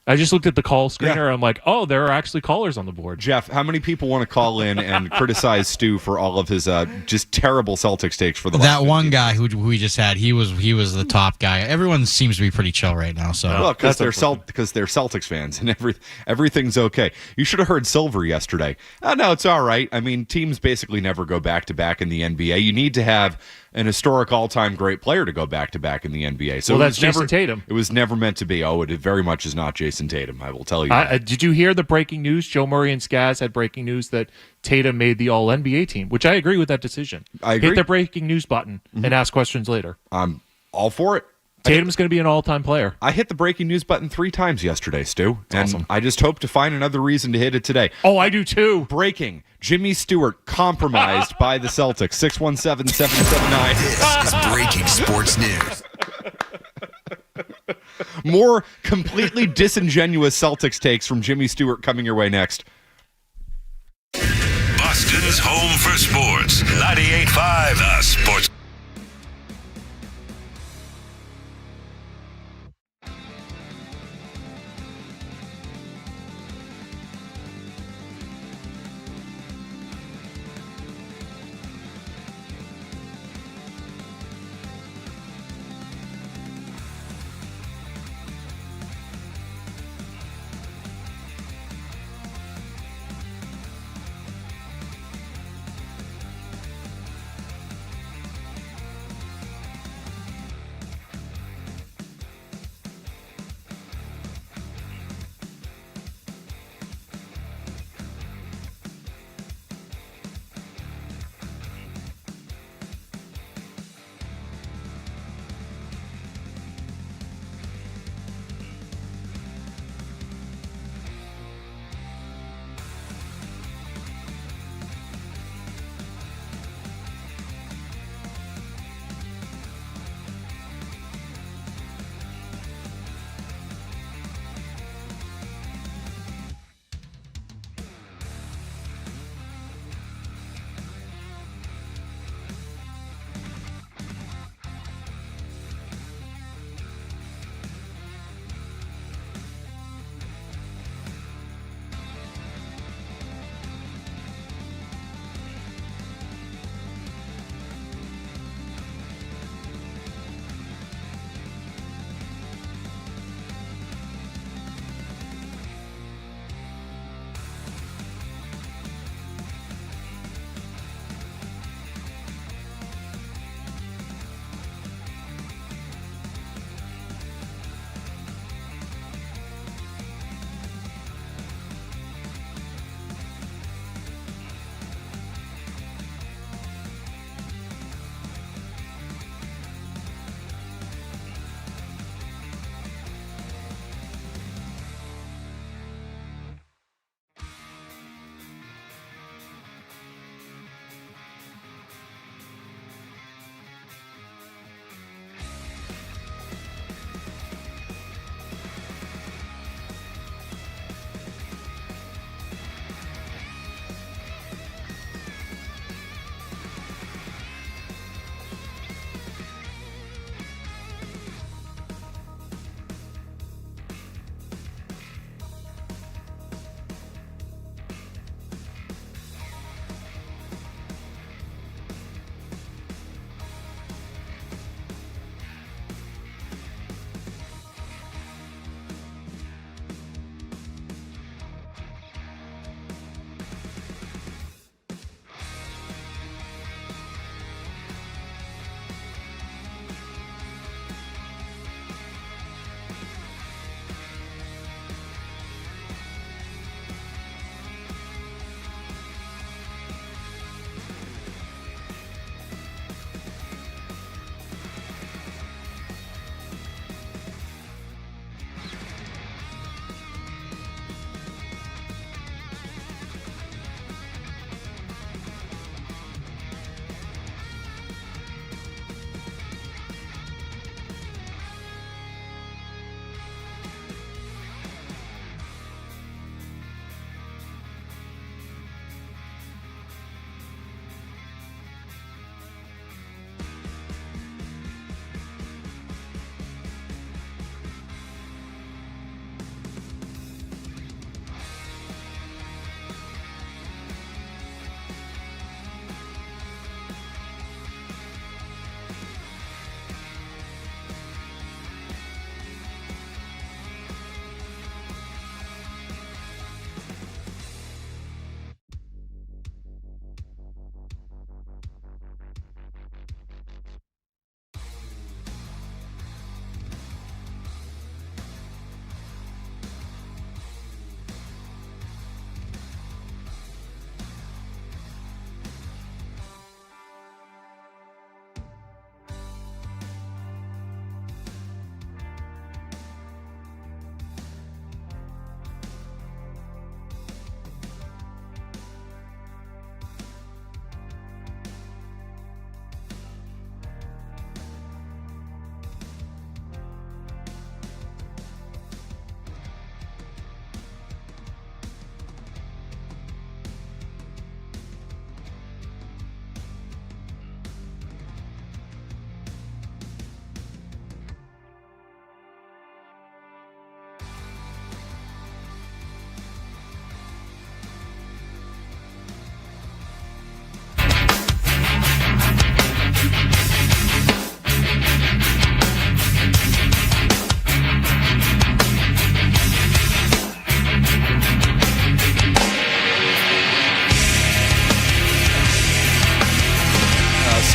I just looked at the call screener. Yeah. I'm like, oh, there are actually callers on the board. Jeff, how many people want to call in and criticize Stu for all of his just terrible Celtics takes for the last that one guy who we just had? He was the top guy. Everyone seems to be pretty chill right now. So well, because they're Celtics fans and everything's okay. You should have heard Silver yesterday. No, it's all right. I mean, teams basically never go back to back in the NBA. You need to have an historic all-time great player to go back-to-back in the NBA. So that's Jason Tatum. It was never meant to be. Oh, it very much is not Jason Tatum, I will tell you. Did you hear the breaking news? Joe Murray and Skaz had breaking news that Tatum made the All-NBA team, which I agree with that decision. I agree. Hit the breaking news button and ask questions later. I'm all for it. Tatum's going to be an all-time player. I hit the breaking news button 3 times yesterday, Stu. And awesome. I just hope to find another reason to hit it today. Oh, I do too. Breaking. Jimmy Stewart compromised by the Celtics. 617-779. This is breaking sports news. More completely disingenuous Celtics takes from Jimmy Stewart coming your way next. Boston's home for sports. 98.5 The Sports.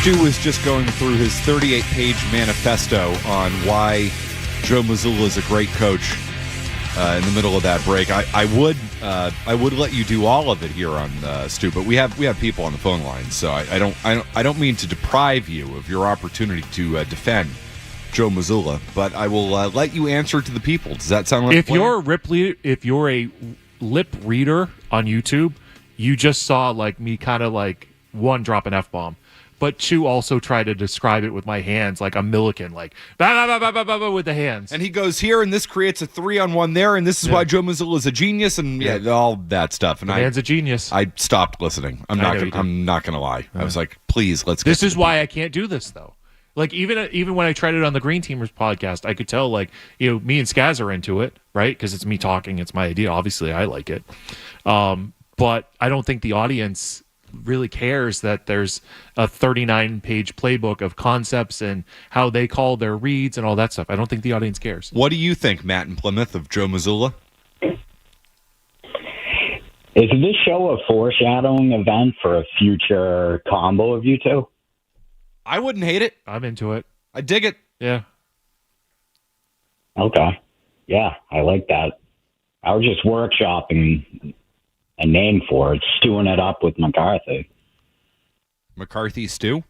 Stu was just going through his 38-page manifesto on why Joe Mazzulla is a great coach in the middle of that break. I would let you do all of it here on Stu, but we have people on the phone line, so I don't mean to deprive you of your opportunity to defend Joe Mazzulla, but I will let you answer to the people. Does that sound like if you're a lip reader on YouTube, you just saw like me kind of like one drop an F-bomb, but two also try to describe it with my hands like a Milliken, like bah, bah, bah, bah, bah, bah, with the hands. And he goes here, and this creates a 3-on-1 there, and this is why Joe Mazzulla is a genius, and all that stuff. And the man's a genius. I stopped listening. I'm not gonna lie. I was like, please, let's. This is why I can't do this though. Like even when I tried it on the Green Teamers podcast, I could tell like me and Skaz are into it, right? Because it's me talking, it's my idea. Obviously, I like it, but I don't think the audience really cares that there's a 39-page playbook of concepts and how they call their reads and all that stuff. I don't think the audience cares. What do you think, Matt in Plymouth, of Joe Mazzulla? Is this show a foreshadowing event for a future combo of you two? I wouldn't hate it. I'm into it. I dig it. Yeah. Okay. Yeah, I like that. I was just workshopping a name for it, stewing it up with McCarthy. McCarthy stew?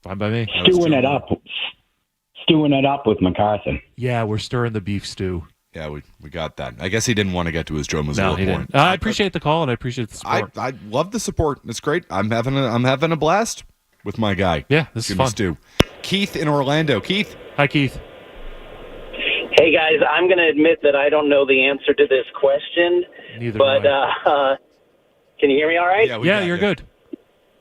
Fine by me. Stewing it up with McCarthy. Yeah, we're stirring the beef stew. Yeah, we got that. I guess he didn't want to get to his Joe Mazzulla No, he point. didn't. I appreciate the call and I appreciate the support. I love the support. It's great. I'm having a blast with my guy. Yeah, this is fun. Stu. Keith in Orlando. Keith. Hi, Keith. Hey, guys, I'm going to admit that I don't know the answer to this question. Neither but, do I. Can you hear me all right? Yeah, you're good.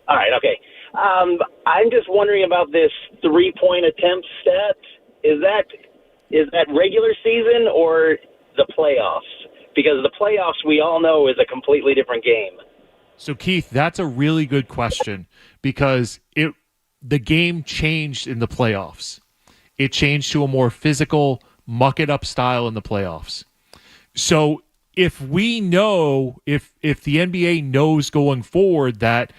All right, okay. I'm just wondering about this 3-point attempt stat. Is that regular season or the playoffs? Because the playoffs, we all know, is a completely different game. So, Keith, that's a really good question because the game changed in the playoffs. It changed to a more physical, muck-it-up style in the playoffs. So if we know, if the NBA knows going forward that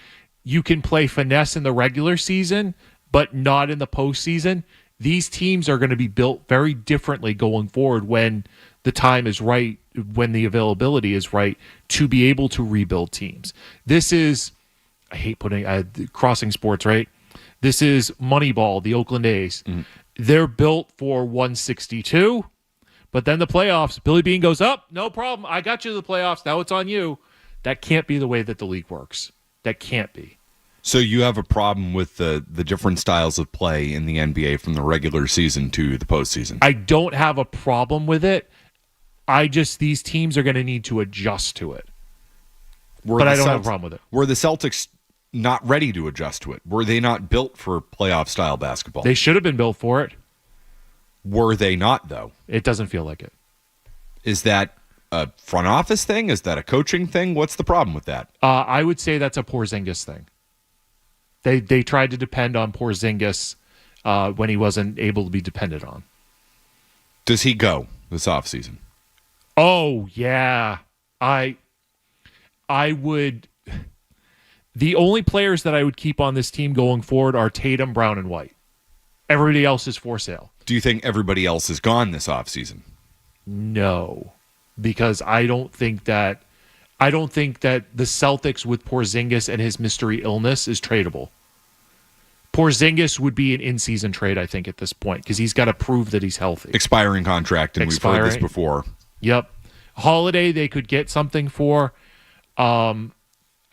you can play finesse in the regular season but not in the postseason, these teams are going to be built very differently going forward when the time is right, when the availability is right to be able to rebuild teams. This is, I hate putting crossing sports, right? This is Moneyball, the Oakland A's. Mm. They're built for 162, but then the playoffs, Billy Beane goes up, no problem. I got you to the playoffs. Now it's on you. That can't be the way that the league works. That can't be. So you have a problem with the different styles of play in the NBA from the regular season to the postseason? I don't have a problem with it. These teams are going to need to adjust to it. But I don't have a problem with it. Were the Celtics not ready to adjust to it? Were they not built for playoff style basketball? They should have been built for it. Were they not, though? It doesn't feel like it. Is that a front office thing? Is that a coaching thing? What's the problem with that? I would say that's a Porzingis thing. They tried to depend on Porzingis when he wasn't able to be depended on. Does he go this offseason? Oh, yeah. I would... The only players that I would keep on this team going forward are Tatum, Brown, and White. Everybody else is for sale. Do you think everybody else is gone this offseason? No, because I don't think that the Celtics with Porzingis and his mystery illness is tradable. Porzingis would be an in-season trade, I think, at this point, because he's got to prove that he's healthy. Expiring contract, and we've heard this before. Yep. Holiday, they could get something for.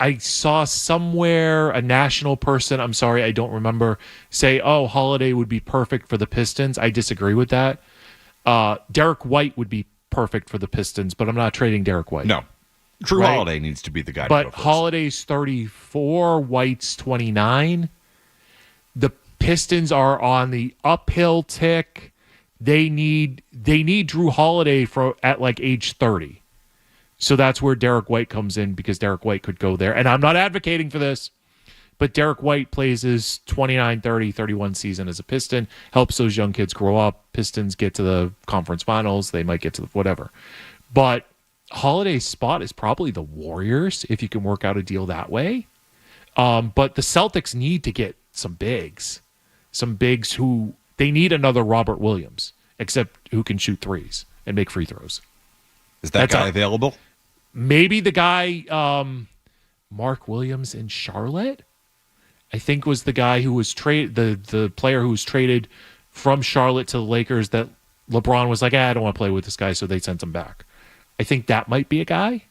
I saw somewhere a national person, I'm sorry, I don't remember, say, oh, Holiday would be perfect for the Pistons. I disagree with that. Derek White would be perfect for the Pistons, but I'm not trading Derek White. No. Drew Holiday needs to be the guy to go first. But Holiday's 34, White's 29. The Pistons are on the uphill tick. They need Drew Holiday at like age 30. So that's where Derek White comes in, because Derek White could go there. And I'm not advocating for this, but Derek White plays his 29, 30, 31 season as a Piston, helps those young kids grow up. Pistons get to the conference finals. They might get to whatever. But Holiday's spot is probably the Warriors, if you can work out a deal that way. But the Celtics need to get some bigs who they need another Robert Williams, except who can shoot threes and make free throws. Is that guy available? Maybe the guy, Mark Williams in Charlotte, I think was the guy who was the player who was traded from Charlotte to the Lakers that LeBron was like, I don't want to play with this guy, so they sent him back. I think that might be a guy.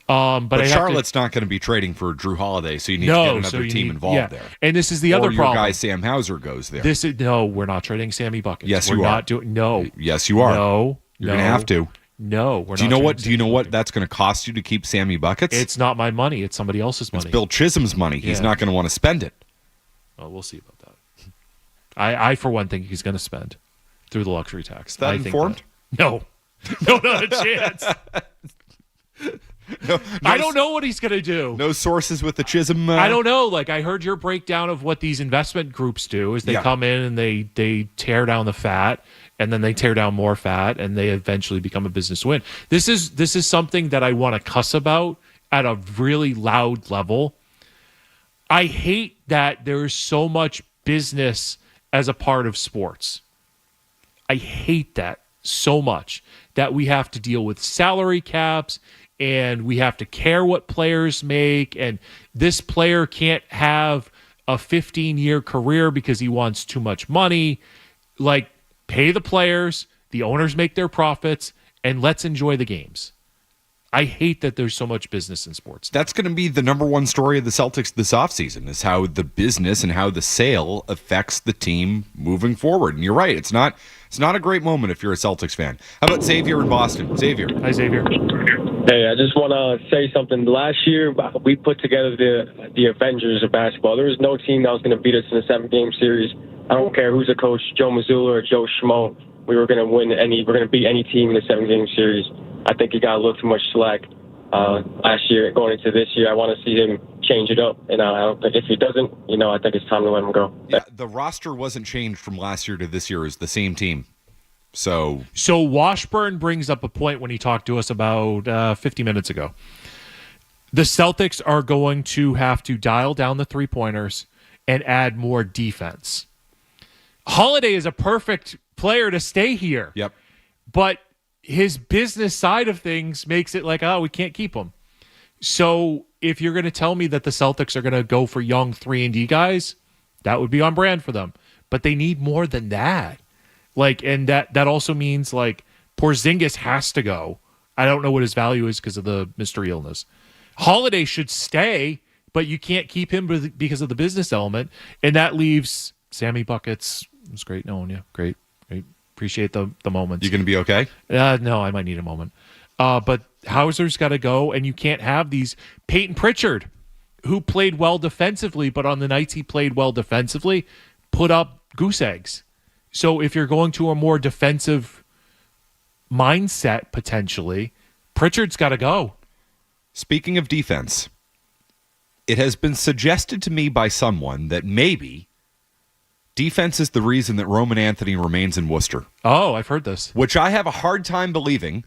But Charlotte's not going to be trading for Drew Holiday, so you need to get another team involved there. And this is the other problem. Or your guy Sam Hauser goes there. No, we're not trading Sammy Buckets. Yes, we're you not are. No. Yes, you are. No. You're going to have to. No, we're not. Do you know what that's going to cost you to keep Sammy Buckets? It's not my money. It's somebody else's money. It's Bill Chisholm's money. He's not going to want to spend it. Well, we'll see about that. I for one, think he's going to spend through the luxury tax. Is that informed? No, not a chance. No, I don't know what he's going to do. No sources with the Chisholm. I don't know. Like, I heard your breakdown of what these investment groups do is they come in and they tear down the fat, and then they tear down more fat, and they eventually become a business win. This is something that I want to cuss about at a really loud level. I hate that there is so much business as a part of sports. I hate that so much, that we have to deal with salary caps and we have to care what players make, and this player can't have a 15-year career because he wants too much money. Like, pay the players, the owners make their profits, and let's enjoy the games. I hate that there's so much business in sports. That's going to be the number one story of the Celtics this offseason, is how the business and how the sale affects the team moving forward. And you're right, it's not a great moment if you're a Celtics fan. How about Xavier in Boston? Xavier. Hi, Xavier. Hey, I just want to say something. Last year, we put together the Avengers of basketball. There was no team that was going to beat us in a 7-game series. I don't care who's the coach, Joe Mazzulla or Joe Schmo. We were going to win we're going to beat any team in a 7-game series. I think he got a little too much slack last year. Going into this year, I want to see him change it up. And I don't think if he doesn't, I think it's time to let him go. Yeah, the roster wasn't changed from last year to this year. It's the same team. So Washburn brings up a point when he talked to us about 50 minutes ago. The Celtics are going to have to dial down the three-pointers and add more defense. Holiday is a perfect player to stay here. Yep. But his business side of things makes it like, we can't keep him. So if you're going to tell me that the Celtics are going to go for young 3-and-D guys, that would be on brand for them. But they need more than that. And that also means, Porzingis has to go. I don't know what his value is because of the mystery illness. Holiday should stay, but you can't keep him because of the business element. And that leaves Sammy Buckets. It was great knowing you. Great. Appreciate the moments. You going to be okay? No, I might need a moment. But Hauser's got to go, and you can't have these. Peyton Pritchard, who played well defensively, but on the nights he played well defensively, put up goose eggs. So if you're going to a more defensive mindset, potentially, Pritchard's got to go. Speaking of defense, it has been suggested to me by someone that maybe defense is the reason that Roman Anthony remains in Worcester. Oh, I've heard this. Which I have a hard time believing,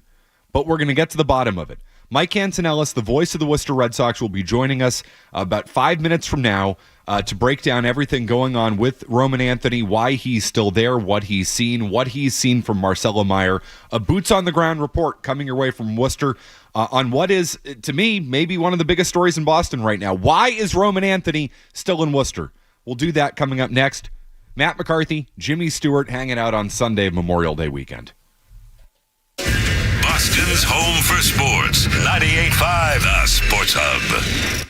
but we're going to get to the bottom of it. Mike Antonellis, the voice of the Worcester Red Sox, will be joining us about 5 minutes from now to break down everything going on with Roman Anthony, why he's still there, what he's seen from Marcelo Meyer. A boots-on-the-ground report coming your way from Worcester on what is, to me, maybe one of the biggest stories in Boston right now. Why is Roman Anthony still in Worcester? We'll do that coming up next. Matt McCarthy, Jimmy Stewart hanging out on Sunday, Memorial Day weekend. Boston's home for sports. 98.5 The Sports Hub.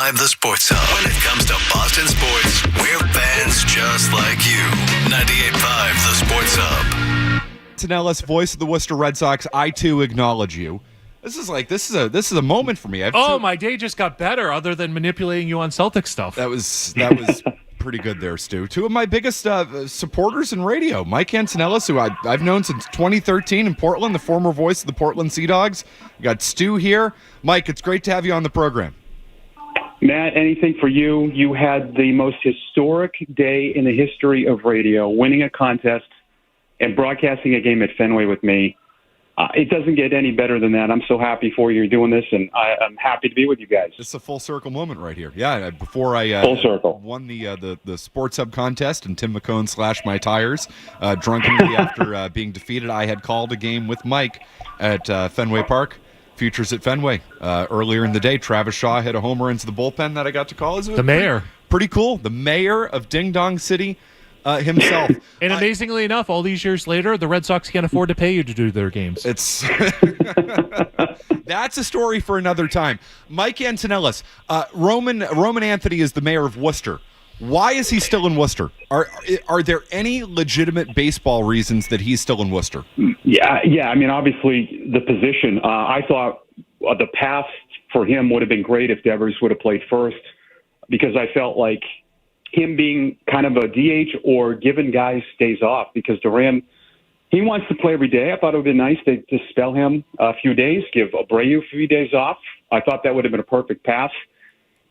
98.5 The Sports Hub. When it comes to Boston sports, we're fans just like you. 98.5 The Sports Hub. Tinellis, voice of the Worcester Red Sox, I too acknowledge you. This is a moment for me. My day just got better other than manipulating you on Celtic stuff. That was pretty good there, Stu. Two of my biggest supporters in radio, Mike Antonellis, who I've known since 2013 in Portland, the former voice of the Portland Sea Dogs. We got Stu here. Mike, it's great to have you on the program. Matt, anything for you. You had the most historic day in the history of radio, winning a contest and broadcasting a game at Fenway with me. It doesn't get any better than that. I'm so happy for you. You're doing this, and I'm happy to be with you guys. It's a full circle moment right here. Yeah, before I full circle. Won the Sports Hub contest, and Tim McCone slashed my tires drunkenly after being defeated, I had called a game with Mike at Fenway Park. Futures at Fenway. Earlier in the day, Travis Shaw hit a homer into the bullpen that I got to call. The mayor. Pretty cool. The mayor of Ding Dong City himself. And amazingly enough, all these years later, the Red Sox can't afford to pay you to do their games. It's that's a story for another time. Mike Antonellis, Roman Anthony is the mayor of Worcester. Why is he still in Worcester? Are there any legitimate baseball reasons that he's still in Worcester? Yeah. I mean, obviously, the position. I thought the path for him would have been great if Devers would have played first, because I felt like him being kind of a DH or giving guys days off, because Duran, he wants to play every day. I thought it would be nice to spell him a few days, give Abreu a few days off. I thought that would have been a perfect path.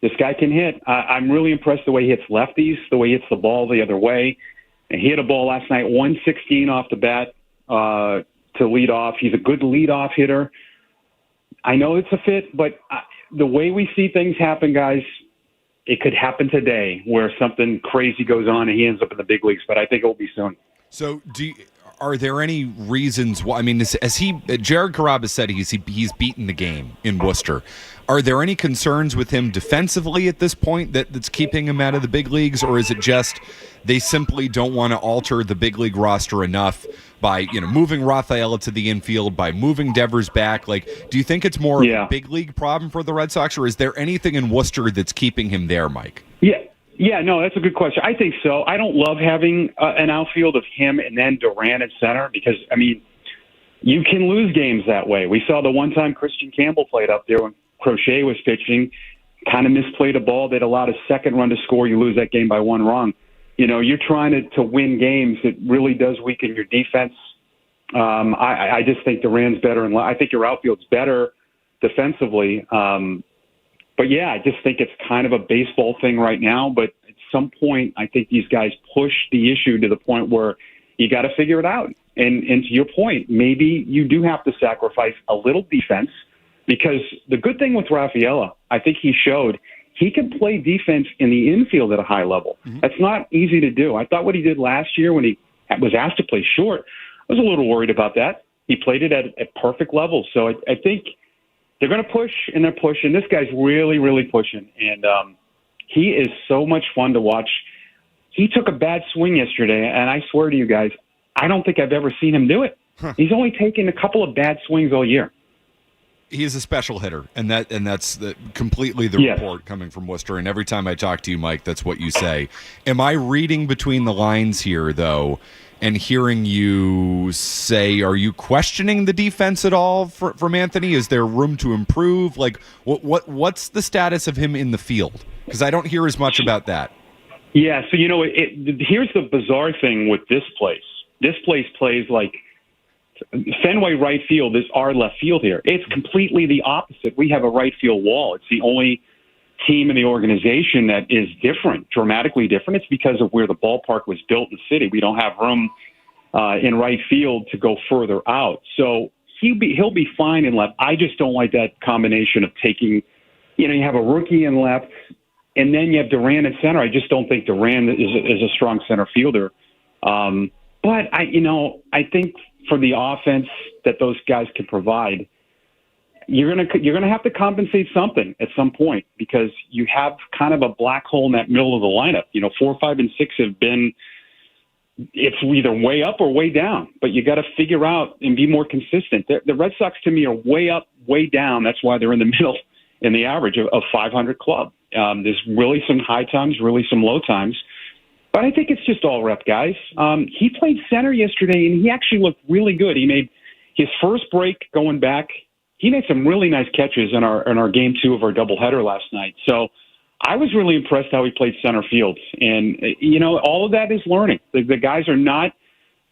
This guy can hit. I'm really impressed the way he hits lefties, the way he hits the ball the other way. And he hit a ball last night, 116 off the bat to lead off. He's a good leadoff hitter. I know it's a fit, but the way we see things happen, guys, it could happen today where something crazy goes on and he ends up in the big leagues, but I think it will be soon. So are there any reasons why? I mean, Jared Carrabba said he's beaten the game in Worcester. Are there any concerns with him defensively at this point that's keeping him out of the big leagues, or is it just they simply don't want to alter the big league roster enough by moving Rafaela to the infield, by moving Devers back? Like, do you think it's more of a big league problem for the Red Sox, or is there anything in Worcester that's keeping him there, Mike? Yeah, no, that's a good question. I think so. I don't love having an outfield of him and then Duran at center because, I mean, you can lose games that way. We saw the one time Christian Campbell played up there when Crochet was pitching, kind of misplayed a ball that allowed a second run to score. You lose that game by one wrong. You're trying to win games. It really does weaken your defense. I just think Duran's better, and I think your outfield's better defensively. But, yeah, I just think it's kind of a baseball thing right now. But at some point, I think these guys push the issue to the point where you got to figure it out. And to your point, maybe you do have to sacrifice a little defense, because the good thing with Rafaela, I think he showed he can play defense in the infield at a high level. Mm-hmm. That's not easy to do. I thought what he did last year when he was asked to play short, I was a little worried about that. He played it at perfect level. So I think they're going to push, and they're pushing. This guy's really, really pushing, and he is so much fun to watch. He took a bad swing yesterday, and I swear to you guys, I don't think I've ever seen him do it. Huh. He's only taken a couple of bad swings all year. He's a special hitter, and that's completely the report coming from Worcester. And every time I talk to you, Mike, that's what you say. Am I reading between the lines here, though, and hearing you say, are you questioning the defense at all from Anthony? Is there room to improve? Like, what's the status of him in the field? Because I don't hear as much about that. Yeah, so here's the bizarre thing with this place. This place plays like Fenway right field is our left field here. It's completely the opposite. We have a right field wall. It's the only team in the organization that is different, dramatically different. It's because of where the ballpark was built in the city. We don't have room in right field to go further out. So he'll be fine in left. I just don't like that combination of taking, you have a rookie in left, and then you have Duran at center. I just don't think Duran is a strong center fielder. But I think for the offense that those guys can provide, you're gonna have to compensate something at some point, because you have kind of a black hole in that middle of the lineup. 4, 5, and 6 have been, it's either way up or way down, but you got to figure out and be more consistent. The Red Sox to me are way up, way down. That's why they're in the middle in the average of 500 club. There's really some high times, really some low times. But I think it's just all rep, guys. He played center yesterday, and he actually looked really good. He made his first break going back. He made some really nice catches in our game 2 of our doubleheader last night. So I was really impressed how he played center field. And, all of that is learning. The guys are not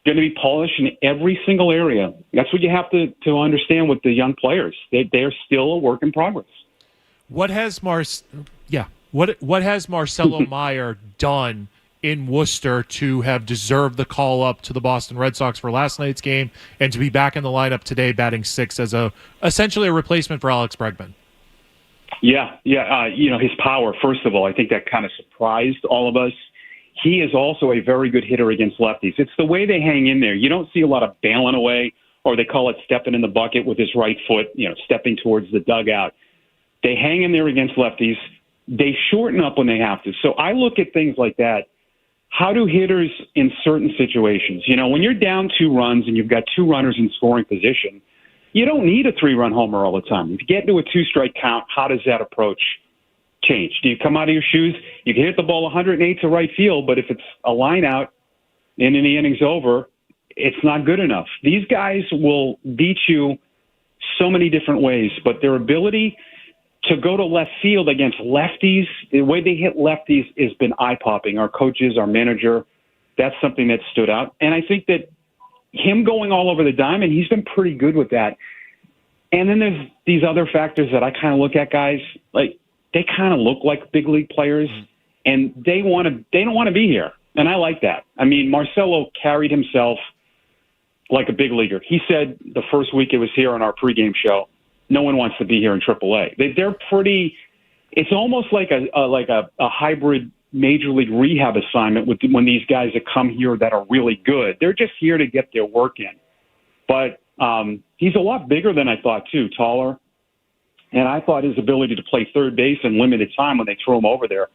going to be polished in every single area. That's what you have to understand with the young players. They're still a work in progress. What has Marcelo Meyer done in Worcester to have deserved the call up to the Boston Red Sox for last night's game and to be back in the lineup today batting 6th as essentially a replacement for Alex Bregman? Yeah. His power, first of all, I think that kind of surprised all of us. He is also a very good hitter against lefties. It's the way they hang in there. You don't see a lot of bailing away, or they call it stepping in the bucket with his right foot, stepping towards the dugout. They hang in there against lefties. They shorten up when they have to. So I look at things like that. How do hitters in certain situations, when you're down 2 runs and you've got 2 runners in scoring position, you don't need a 3-run homer all the time. If you get into a 2-strike count, how does that approach change? Do you come out of your shoes? You can hit the ball 108 to right field, but if it's a line out and then the inning's over, it's not good enough. These guys will beat you so many different ways, but their ability to go to left field against lefties, the way they hit lefties has been eye-popping. Our coaches, our manager, that's something that stood out. And I think that him going all over the diamond, he's been pretty good with that. And then there's these other factors that I kind of look at, guys. Like, they kind of look like big league players, and they don't want to be here. And I like that. I mean, Marcelo carried himself like a big leaguer. He said the first week it was here on our pregame show, no one wants to be here in AAA. They're pretty. It's almost like a hybrid major league rehab assignment when these guys that come here that are really good. They're just here to get their work in. But he's a lot bigger than I thought too, taller. And I thought his ability to play third base in limited time when they threw him over there,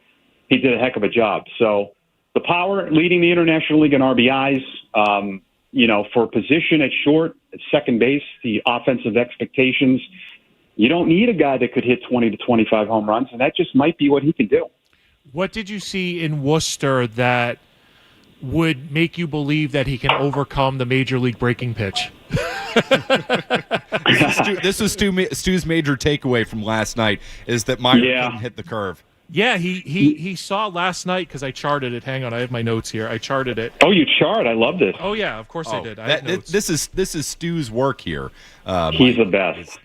he did a heck of a job. So the power, leading the International League in RBIs. For position at short, at second base, the offensive expectations, you don't need a guy that could hit 20 to 25 home runs, and that just might be what he can do. What did you see in Worcester that would make you believe that he can overcome the major league breaking pitch? This was Stu's major takeaway from last night, is that Meyer couldn't hit the curve. Yeah, he saw last night, because I charted it. Hang on, I have my notes here. I charted it. Oh, you chart? I love this. Oh yeah, of course I did. I have notes. This is Stu's work here. He's the best.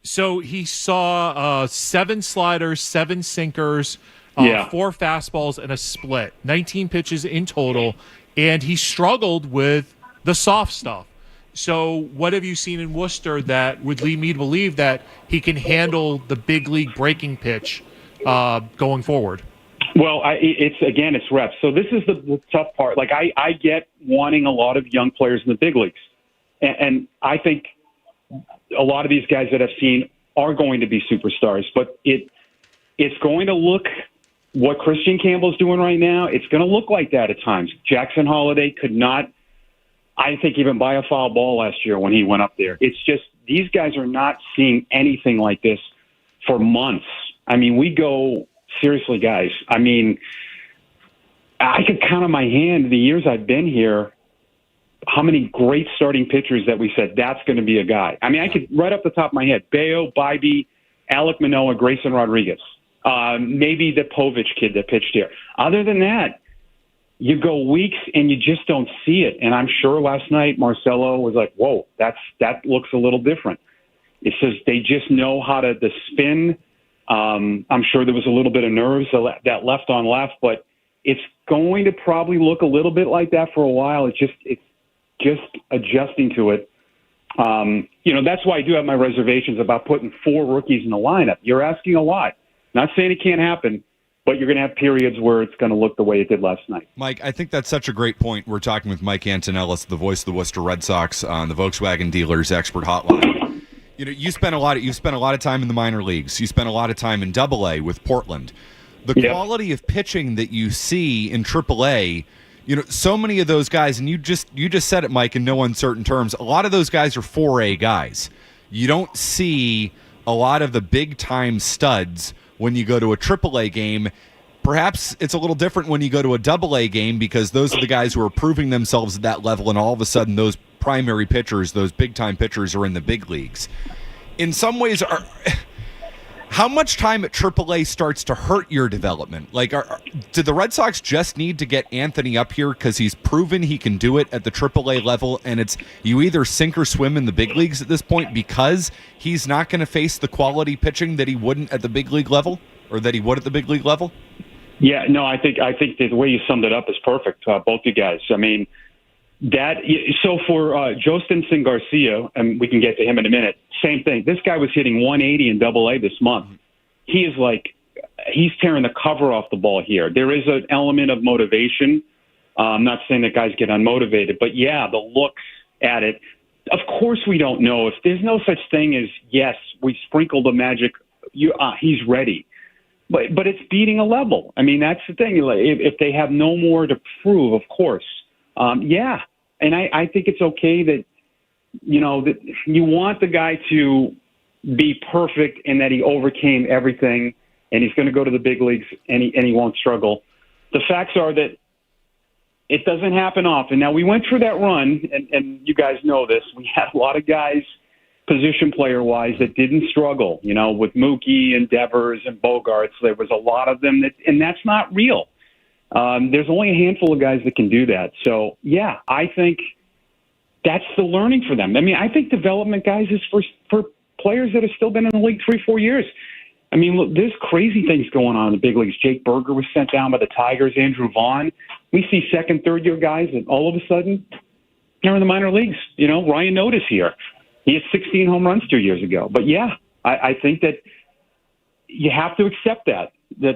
So he saw 7 sliders, 7 sinkers, 4 fastballs, and a split. 19 pitches in total, and he struggled with the soft stuff. So what have you seen in Worcester that would lead me to believe that he can handle the big league breaking pitch going forward? Well, it's reps. So this is the tough part. Like I get wanting a lot of young players in the big leagues, and I think a lot of these guys that I've seen are going to be superstars. But it's going to look what Christian Campbell's doing right now. It's going to look like that at times. Jackson Holiday could not, I think, even buy a foul ball last year when he went up there. It's just these guys are not seeing anything like this for months. I mean, we go, seriously, guys, I mean, I could count on my hand the years I've been here how many great starting pitchers that we said, that's going to be a guy. I mean, I could, right off the top of my head, Bayo, Bybee, Alek Manoah, Grayson Rodriguez, maybe the Povich kid that pitched here. Other than that, you go weeks and you just don't see it. And I'm sure last night Marcelo was like, whoa, that looks a little different. It says they just know how to the spin. I'm sure there was a little bit of nerves, that left on left, but it's going to probably look a little bit like that for a while. It's just adjusting to it. That's why I do have my reservations about putting 4 rookies in the lineup. You're asking a lot. Not saying it can't happen, but you're going to have periods where it's going to look the way it did last night. Mike, I think that's such a great point. We're talking with Mike Antonellis, the voice of the Worcester Red Sox on the Volkswagen Dealers Expert Hotline. You spent a lot of time in the minor leagues. You spent a lot of time in AA with Portland. The quality of pitching that you see in AAA, so many of those guys, and you just said it, Mike, in no uncertain terms, a lot of those guys are 4A guys. You don't see a lot of the big-time studs when you go to a AAA game. Perhaps it's a little different when you go to a AA game because those are the guys who are proving themselves at that level, and all of a sudden those primary pitchers, those big-time pitchers, are in the big leagues. In some ways, how much time at AAA starts to hurt your development? Like, do the Red Sox just need to get Anthony up here because he's proven he can do it at the AAA level, and it's you either sink or swim in the big leagues at this point because he's not going to face the quality pitching that he wouldn't at the big league level, or that he would at the big league level? Yeah, no, I think the way you summed it up is perfect, both you guys. I mean, so for Jostinson Garcia, and we can get to him in a minute, same thing. This guy was hitting 180 in AA this month. He is he's tearing the cover off the ball here. There is an element of motivation. I'm not saying that guys get unmotivated, but yeah, the looks at it. Of course we don't know. If there's no such thing as, yes, we sprinkle the magic, he's ready. But it's beating a level. I mean, that's the thing. If they have no more to prove, of course. Yeah. And I think it's okay that, that you want the guy to be perfect and that he overcame everything and he's going to go to the big leagues and he won't struggle. The facts are that it doesn't happen often. Now, we went through that run, and you guys know this. We had a lot of guys position player-wise that didn't struggle, with Mookie and Devers and Bogarts. There was a lot of them, and that's not real. There's only a handful of guys that can do that. So, yeah, I think that's the learning for them. I mean, I think development, guys, is for players that have still been in the league 3-4 years. I mean, look, there's crazy things going on in the big leagues. Jake Berger was sent down by the Tigers, Andrew Vaughn. We see second, third-year guys, and all of a sudden, they're in the minor leagues. Ryan Notice here. He had 16 home runs 2 years ago. But, yeah, I think that you have to accept that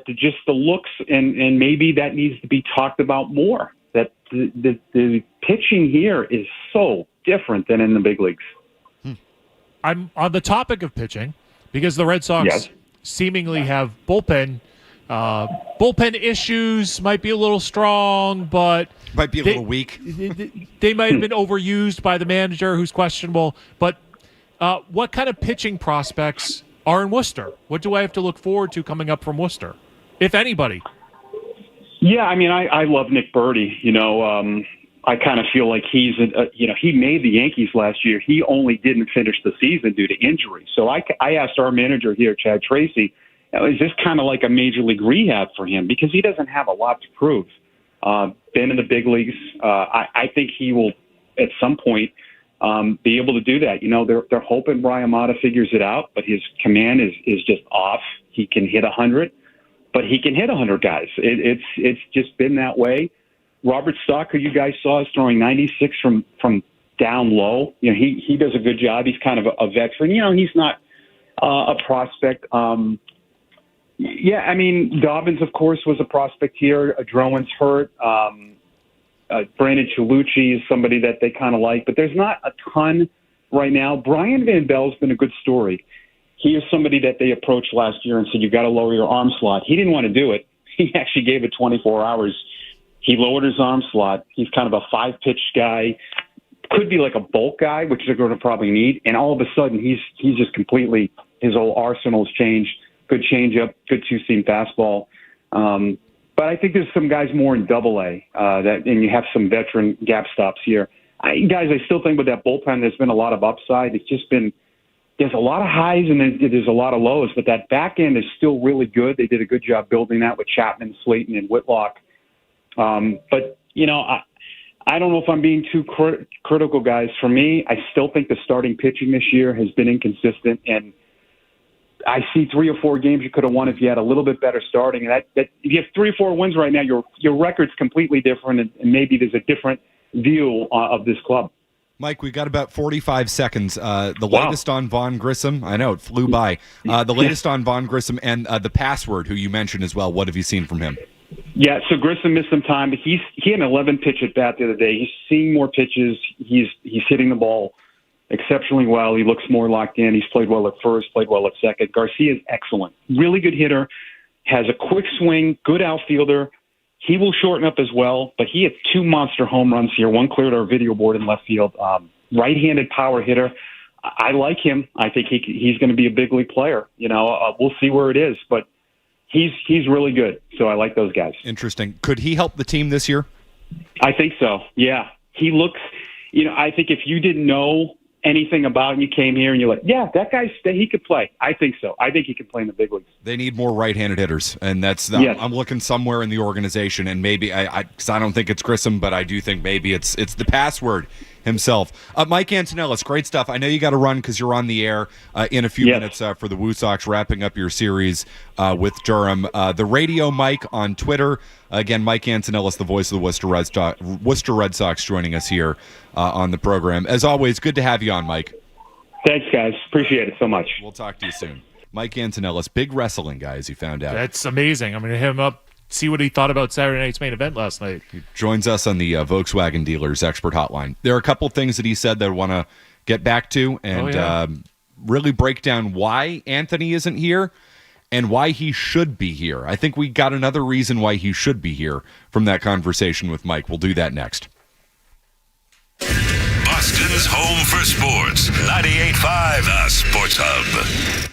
just the looks, and maybe that needs to be talked about more, that the pitching here is so different than in the big leagues. I'm on the topic of pitching because the Red Sox seemingly have bullpen issues, might be a little strong, but might be a little weak. They might have been overused by the manager who's questionable. But what kind of pitching prospects are in Worcester? What do I have to look forward to coming up from Worcester, if anybody? Yeah, I mean, I love Nick Birdie. I kind of feel like he's, he made the Yankees last year. He only didn't finish the season due to injury. So I asked our manager here, Chad Tracy, is this kind of like a major league rehab for him? Because he doesn't have a lot to prove. Been in the big leagues. I think he will, at some point, be able to do that. They're hoping Brian Mata figures it out, but his command is just off. He can hit 100, but he can hit 100 guys. It's just been that way. Robert Stock, who you guys saw, is throwing 96 from down low. He does a good job. He's kind of a veteran. He's not a prospect. Yeah, I mean, Dobbins, of course, was a prospect here. Drowan's hurt. Brandon Cholucci is somebody that they kind of like, but there's not a ton right now. Brian Van Bell's been a good story. He is somebody that they approached last year and said, you've got to lower your arm slot. He didn't want to do it. He actually gave it 24 hours. He lowered his arm slot. He's kind of a 5-pitch guy. Could be like a bulk guy, which they're going to probably need. And all of a sudden, he's just completely, his whole arsenal's changed. Good changeup, good two-seam fastball. But I think there's some guys more in AA, and you have some veteran gap stops here. Guys, I still think with that bullpen, there's been a lot of upside. It's just been, there's a lot of highs and there's a lot of lows, but that back end is still really good. They did a good job building that with Chapman, Slayton, and Whitlock. But, I don't know if I'm being too critical, guys. For me, I still think the starting pitching this year has been inconsistent, and I see 3 or 4 games you could have won if you had a little bit better starting. And that if you have 3 or 4 wins right now, your record's completely different, and maybe there's a different view of this club. Mike, we've got about 45 seconds. Latest on Vaughn Grissom. I know, it flew by. The latest on Vaughn Grissom and the password, who you mentioned as well. What have you seen from him? Yeah, so Grissom missed some time, but he had an 11-pitch at bat the other day. He's seeing more pitches. He's hitting the ball exceptionally well. He looks more locked in. He's played well at first, played well at second. Garcia's excellent. Really good hitter, has a quick swing, good outfielder. He will shorten up as well, but he had 2 monster home runs here. One cleared our video board in left field. Right-handed power hitter. I like him. I think he's going to be a big league player. We'll see where it is, but he's really good. So I like those guys. Interesting. Could he help the team this year? I think so. Yeah, he looks. I think if you didn't know anything about him, you came here and you're like, yeah, that guy, he could play. I think so. I think he can play in the big leagues. They need more right-handed hitters, and that's Yes. I'm looking somewhere in the organization, and maybe because I don't think it's Grissom, but I do think maybe it's the password himself. Mike Antonellis, great stuff. I know you got to run because you're on the air in a few minutes for the Woo Sox, wrapping up your series with Durham. The Radio Mike on Twitter. Again, Mike Antonellis, the voice of the Worcester Red Sox, joining us here on the program. As always, good to have you on, Mike. Thanks, guys. Appreciate it so much. We'll talk to you soon. Mike Antonellis, big wrestling guy, as you found out. That's amazing. I'm going to hit him up, see what he thought about Saturday night's main event last night. He joins us on the Volkswagen Dealers Expert Hotline. There are a couple things that he said that I want to get back to and really break down why Anthony isn't here and why he should be here. I think we got another reason why he should be here from that conversation with Mike. We'll do that next. Boston's home for sports. 98.5 The Sports Hub.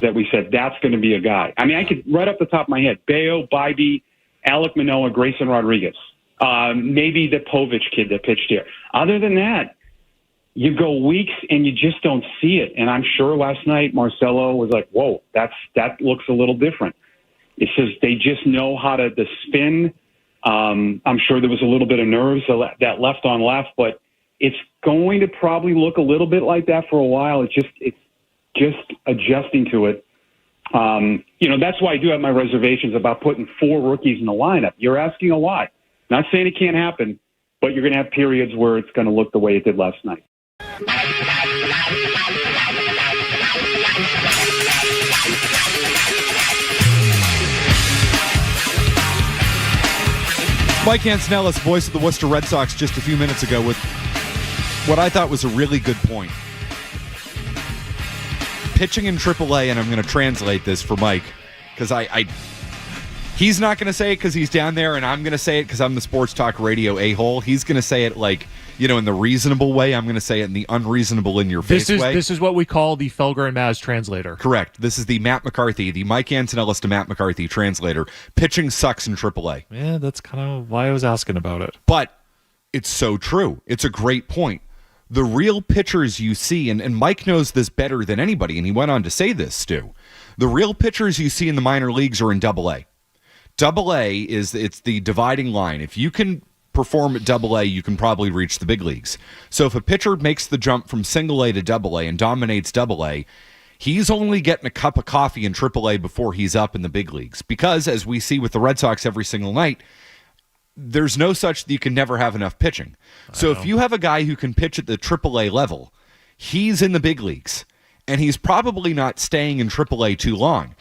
that we said that's going to be a guy. I mean, I could right off the top of my head, Bayo, Bybee, Alec Manoah, Grayson Rodriguez, maybe the Povich kid that pitched here. Other than that, you go weeks and you just don't see it. And I'm sure last night Marcelo was like, whoa, that looks a little different. It says they just know how to the spin. I'm sure there was a little bit of nerves that left on left, but it's going to probably look a little bit like that for a while. It's just adjusting to it. That's why I do have my reservations about putting 4 rookies in the lineup. You're asking a lot. Not saying it can't happen, but you're going to have periods where it's going to look the way it did last night. Mike Antonellis, voice of the Worcester Red Sox, just a few minutes ago with what I thought was a really good point. Pitching in AAA, and I'm going to translate this for Mike, because he's not going to say it because he's down there, and I'm going to say it because I'm the sports talk radio a-hole. He's going to say it like, in the reasonable way. I'm going to say it in the unreasonable in your face way. This is what we call the Felger and Maz translator. Correct. This is the Matt McCarthy, the Mike Antonellis to Matt McCarthy translator. Pitching sucks in AAA. Yeah, that's kind of why I was asking about it. But it's so true. It's a great point. The real pitchers you see, and Mike knows this better than anybody, and he went on to say this, Stu. The real pitchers you see in the minor leagues are in AA. AA it's the dividing line. If you can perform at AA, you can probably reach the big leagues. So if a pitcher makes the jump from single A to AA and dominates AA, he's only getting a cup of coffee in AAA before he's up in the big leagues. Because, as we see with the Red Sox every single night, there's no such that you can never have enough pitching. So if you have a guy who can pitch at the AAA level, he's in the big leagues, and he's probably not staying in AAA too long.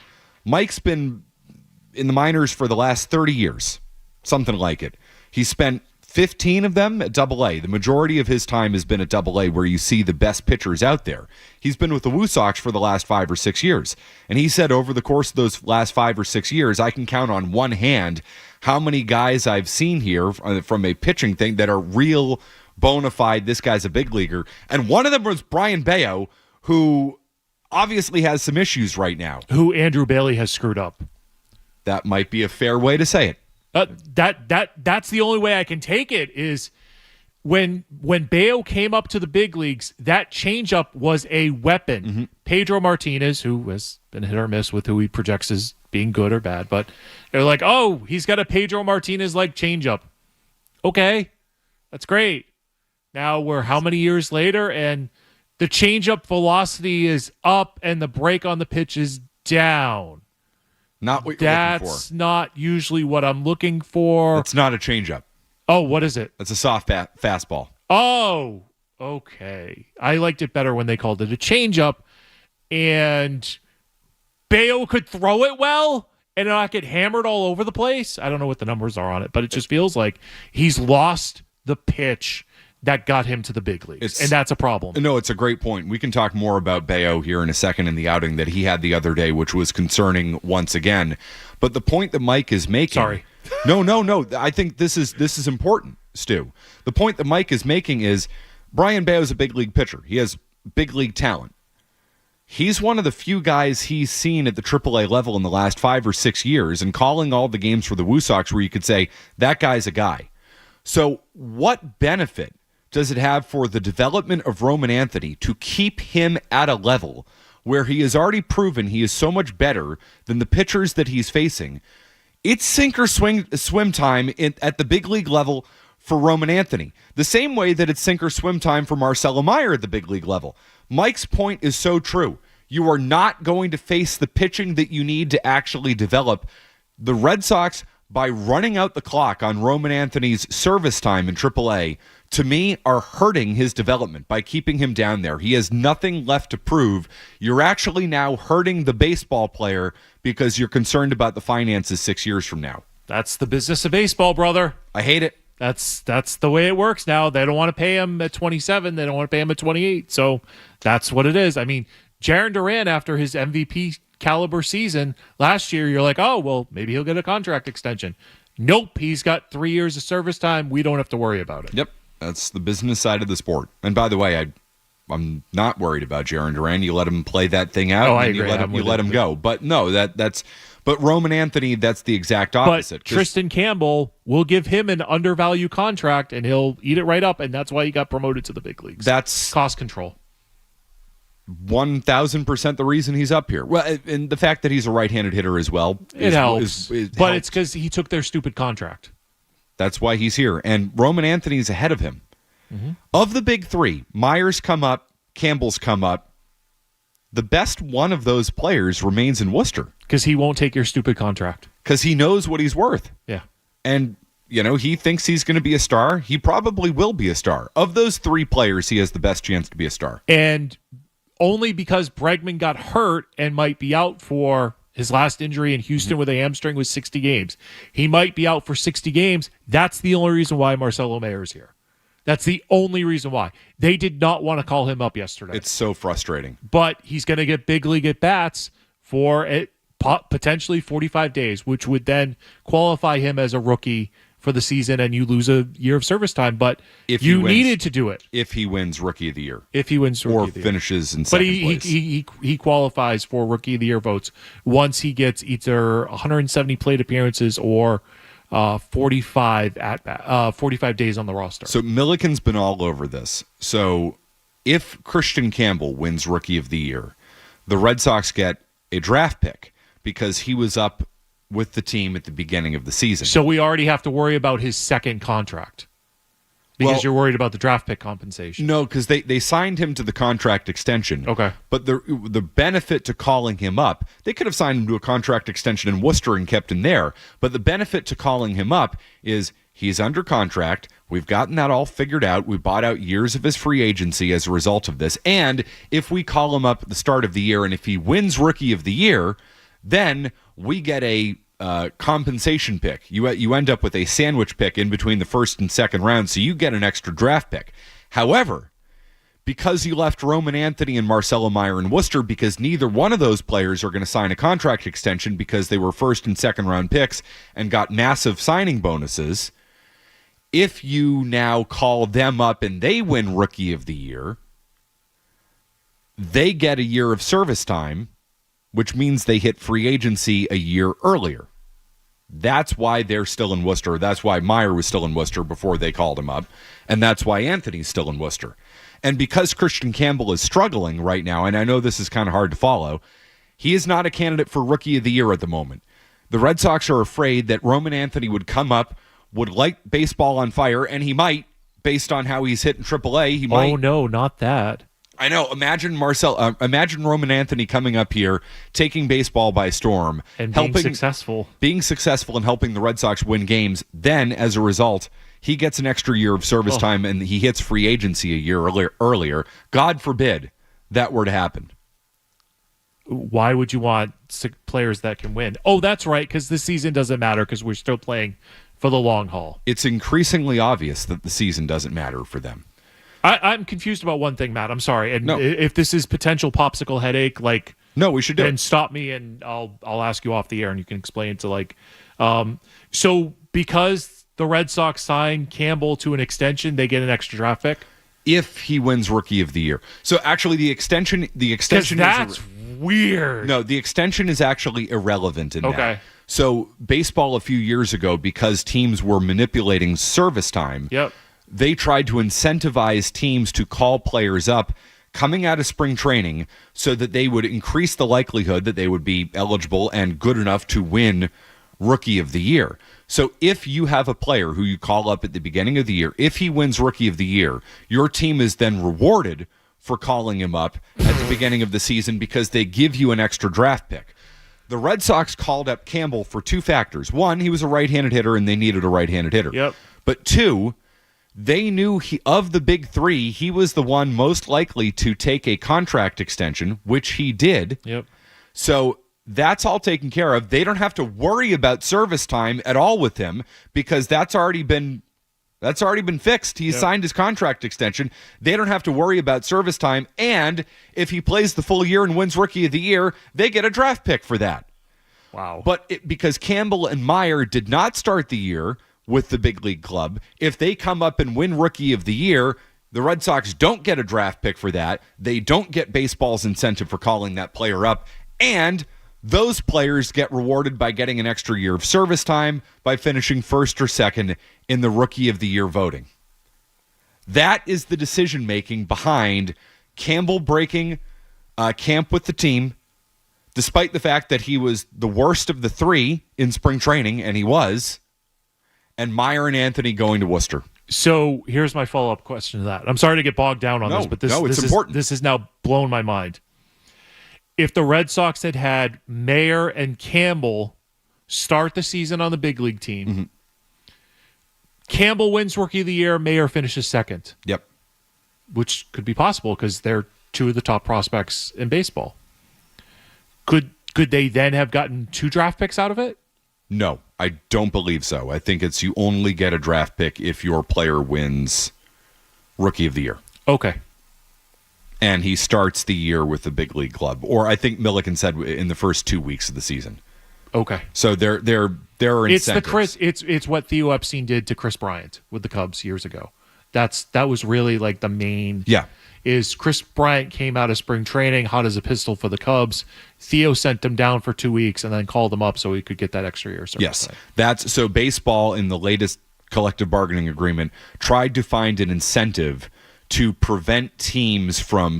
Mike's been in the minors for the last 30 years, something like it. He spent 15 of them at AA. The majority of his time has been at AA, where you see the best pitchers out there. He's been with the Woo Sox for the last 5 or 6 years. And he said over the course of those last 5 or 6 years, I can count on one hand how many guys I've seen here from a pitching thing that are real bona fide, this guy's a big leaguer. And one of them was Brian Bayo, who obviously has some issues right now. Who Andrew Bailey has screwed up. That might be a fair way to say it. That's the only way I can take it is when Bayo came up to the big leagues, that changeup was a weapon. Mm-hmm. Pedro Martinez, who has been hit or miss with who he projects as being good or bad, but they're like, oh, he's got a Pedro Martinez-like changeup. Okay, that's great. Now we're how many years later, and the changeup velocity is up and the break on the pitch is down. Not what you're looking for. That's not usually what I'm looking for. It's not a changeup. Oh, what is it? It's a soft fastball. Oh, okay. I liked it better when they called it a changeup, and Bayo could throw it well and not get hammered all over the place. I don't know what the numbers are on it, but it just feels like he's lost the pitch that got him to the big leagues, and that's a problem. No, it's a great point. We can talk more about Bayo here in a second in the outing that he had the other day, which was concerning once again. But the point that Mike is making... Sorry. No. I think this is important, Stu. The point that Mike is making is Brian Bayo's a big league pitcher. He has big league talent. He's one of the few guys he's seen at the AAA level in the last 5 or 6 years, and calling all the games for the Woo Sox where you could say, that guy's a guy. So what benefit does it have for the development of Roman Anthony to keep him at a level where he has already proven he is so much better than the pitchers that he's facing? It's sink or swim time at the big league level for Roman Anthony. The same way that it's sink or swim time for Marcelo Meyer at the big league level. Mike's point is so true. You are not going to face the pitching that you need to actually develop. The Red Sox, by running out the clock on Roman Anthony's service time in AAA, to me, are hurting his development by keeping him down there. He has nothing left to prove. You're actually now hurting the baseball player because you're concerned about the finances 6 years from now. That's the business of baseball, brother. I hate it. That's the way it works now. They don't want to pay him at 27. They don't want to pay him at 28. So that's what it is. I mean, Jarren Duran, after his MVP caliber season last year, you're like, oh, well, maybe he'll get a contract extension. Nope, he's got 3 years of service time. We don't have to worry about it. Yep. That's the business side of the sport. And by the way, I'm not worried about Jaren Duran. You let him play that thing out, I and you agree. let him go. But no, but Roman Anthony, that's the exact opposite. But Tristan Campbell will give him an undervalued contract, and he'll eat it right up, and that's why he got promoted to the big leagues. That's cost control. 1,000% the reason he's up here. Well, and the fact that he's a right-handed hitter as well. It helps. But helps. It's because he took their stupid contract. That's why he's here. And Roman Anthony's ahead of him. Mm-hmm. Of the big three, Myers come up, Campbell's come up. The best one of those players remains in Worcester. Because he won't take your stupid contract. Because he knows what he's worth. Yeah. And, he thinks he's going to be a star. He probably will be a star. Of those three players, he has the best chance to be a star. And only because Bregman got hurt and might be out for his last injury in Houston with a hamstring was 60 games. He might be out for 60 games. That's the only reason why Marcelo Meyer is here. That's the only reason why. They did not want to call him up yesterday. It's so frustrating. But he's going to get big league at-bats for potentially 45 days, which would then qualify him as a rookie for the season, and you lose a year of service time. But if you needed to do it. If he wins Rookie of the Year. If he wins Rookie of the Year. Or finishes in second place. But he qualifies for Rookie of the Year votes once he gets either 170 plate appearances or 45 days on the roster. So Milliken's been all over this. So if Christian Campbell wins Rookie of the Year, the Red Sox get a draft pick because he was up with the team at the beginning of the season. So we already have to worry about his second contract because you're worried about the draft pick compensation. No, because they signed him to the contract extension. Okay. But the benefit to calling him up, they could have signed him to a contract extension in Worcester and kept him there. But the benefit to calling him up is he's under contract. We've gotten that all figured out. We bought out years of his free agency as a result of this. And if we call him up at the start of the year and if he wins Rookie of the Year, then we get a compensation pick. You end up with a sandwich pick in between the first and second round, so you get an extra draft pick. However, because you left Roman Anthony and Marcelo Meyer in Worcester, because neither one of those players are going to sign a contract extension because they were first and second round picks and got massive signing bonuses, if you now call them up and they win Rookie of the Year, they get a year of service time, which means they hit free agency a year earlier. That's why they're still in Worcester. That's why Meyer was still in Worcester before they called him up. And that's why Anthony's still in Worcester. And because Christian Campbell is struggling right now, and I know this is kind of hard to follow, he is not a candidate for Rookie of the Year at the moment. The Red Sox are afraid that Roman Anthony would come up, would light baseball on fire, and he might, based on how he's hit in AAA, he might. Oh, no, not that. I know. Imagine Roman Anthony coming up here, taking baseball by storm, and being successful and helping the Red Sox win games. Then, as a result, he gets an extra year of service time, and he hits free agency a year earlier. God forbid that were to happen. Why would you want players that can win? Oh, that's right, because this season doesn't matter because we're still playing for the long haul. It's increasingly obvious that the season doesn't matter for them. I'm confused about one thing, Matt. I'm sorry. And if this is potential popsicle headache, we should do it. Then stop me and I'll ask you off the air and you can explain to so because the Red Sox signed Campbell to an extension, they get an extra draft pick if he wins Rookie of the Year. So actually, the extension that's weird. No, the extension is actually irrelevant in that. So baseball a few years ago, because teams were manipulating service time. Yep. They tried to incentivize teams to call players up coming out of spring training so that they would increase the likelihood that they would be eligible and good enough to win Rookie of the Year. So if you have a player who you call up at the beginning of the year, if he wins Rookie of the Year, your team is then rewarded for calling him up at the beginning of the season because they give you an extra draft pick. The Red Sox called up Campbell for two factors. One, he was a right-handed hitter and they needed a right-handed hitter. Yep. But two, they knew of the big three, he was the one most likely to take a contract extension, which he did. Yep. So that's all taken care of. They don't have to worry about service time at all with him because that's already been fixed. He signed his contract extension. They don't have to worry about service time. And if he plays the full year and wins Rookie of the Year, they get a draft pick for that. Wow. But because Campbell and Meyer did not start the year with the big league club, if they come up and win Rookie of the Year, The Red Sox don't get a draft pick for that. They don't get baseball's incentive for calling that player up. And those players get rewarded by getting an extra year of service time by finishing first or second in the Rookie of the Year voting. That is the decision-making behind Campbell breaking camp with the team, despite the fact that he was the worst of the three in spring training, and he was, and Meyer and Anthony going to Worcester. So here's my follow-up question to that. I'm sorry to get bogged down on this, but this is important. This has now blown my mind. If the Red Sox had Meyer and Campbell start the season on the big league team, Campbell wins Rookie of the Year, Meyer finishes second. Yep. Which could be possible because they're two of the top prospects in baseball. Could they then have gotten 2 draft picks out of it? No, I don't believe so. I think it's you only get a draft pick if your player wins Rookie of the Year. Okay. And he starts the year with the big league club. Or I think Milliken said in the first 2 weeks of the season. Okay. So there are incentives. It's what Theo Epstein did to Chris Bryant with the Cubs years ago. That was really like the main. Yeah. Is Chris Bryant came out of spring training hot as a pistol for the Cubs. Theo sent him down for 2 weeks and then called him up so he could get that extra year. Yes. That's so baseball in the latest collective bargaining agreement tried to find an incentive to prevent teams from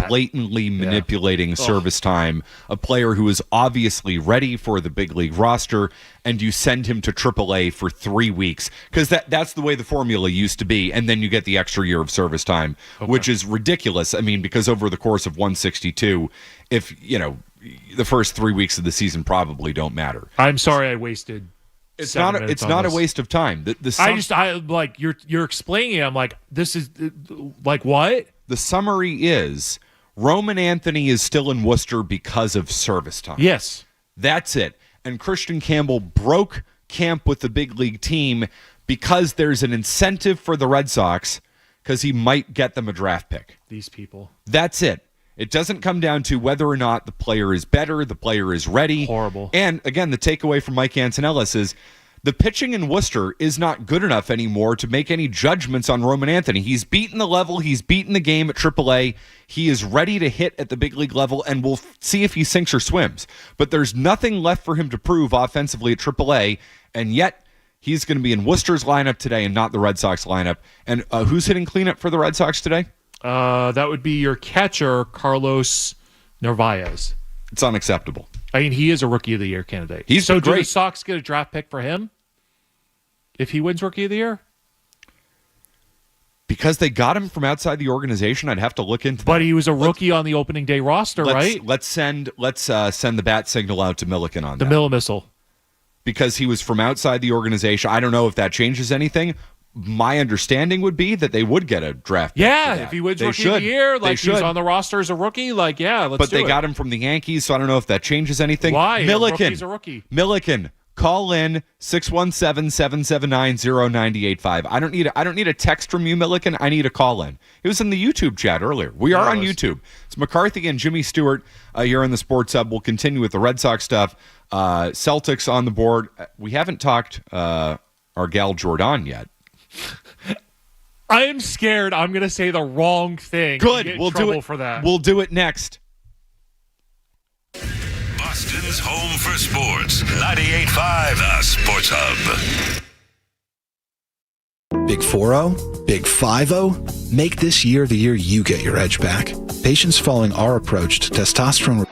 blatantly manipulating service time, a player who is obviously ready for the big league roster, and you send him to AAA for 3 weeks. Because that's the way the formula used to be, and then you get the extra year of service time, which is ridiculous. I mean, because over the course of 162, if, the first 3 weeks of the season probably don't matter. I'm sorry I wasted It's not a waste of time. You're explaining it. I'm like, this is like what? The summary is Roman Anthony is still in Worcester because of service time. Yes. That's it. And Christian Campbell broke camp with the big league team because there's an incentive for the Red Sox because he might get them a draft pick. These people. That's it. It doesn't come down to whether or not the player is better, the player is ready. Horrible. And again, the takeaway from Mike Antonellis is the pitching in Worcester is not good enough anymore to make any judgments on Roman Anthony. He's beaten the level. He's beaten the game at AAA. He is ready to hit at the big league level, and we'll see if he sinks or swims. But there's nothing left for him to prove offensively at AAA, and yet he's going to be in Worcester's lineup today and not the Red Sox lineup. And who's hitting cleanup for the Red Sox today? That would be your catcher, Carlos Narvaez. It's unacceptable. I mean, he is a Rookie of the Year candidate. He's so great. Do the Sox get a draft pick for him if he wins Rookie of the Year? Because they got him from outside the organization, I'd have to look into that. But he was a rookie on the opening day roster, right? Let's send the bat signal out to Milliken on the that. Miller missile. Because he was from outside the organization. I don't know if that changes anything. My understanding would be that they would get a draft pick. Yeah, if he wins Rookie of the Year, like he's on the roster as a rookie, let's do it. But they got him from the Yankees, so I don't know if that changes anything. Why? Milliken, a rookie. Milliken, call in 617-779-0985. I don't need a text from you, Milliken. I need a call in. It was in the YouTube chat earlier. We are on YouTube. It's McCarthy and Jimmy Stewart here in the Sports Hub. We'll continue with the Red Sox stuff. Celtics on the board. We haven't talked our gal Jordan yet. I am scared I'm going to say the wrong thing. Good. We'll do it for that. We'll do it next. Boston's home for sports. 98.5 The Sports Hub. Big 4-0? Big 5-0? Make this year the year you get your edge back. Patients following our approach to testosterone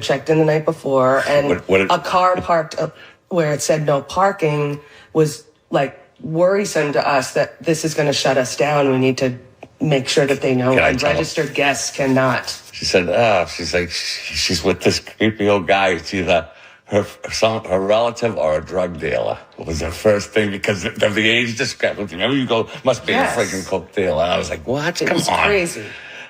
checked in the night before, and a car parked up where it said no parking was like worrisome to us that this is going to shut us down. We need to make sure that they know registered guests cannot. She said, she's with this creepy old guy. It's either her relative or a drug dealer. It was her first thing because of the age discrepancy. Remember, you go, must be a freaking coke dealer. And I was like, what? Come on. Crazy.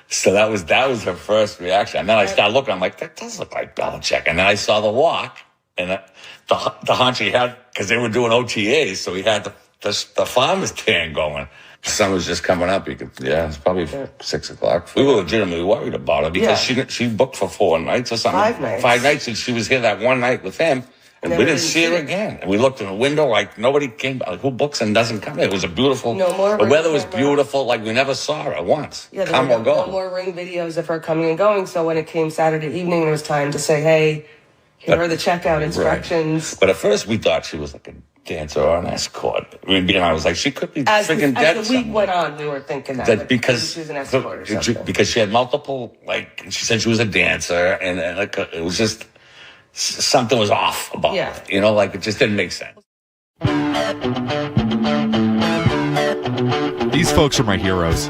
So that was her first reaction. And then I started looking. I'm like, that does look like Belichick. And then I saw the walk and the hunch he had, because they were doing OTAs, so he had the farmer's tan going. The sun was just coming up. It's probably 6 o'clock. We were legitimately worried about her because she booked for 4 nights or something. 5 nights. 5 nights, and she was here that one night with him. And we didn't see her again. And we looked in the window like nobody came. Like, who books and doesn't come? It was a beautiful. No more. The weather was beautiful. Like we never saw her once. Yeah, come there or were go. no more ring videos of her coming and going. So when it came Saturday evening, it was time to say, "Hey, here are the checkout instructions." Right. But at first, we thought she was like a dancer or an escort. I mean, I was like, she could be freaking dead. As the week went on, we were thinking that because she was an escort or something. Because she had multiple, like she said, she was a dancer, and like it was just. Something was off about it. You know, like it just didn't make sense. These folks are my heroes.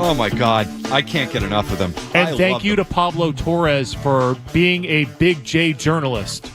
Oh my God. I can't get enough of them. And thank you to Pablo Torres for being a big J journalist.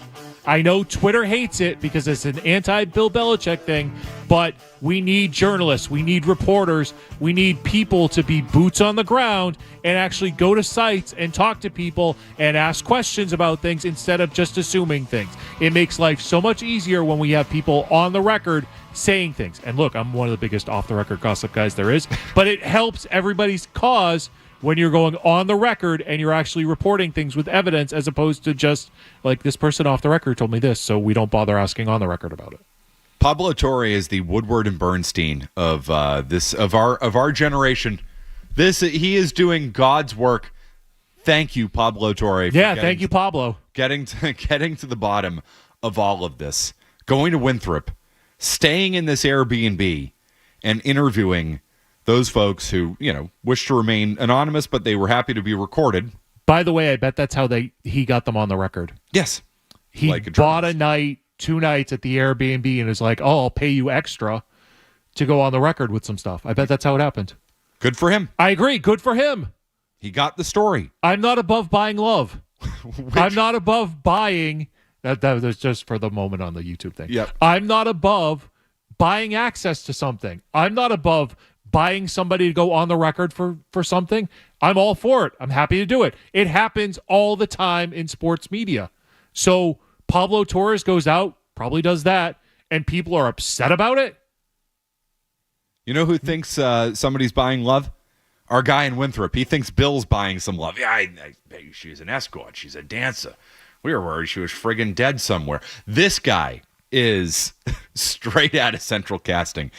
I know Twitter hates it because it's an anti-Bill Belichick thing, but we need journalists, we need reporters, we need people to be boots on the ground and actually go to sites and talk to people and ask questions about things instead of just assuming things. It makes life so much easier when we have people on the record saying things. And look, I'm one of the biggest off-the-record gossip guys there is, but it helps everybody's cause when you're going on the record and you're actually reporting things with evidence as opposed to just like this person off the record told me this, so we don't bother asking on the record about it. Pablo Torre is the Woodward and Bernstein of our generation. He is doing God's work. Thank you, Pablo Torre. Thank you, Pablo. Getting to the bottom of all of this. Going to Winthrop, staying in this Airbnb, and interviewing those folks who, wish to remain anonymous, but they were happy to be recorded. By the way, I bet that's how he got them on the record. Yes. He bought a night, 2 nights at the Airbnb and is like, oh, I'll pay you extra to go on the record with some stuff. I bet that's how it happened. Good for him. I agree. Good for him. He got the story. I'm not above buying love. I'm not above buying. That was just for the moment on the YouTube thing. Yep. I'm not above buying access to something. I'm not above buying somebody to go on the record for something. I'm all for it. I'm happy to do it. It happens all the time in sports media. So Pablo Torres goes out, probably does that, and people are upset about it. You know who thinks somebody's buying love? Our guy in Winthrop. He thinks Bill's buying some love. Yeah, she's an escort. She's a dancer. We were worried she was friggin' dead somewhere. This guy is straight out of Central Casting.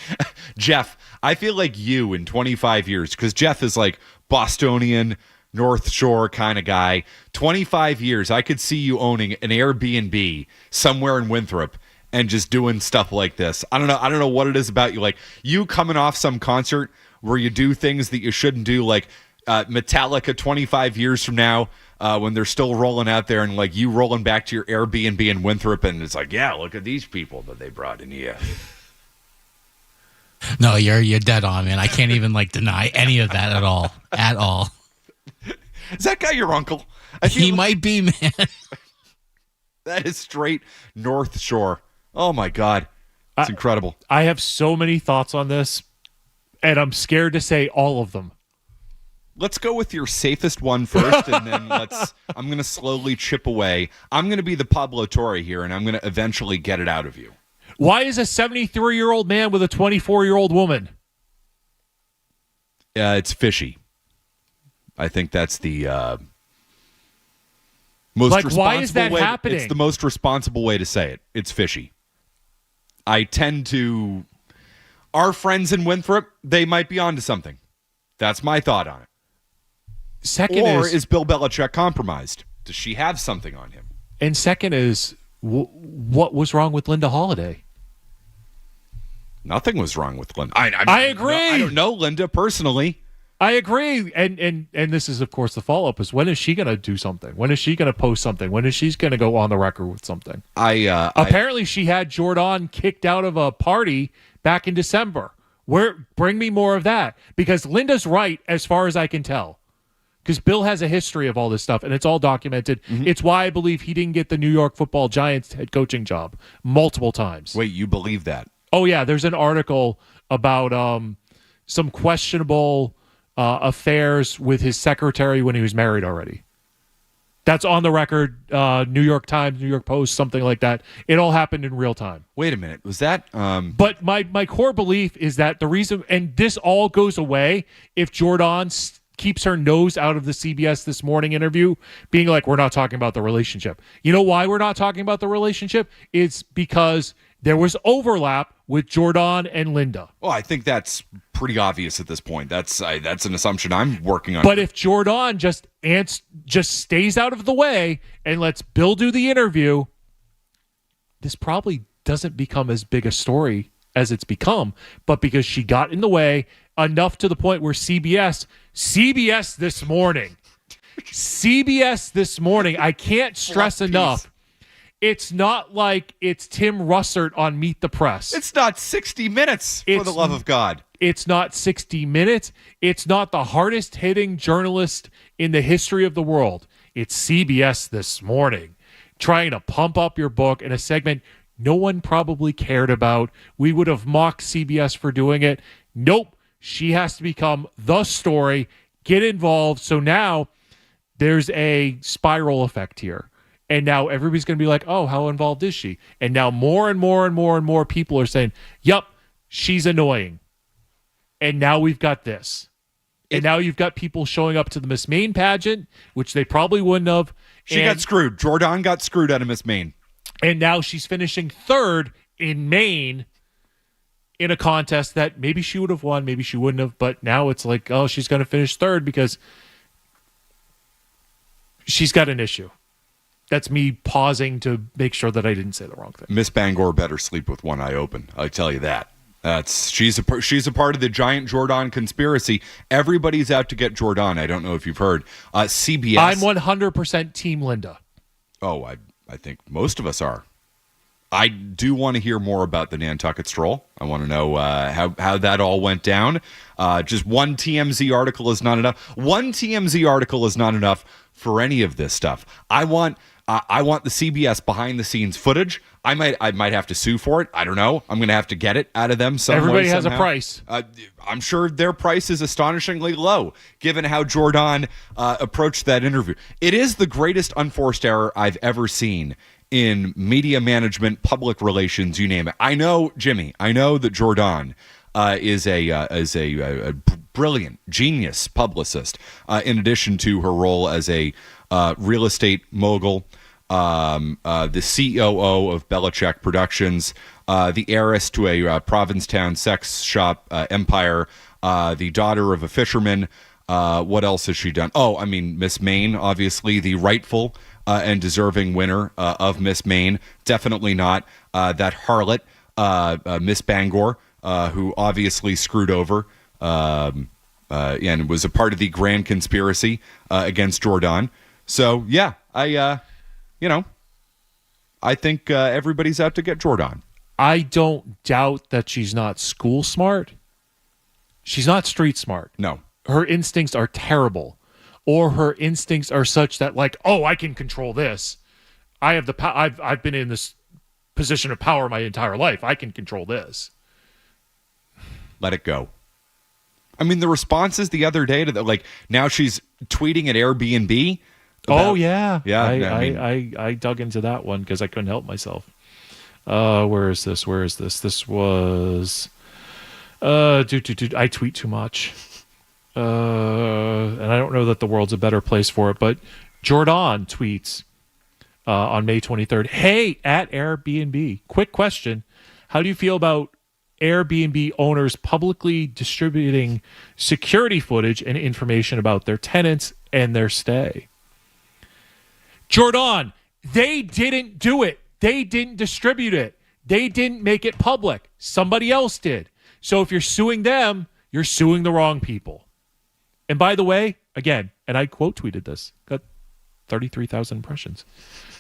Jeff, I feel like you in 25 years, because Jeff is like Bostonian, North Shore kind of guy. 25 years, I could see you owning an Airbnb somewhere in Winthrop and just doing stuff like this. I don't know what it is about you. Like you coming off some concert where you do things that you shouldn't do, like Metallica 25 years from now, when they're still rolling out there, and like you rolling back to your Airbnb in Winthrop, and it's like, yeah, look at these people that they brought in here. No, you're dead on, man. I can't even deny any of that at all. At all. Is that guy your uncle? He might be, man. That is straight North Shore. Oh my God. It's incredible. I have so many thoughts on this, and I'm scared to say all of them. Let's go with your safest one first, and then I'm going to slowly chip away. I'm going to be the Pablo Torre here, and I'm going to eventually get it out of you. Why is a 73-year-old man with a 24-year-old woman? It's fishy. I think that's the most responsible why is that way. happening? It's the most responsible way to say it. It's fishy. I tend to... Our friends in Winthrop, they might be onto something. That's my thought on it. Second is Bill Belichick compromised? Does she have something on him? And second is, what was wrong with Linda Holiday? Nothing was wrong with Linda. I agree. I don't know Linda personally. I agree. And this is, of course, the follow-up is when is she going to do something? When is she going to post something? When is she going to go on the record with something? Apparently she had Jordan kicked out of a party back in December. Bring me more of that. Because Linda's right as far as I can tell. Because Bill has a history of all this stuff, and it's all documented. Mm-hmm. It's why I believe he didn't get the New York Football Giants head coaching job multiple times. Wait, you believe that? Oh, yeah. There's an article about some questionable affairs with his secretary when he was married already. That's on the record, New York Times, New York Post, something like that. It all happened in real time. Wait a minute. Was that... But my core belief is that the reason... And this all goes away if Jordan keeps her nose out of the CBS This Morning interview, being like, we're not talking about the relationship. You know why we're not talking about the relationship? It's because there was overlap with Jordan and Linda. Well, I think that's pretty obvious at this point. That's an assumption I'm working on. But if Jordan just stays out of the way and lets Bill do the interview, this probably doesn't become as big a story as it's become. But because she got in the way enough to the point where CBS This Morning, I can't stress enough. It's not like it's Tim Russert on Meet the Press. It's not 60 Minutes, for the love of God. It's not 60 Minutes. It's not the hardest hitting journalist in the history of the world. It's CBS This Morning, trying to pump up your book in a segment no one probably cared about. We would have mocked CBS for doing it. Nope. She has to become the story, get involved. So now there's a spiral effect here. And now everybody's going to be like, oh, how involved is she? And now more and more and more and more people are saying, yup, she's annoying. And now we've got this. And now you've got people showing up to the Miss Maine pageant, which they probably wouldn't have. She got screwed. Jordan got screwed out of Miss Maine. And now she's finishing third in Maine in a contest that maybe she would have won, maybe she wouldn't have. But now it's like, oh, she's going to finish third because she's got an issue. That's me pausing to make sure that I didn't say the wrong thing. Miss Bangor better sleep with one eye open. I tell you that. She's a part of the giant Jordan conspiracy. Everybody's out to get Jordan. I don't know if you've heard. CBS. I'm 100% Team Linda. Oh, I think most of us are. I do want to hear more about the Nantucket Stroll. I want to know how that all went down. Just one TMZ article is not enough. One TMZ article is not enough for any of this stuff. I want the CBS behind-the-scenes footage. I might have to sue for it. I don't know. I'm going to have to get it out of them some Everybody way, has somehow. a price. I'm sure their price is astonishingly low, given how Jordan approached that interview. It is the greatest unforced error I've ever seen in media management, public relations, you name it. I know, Jimmy, that Jordan is a brilliant, genius publicist, in addition to her role as a real estate mogul, the COO of Belichick Productions, the heiress to a Provincetown sex shop empire, the daughter of a fisherman. What else has she done? Oh, I mean, Miss Maine, obviously, the rightful and deserving winner of Miss Maine. Definitely not that harlot, Miss Bangor, who obviously screwed over and was a part of the grand conspiracy against Jordan. So, yeah, I think everybody's out to get Jordan. I don't doubt that she's not school smart. She's not street smart. No. Her instincts are terrible. Or her instincts are such that, like, oh, I can control this. I have the I've been in this position of power my entire life. I can control this. Let it go. I mean, the responses the other day to like now she's tweeting at Airbnb. Oh yeah, yeah. I dug into that one because I couldn't help myself. Where is this? This was. I tweet too much. And I don't know that the world's a better place for it, but Jordan tweets on May 23rd, hey, at Airbnb, quick question. How do you feel about Airbnb owners publicly distributing security footage and information about their tenants and their stay? Jordan, they didn't do it. They didn't distribute it. They didn't make it public. Somebody else did. So if you're suing them, you're suing the wrong people. And by the way, again, and I quote tweeted this, got 33,000 impressions.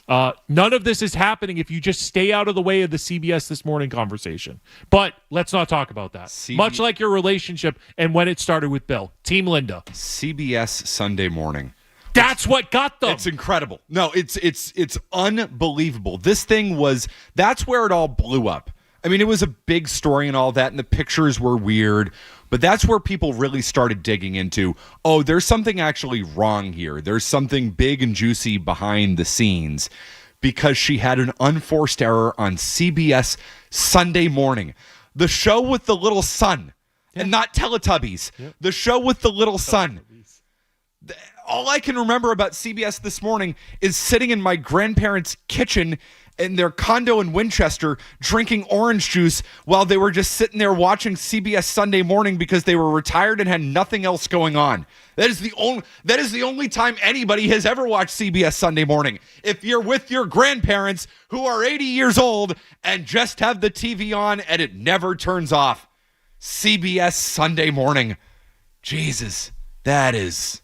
None of this is happening if you just stay out of the way of the CBS This Morning conversation. But let's not talk about that. Much like your relationship and when it started with Bill. Team Linda. CBS Sunday Morning. That's what got them. It's incredible. No, it's unbelievable. This thing that's where it all blew up. I mean, it was a big story and all that, and the pictures were weird, but that's where people really started digging into, oh, there's something actually wrong here. There's something big and juicy behind the scenes, because she had an unforced error on CBS Sunday Morning. The show with the little son, and not Teletubbies. Yep. The show with the little son. All I can remember about CBS This Morning is sitting in my grandparents' kitchen in their condo in Winchester drinking orange juice while they were just sitting there watching CBS Sunday Morning because they were retired and had nothing else going on. That is the only time anybody has ever watched CBS Sunday Morning. If you're with your grandparents who are 80 years old and just have the TV on and it never turns off. CBS Sunday Morning. Jesus, that is...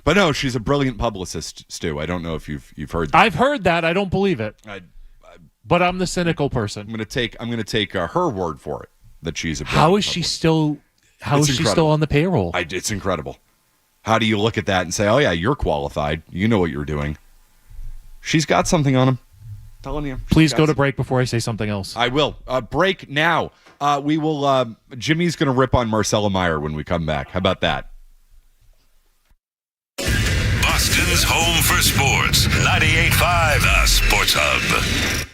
But no, she's a brilliant publicist, Stu. I don't know if you've heard that. I've heard that. I don't believe it. But I'm the cynical person. I'm going to take her word for it that she's a brilliant How is she still on the payroll? It's incredible. How do you look at that and say, "Oh yeah, you're qualified. You know what you're doing." She's got something on him. Telling you. Please go to break before I say something else. I will. Break now. We will Jimmy's going to rip on Marcelo Meyer when we come back. How about that? Boston's home for sports. 98.5 The Sports Hub.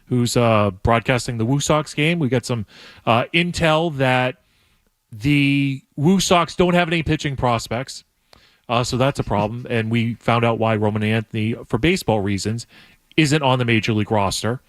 who's broadcasting the Woo Sox game. We got some intel that the Woo Sox don't have any pitching prospects, so that's a problem. And we found out why Roman Anthony, for baseball reasons, isn't on the Major League roster.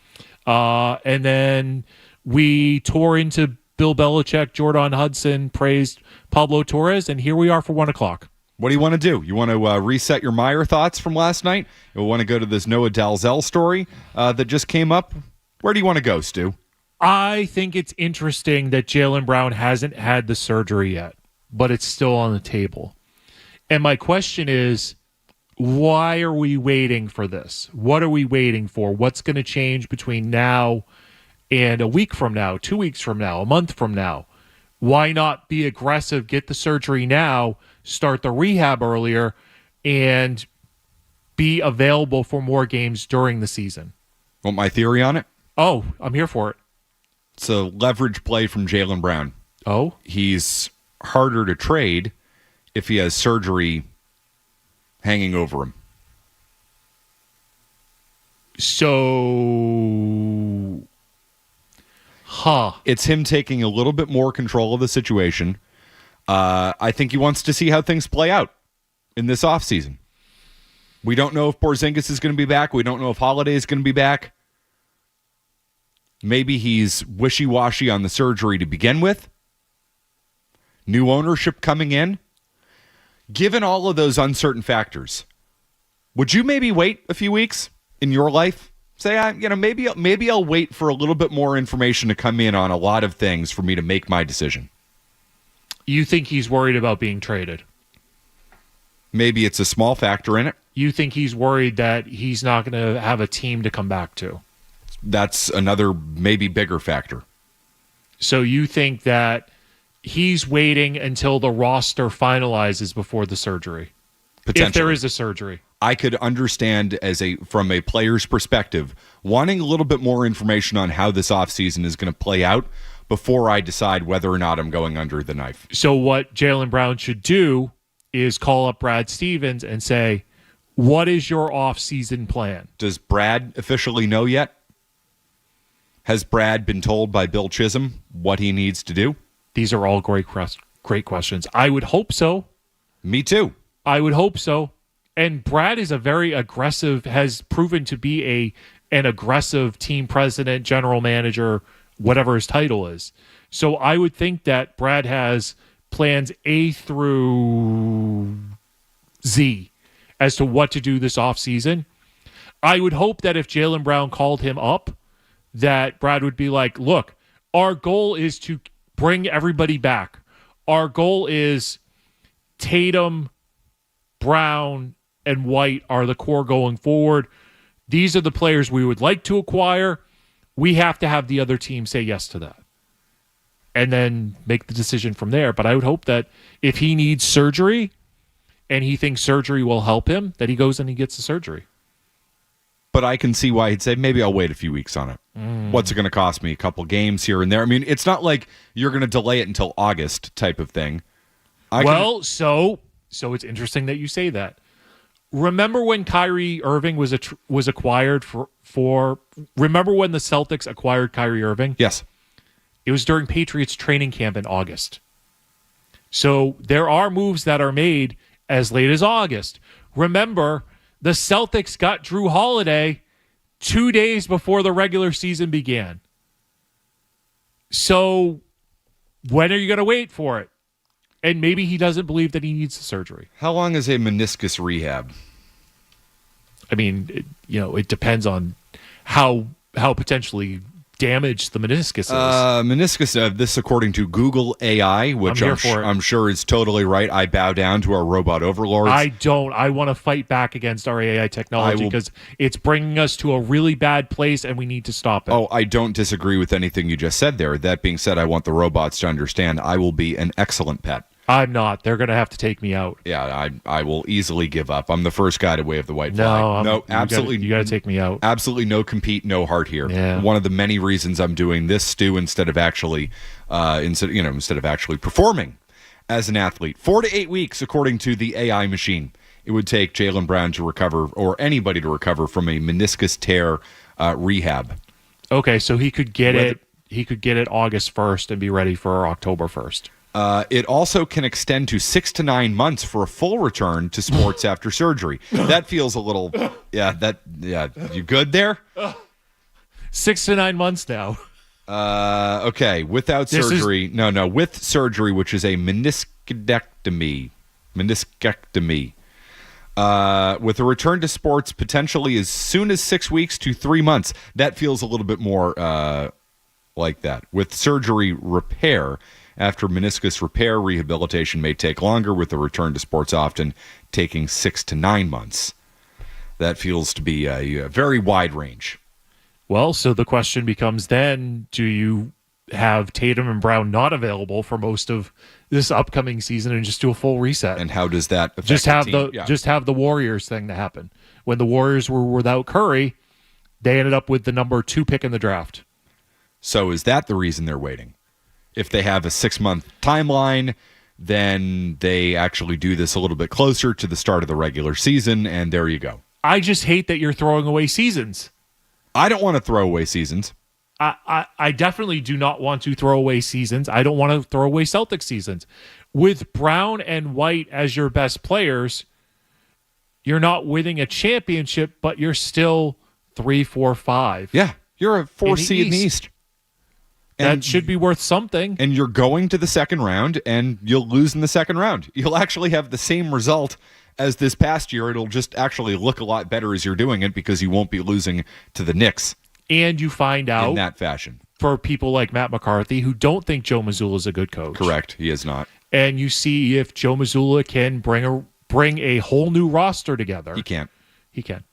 And then we tore into Bill Belichick, Jordan Hudson, praised Pablo Torres, and here we are for 1 o'clock. What do you want to do? You want to reset your Meyer thoughts from last night? You want to go to this Noah Dalzell story that just came up? Where do you want to go, Stu? I think it's interesting that Jaylen Brown hasn't had the surgery yet, but it's still on the table. And my question is, why are we waiting for this? What are we waiting for? What's going to change between now and a week from now, 2 weeks from now, a month from now? Why not be aggressive, get the surgery now, start the rehab earlier, and be available for more games during the season? Want my theory on it? Oh, I'm here for it. It's a leverage play from Jaylen Brown. Oh? He's harder to trade if he has surgery hanging over him. So... It's him taking a little bit more control of the situation. I think he wants to see how things play out in this offseason. We don't know if Porzingis is going to be back. We don't know if Holiday is going to be back. Maybe he's wishy-washy on the surgery to begin with. New ownership coming in. Given all of those uncertain factors, would you maybe wait a few weeks in your life? Say, maybe I'll wait for a little bit more information to come in on a lot of things for me to make my decision. You think he's worried about being traded? Maybe it's a small factor in it. You think he's worried that he's not going to have a team to come back to? That's another maybe bigger factor. So you think that he's waiting until the roster finalizes before the surgery? Potentially. If there is a surgery. I could understand from a player's perspective, wanting a little bit more information on how this offseason is going to play out before I decide whether or not I'm going under the knife. So what Jaylen Brown should do is call up Brad Stevens and say, what is your offseason plan? Does Brad officially know yet? Has Brad been told by Bill Chisholm what he needs to do? These are all great questions. I would hope so. Me too. I would hope so. And Brad is a very aggressive, has proven to be an aggressive team president, general manager, whatever his title is. So I would think that Brad has plans A through Z as to what to do this offseason. I would hope that if Jaylen Brown called him up, that Brad would be like, look, our goal is to bring everybody back. Our goal is Tatum, Brown, and White are the core going forward. These are the players we would like to acquire. We have to have the other team say yes to that. And then make the decision from there. But I would hope that if he needs surgery and he thinks surgery will help him, that he goes and he gets the surgery. But I can see why he'd say, maybe I'll wait a few weeks on it. What's it going to cost me? A couple games here and there. I mean, it's not like you're going to delay it until August type of thing. So it's interesting that you say that. Remember when Kyrie Irving was acquired for remember when the Celtics acquired Kyrie Irving? Yes. It was during Patriots training camp in August. So there are moves that are made as late as August. Remember, the Celtics got Drew Holiday 2 days before the regular season began. So when are you going to wait for it? And maybe he doesn't believe that he needs the surgery. How long is a meniscus rehab? I mean, it depends on how potentially damaged the meniscus is. Meniscus, this according to Google AI, which I'm sure is totally right. I bow down to our robot overlords. I don't. I want to fight back against our AI technology because it's bringing us to a really bad place and we need to stop it. Oh, I don't disagree with anything you just said there. That being said, I want the robots to understand I will be an excellent pet. I'm not. They're going to have to take me out. Yeah, I will easily give up. I'm the first guy to wave the white flag. No, absolutely. You got to take me out. Absolutely no compete, no heart here. Yeah. One of the many reasons I'm doing this, Stu, instead of actually performing as an athlete. 4 to 8 weeks, according to the AI machine, it would take Jaylen Brown to recover, or anybody to recover from a meniscus tear rehab. Okay, so he could get it. He could get it August 1st and be ready for October 1st. It also can extend to 6 to 9 months for a full return to sports after surgery. That feels a little, you good there? 6 to 9 months now. Okay, without surgery. No, with surgery, which is a meniscectomy. With a return to sports potentially as soon as 6 weeks to 3 months. That feels a little bit more like that. With surgery repair, after meniscus repair, rehabilitation may take longer, with a return to sports often taking 6 to 9 months. That feels to be a very wide range. Well, so the question becomes then, do you have Tatum and Brown not available for most of this upcoming season and just do a full reset? And how does that affect just have the team? Just have the Warriors thing to happen? When the Warriors were without Curry, they ended up with the number 2 pick in the draft. So is that the reason they're waiting? If they have a 6-month timeline, then they actually do this a little bit closer to the start of the regular season, and there you go. I just hate that you're throwing away seasons. I don't want to throw away seasons. I definitely do not want to throw away seasons. I don't want to throw away Celtics seasons. With Brown and White as your best players, you're not winning a championship, but you're still 3, 4, 5. Yeah, you're a 4 seed in the East. That should be worth something. And you're going to the second round, and you'll lose in the second round. You'll actually have the same result as this past year. It'll just actually look a lot better as you're doing it because you won't be losing to the Knicks. And you find out in that fashion. For people like Matt McCarthy, who don't think Joe Mazzulla is a good coach. Correct. He is not. And you see if Joe Mazzulla can bring a whole new roster together. He can't. He can.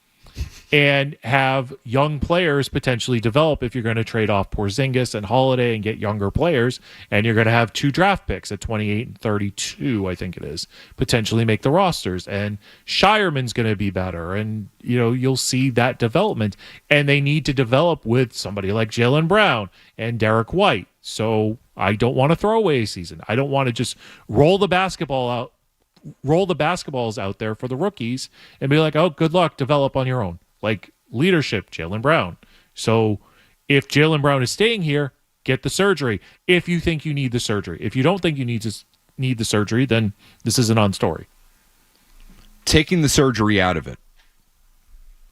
And have young players potentially develop if you're going to trade off Porzingis and Holiday and get younger players, and you're going to have 2 draft picks at 28 and 32, I think it is, potentially make the rosters. And Shireman's going to be better, and you'll see that development. And they need to develop with somebody like Jaylen Brown and Derek White. So I don't want to throw away a season. I don't want to just roll the basketballs out there for the rookies and be like, oh, good luck, develop on your own. Like leadership, Jaylen Brown. So if Jaylen Brown is staying here, get the surgery. If you think you need the surgery. If you don't think you need the surgery, then this is a non-story. Taking the surgery out of it.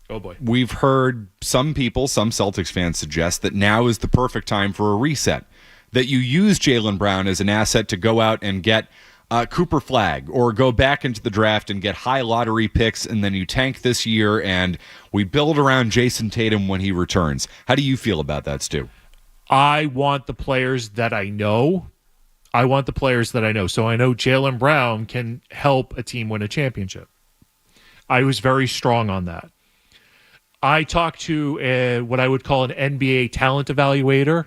Oh, boy. We've heard some Celtics fans suggest that now is the perfect time for a reset. That you use Jaylen Brown as an asset to go out and get Cooper Flagg, or go back into the draft and get high lottery picks, and then you tank this year and we build around Jason Tatum when he returns. How do you feel about that, Stu? I want the players that I know. So I know Jaylen Brown can help a team win a championship. I was very strong on that. I talked to what I would call an NBA talent evaluator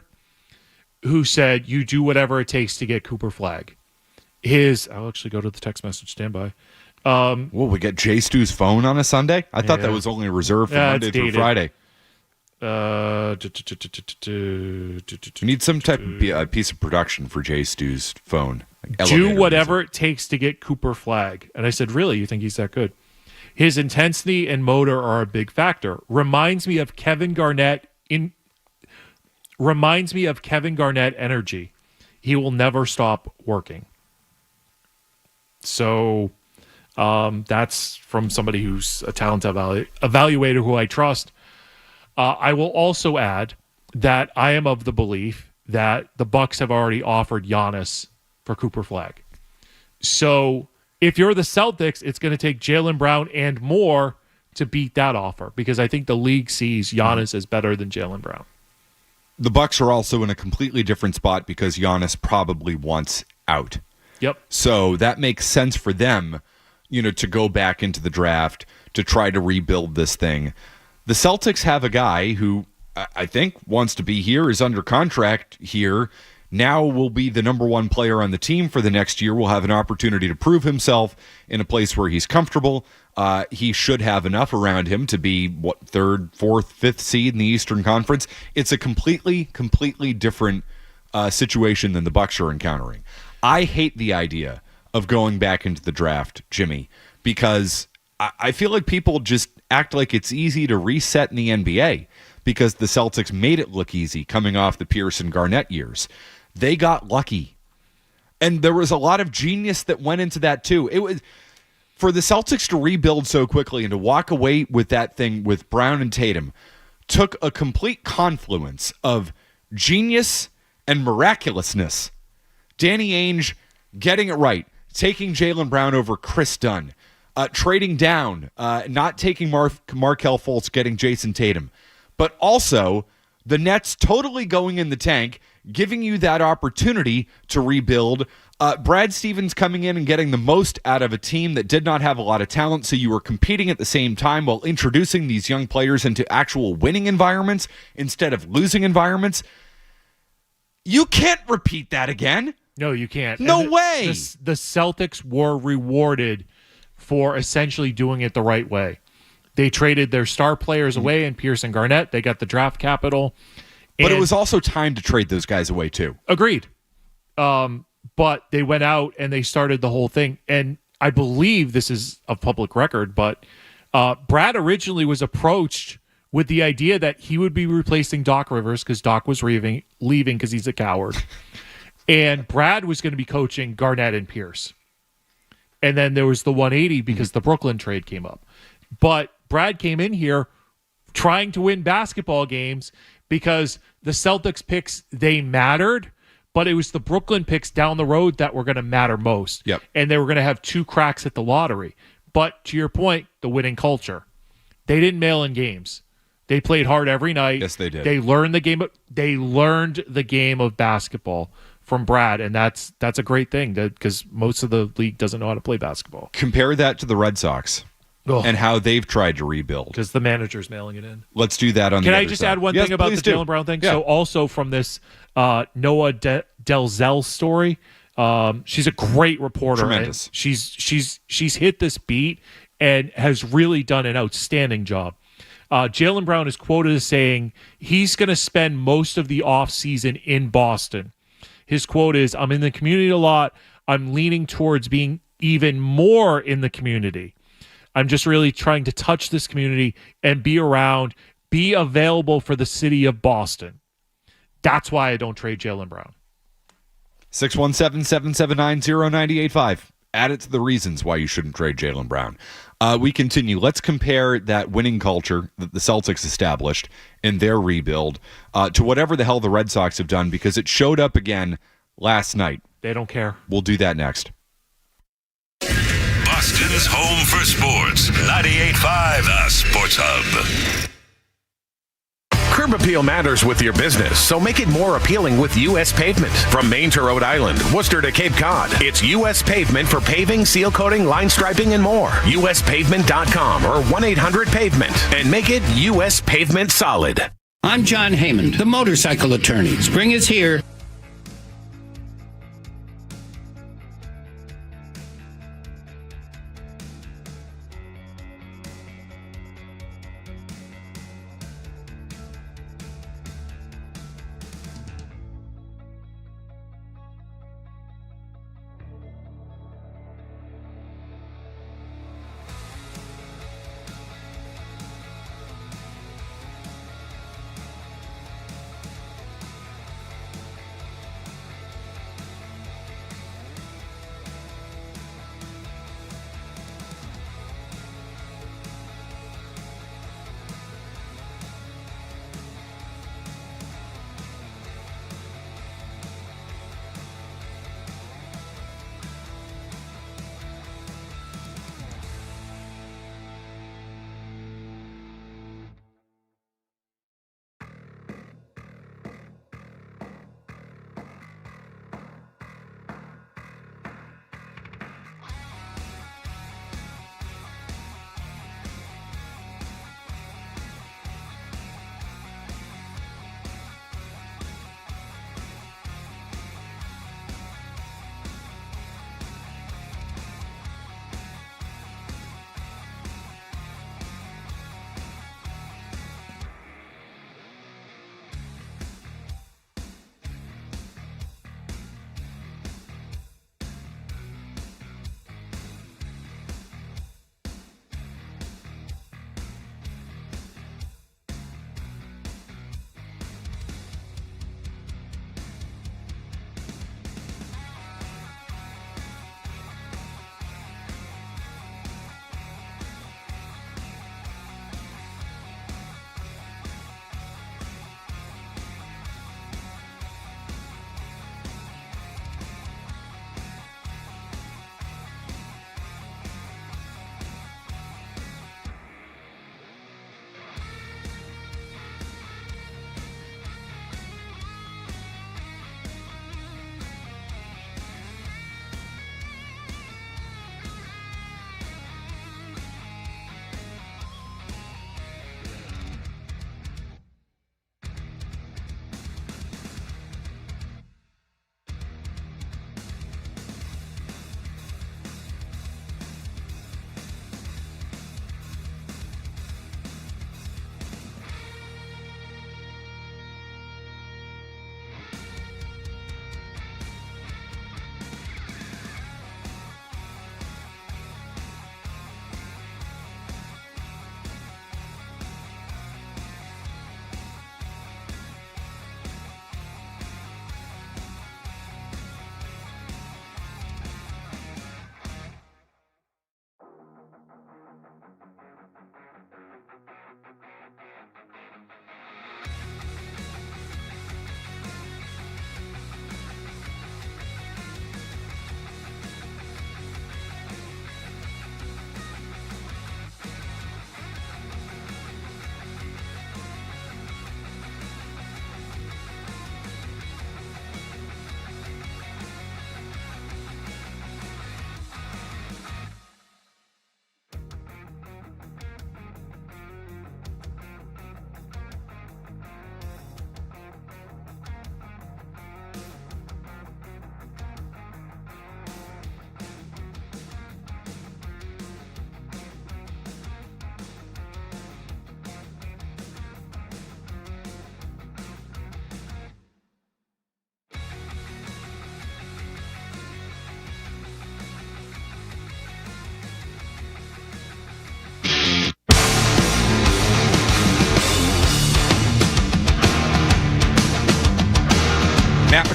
who said, you do whatever it takes to get Cooper Flagg. I'll actually go to the text message standby. We get Jay Stu's phone on a Sunday? I thought that was only reserved for Monday through Friday. Need some type of piece of production for Jay Stu's phone. Do whatever it takes to get Cooper Flagg. And I said, really? You think he's that good? His intensity and motor are a big factor. Reminds me of Kevin Garnett energy. He will never stop working. So that's from somebody who's a talent evaluator who I trust. I will also add that I am of the belief that the Bucks have already offered Giannis for Cooper Flagg. So if you're the Celtics, it's going to take Jaylen Brown and more to beat that offer, because I think the league sees Giannis as better than Jaylen Brown. The Bucks are also in a completely different spot because Giannis probably wants out. Yep. So that makes sense for them, to go back into the draft to try to rebuild this thing. The Celtics have a guy who I think wants to be here, is under contract here, now will be the number 1 player on the team for the next year, will have an opportunity to prove himself in a place where he's comfortable. He should have enough around him to be, 3rd, 4th, 5th seed in the Eastern Conference. It's a completely different situation than the Bucks are encountering. I hate the idea of going back into the draft, Jimmy, because I feel like people just act like it's easy to reset in the NBA because the Celtics made it look easy coming off the Pierce and Garnett years. They got lucky. And there was a lot of genius that went into that too. It was for the Celtics to rebuild so quickly and to walk away with that thing with Brown and Tatum took a complete confluence of genius and miraculousness. Danny Ainge getting it right, taking Jaylen Brown over Chris Dunn, trading down, not taking Markelle Fultz, getting Jason Tatum, but also the Nets totally going in the tank, giving you that opportunity to rebuild. Brad Stevens coming in and getting the most out of a team that did not have a lot of talent, so you were competing at the same time while introducing these young players into actual winning environments instead of losing environments. You can't repeat that again. No, you can't. No way. The Celtics were rewarded for essentially doing it the right way. They traded their star players away in Pierce and Garnett. They got the draft capital. But it was also time to trade those guys away too. Agreed. But they went out and they started the whole thing. And I believe this is a public record, but Brad originally was approached with the idea that he would be replacing Doc Rivers because Doc was leaving because he's a coward. And Brad was going to be coaching Garnett and Pierce. And then there was the 180 because the Brooklyn trade came up. But Brad came in here trying to win basketball games because the Celtics picks, they mattered, but it was the Brooklyn picks down the road that were going to matter most. Yep. And they were going to have 2 cracks at the lottery. But to your point, the winning culture. They didn't mail in games. They played hard every night. Yes, they did. They learned the game. They learned the game of basketball from Brad, and that's a great thing because most of the league doesn't know how to play basketball. Compare that to the Red Sox and how they've tried to rebuild. Because the manager's mailing it in. Let's do that on the Can other I just side. add one Yes, thing about the please do. Jaylen Brown thing? Yeah. So also from this Noah Delzell story, she's a great reporter. Tremendous. And she's hit this beat and has really done an outstanding job. Jaylen Brown is quoted as saying he's going to spend most of the offseason in Boston. His quote is, "I'm in the community a lot. I'm leaning towards being even more in the community. I'm just really trying to touch this community and be around, be available for the city of Boston. That's why I don't trade Jaylen Brown." 617-779-0985. Add it to the reasons why you shouldn't trade Jaylen Brown. We continue. Let's compare that winning culture that the Celtics established in their rebuild to whatever the hell the Red Sox have done, because it showed up again last night. They don't care. We'll do that next. Boston's home for sports. 98.5 The Sports Hub. Curb appeal matters with your business, so make it more appealing with U.S. Pavement. From Maine to Rhode Island, Worcester to Cape Cod, it's U.S. Pavement for paving, seal coating, line striping, and more. USPavement.com or 1-800-PAVEMENT and make it U.S. Pavement solid. I'm John Heyman, the motorcycle attorney. Spring is here.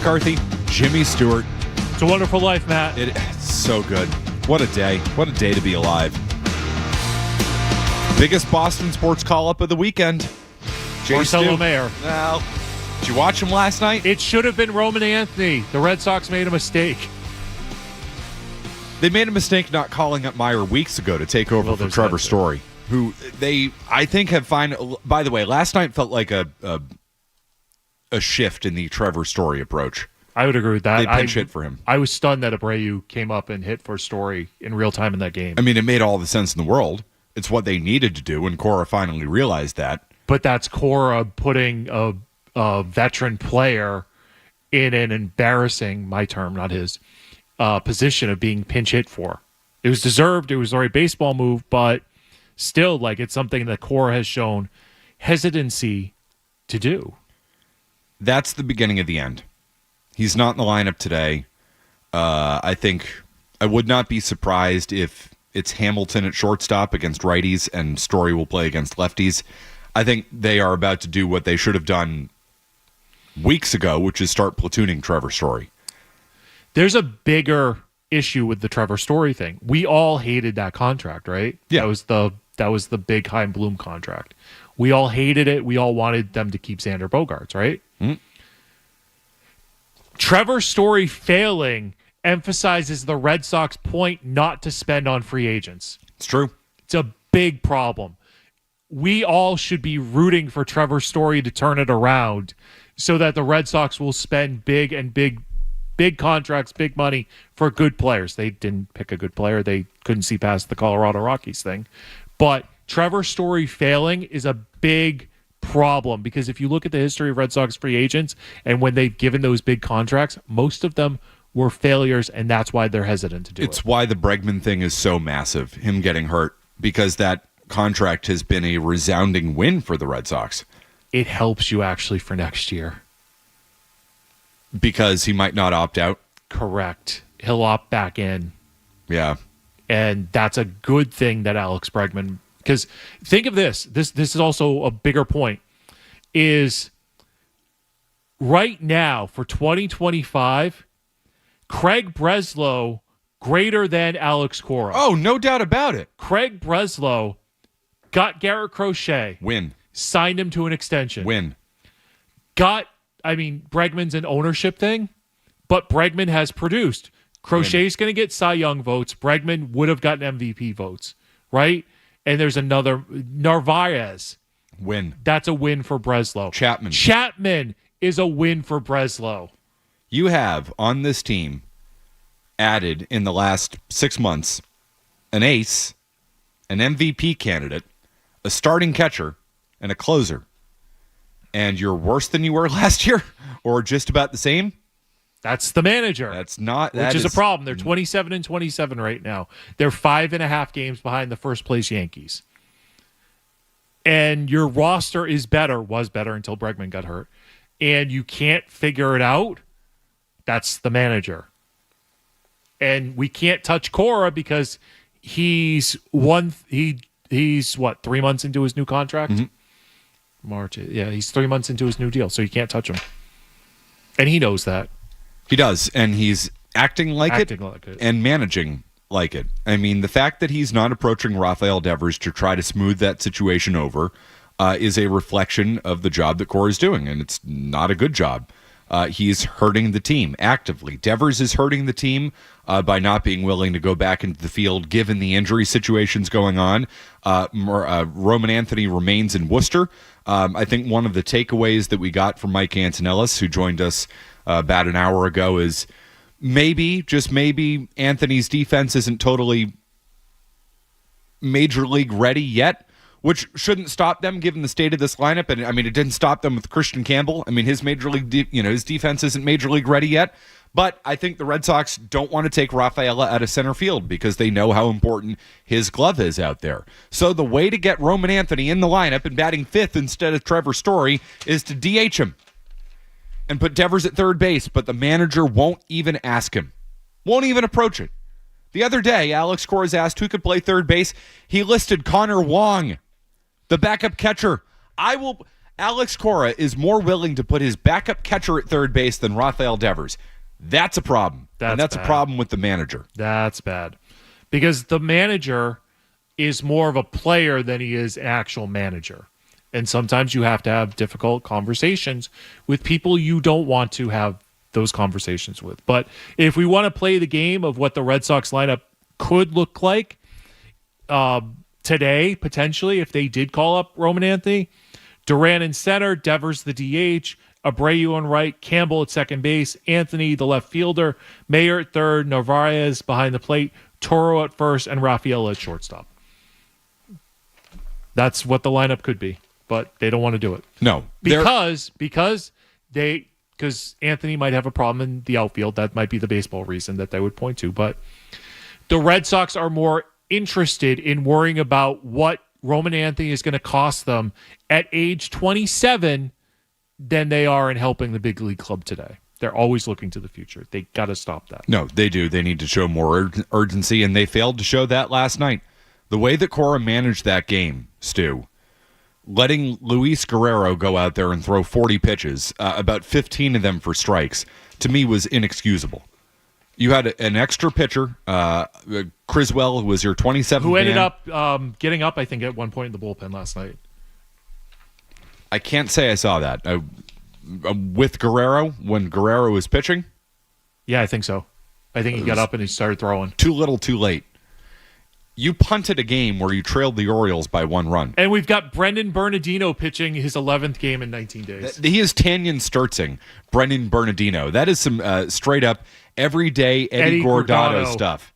McCarthy, Jimmy Stewart. It's a wonderful life, Matt. It's so good. What a day. What a day to be alive. Biggest Boston sports call-up of the weekend. Marcelo Meyer. Well, did you watch him last night? It should have been Roman Anthony. The Red Sox made a mistake. They made a mistake not calling up Meyer weeks ago to take over for Trevor Story, who I think, have by the way, last night felt like a shift in the Trevor Story approach. I would agree with that. They pinch hit for him. I was stunned that Abreu came up and hit for Story in real time in that game. I mean, it made all the sense in the world. It's what they needed to do, and Cora finally realized that. But that's Cora putting a veteran player in an embarrassing, my term, not his, position of being pinch hit for. It was deserved. It was the right baseball move, but still, like, it's something that Cora has shown hesitancy to do. That's the beginning of the end. He's not in the lineup today. I think I would not be surprised if it's Hamilton at shortstop against righties and Story will play against lefties. I think they are about to do what they should have done weeks ago, which is start platooning Trevor Story. There's a bigger issue with the Trevor Story thing. We all hated that contract, right? Yeah. That was the big Chaim Bloom contract. We all hated it. We all wanted them to keep Xander Bogaerts, right? Mm-hmm. Trevor Story failing emphasizes the Red Sox point not to spend on free agents. It's true. It's a big problem. We all should be rooting for Trevor Story to turn it around so that the Red Sox will spend big contracts, big money for good players. They didn't pick a good player. They couldn't see past the Colorado Rockies thing. But Trevor Story failing is a big problem because if you look at the history of Red Sox free agents and when they've given those big contracts, most of them were failures, and that's why they're hesitant to do it. It's why the Bregman thing is so massive, him getting hurt, because that contract has been a resounding win for the Red Sox. It helps you actually for next year. Because he might not opt out? Correct. He'll opt back in. Yeah. And that's a good thing that Alex Bregman... Because think of this. This is also a bigger point. Is right now for 2025, Craig Breslow greater than Alex Cora. Oh, no doubt about it. Craig Breslow got Garrett Crochet. Win. Signed him to an extension. Win. Bregman's an ownership thing, but Bregman has produced. Crochet's going to get Cy Young votes. Bregman would have gotten MVP votes, right? And there's another, Narvaez. Win. That's a win for Breslow. Chapman is a win for Breslow. You have, on this team, added in the last 6 months, an ace, an MVP candidate, a starting catcher, and a closer. And you're worse than you were last year? Or just about the same? That's the manager. Which is a problem. They're 27-27 right now. They're 5.5 games behind the first place Yankees. And your roster was better until Bregman got hurt. And you can't figure it out. That's the manager. And we can't touch Cora because he's 3 months into his new contract? Mm-hmm. March. Yeah, he's 3 months into his new deal, so you can't touch him. And he knows that. He does, and he's acting like it and managing like it. I mean, the fact that he's not approaching Rafael Devers to try to smooth that situation over is a reflection of the job that Cora is doing, and it's not a good job. He's hurting the team actively. Devers is hurting the team by not being willing to go back into the field given the injury situations going on. Roman Anthony remains in Worcester. I think one of the takeaways that we got from Mike Antonellis, who joined us about an hour ago, is just maybe, Anthony's defense isn't totally major league ready yet, which shouldn't stop them given the state of this lineup. And I mean, it didn't stop them with Christian Campbell. I mean, his major league, his defense isn't major league ready yet. But I think the Red Sox don't want to take Rafaela out of center field because they know how important his glove is out there. So the way to get Roman Anthony in the lineup and batting fifth instead of Trevor Story is to DH him and put Devers at third base. But the manager won't even ask him, won't even approach it. The other day, Alex Cora asked who could play third base. He listed Connor Wong, the backup catcher. Alex Cora is more willing to put his backup catcher at third base than Rafael Devers. That's a problem. That's a problem with the manager. That's bad. Because the manager is more of a player than he is an actual manager. And sometimes you have to have difficult conversations with people you don't want to have those conversations with. But if we want to play the game of what the Red Sox lineup could look like today, potentially, if they did call up Roman Anthony, Duran in center, Devers the DH, Abreu on right, Campbell at second base, Anthony the left fielder, Meyer at third, Narvaez behind the plate, Toro at first, and Rafael at shortstop. That's what the lineup could be, but they don't want to do it. No. Because Anthony might have a problem in the outfield. That might be the baseball reason that they would point to. But the Red Sox are more interested in worrying about what Roman Anthony is going to cost them at age 27 than they are in helping the big league club today. They're always looking to the future. They got to stop that. No, they do. They need to show more urgency, and they failed to show that last night. The way that Cora managed that game, Stu, letting Luis Guerrero go out there and throw 40 pitches, about 15 of them for strikes, to me was inexcusable. You had an extra pitcher, Criswell, who was your 27th who ended man. up getting up, I think, at one point in the bullpen last night. I can't say I saw that. With Guerrero, when Guerrero was pitching? Yeah, I think so. I think he got up and he started throwing. Too little, too late. You punted a game where you trailed the Orioles by 1 run. And we've got Brendan Bernardino pitching his 11th game in 19 days. He is Tanyan Sturtzing, Brendan Bernardino. That is some straight-up, everyday Eddie Guardado stuff.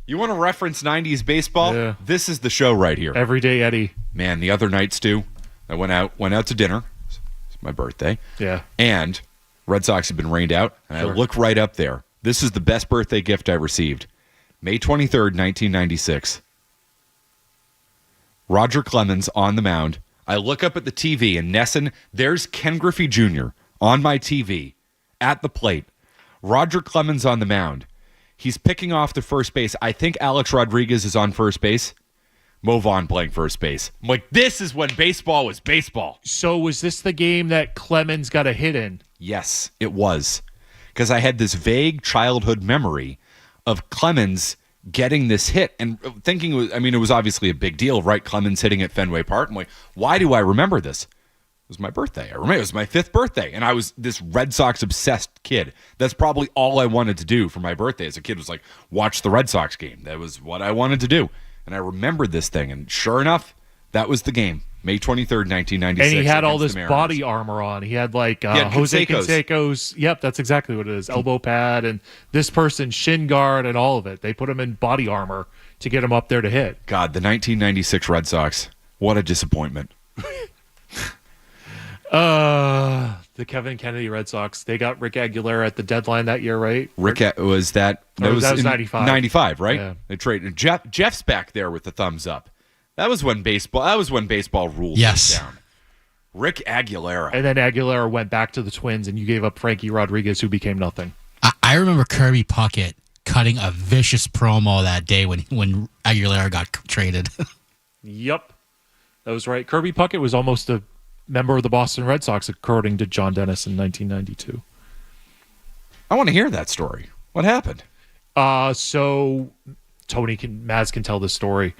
You want to reference 90s baseball? Yeah. This is the show right here. Everyday Eddie. Man, the other night, Stu, I went out to dinner. It's my birthday. Yeah. And Red Sox have been rained out. And I look right up there. This is the best birthday gift I received. May 23rd, 1996. Roger Clemens on the mound. I look up at the TV, and Nesson, there's Ken Griffey Jr. on my TV at the plate. Roger Clemens on the mound. He's picking off the first base. I think Alex Rodriguez is on first base. Mo Vaughn playing first base. I'm like, this is when baseball was baseball. So was this the game that Clemens got a hit in? Yes, it was. Because I had this vague childhood memory of Clemens getting this hit and thinking, it was obviously a big deal, right? Clemens hitting at Fenway Park. I'm like, why do I remember this? It was my birthday. I remember it was my 5th birthday, and I was this Red Sox obsessed kid. That's probably all I wanted to do for my birthday as a kid was like watch the Red Sox game. That was what I wanted to do. And I remembered this thing, and sure enough, that was the game. May 23rd, 1996. And he had all this body armor on. He had like Jose Canseco's. Yep, that's exactly what it is. Elbow pad and this person's shin guard and all of it. They put him in body armor to get him up there to hit. God, the 1996 Red Sox. What a disappointment. The Kevin Kennedy Red Sox. They got Rick Aguilera at the deadline that year, right? That was 95. 95, right? Yeah. They traded Jeff's back there with the thumbs up. That was when baseball rules yes. down. Rick Aguilera. And then Aguilera went back to the Twins, and you gave up Frankie Rodriguez, who became nothing. I remember Kirby Puckett cutting a vicious promo that day when Aguilera got traded. Yep. That was right. Kirby Puckett was almost a member of the Boston Red Sox, according to John Dennis in 1992. I want to hear that story. What happened? So Maz can tell this story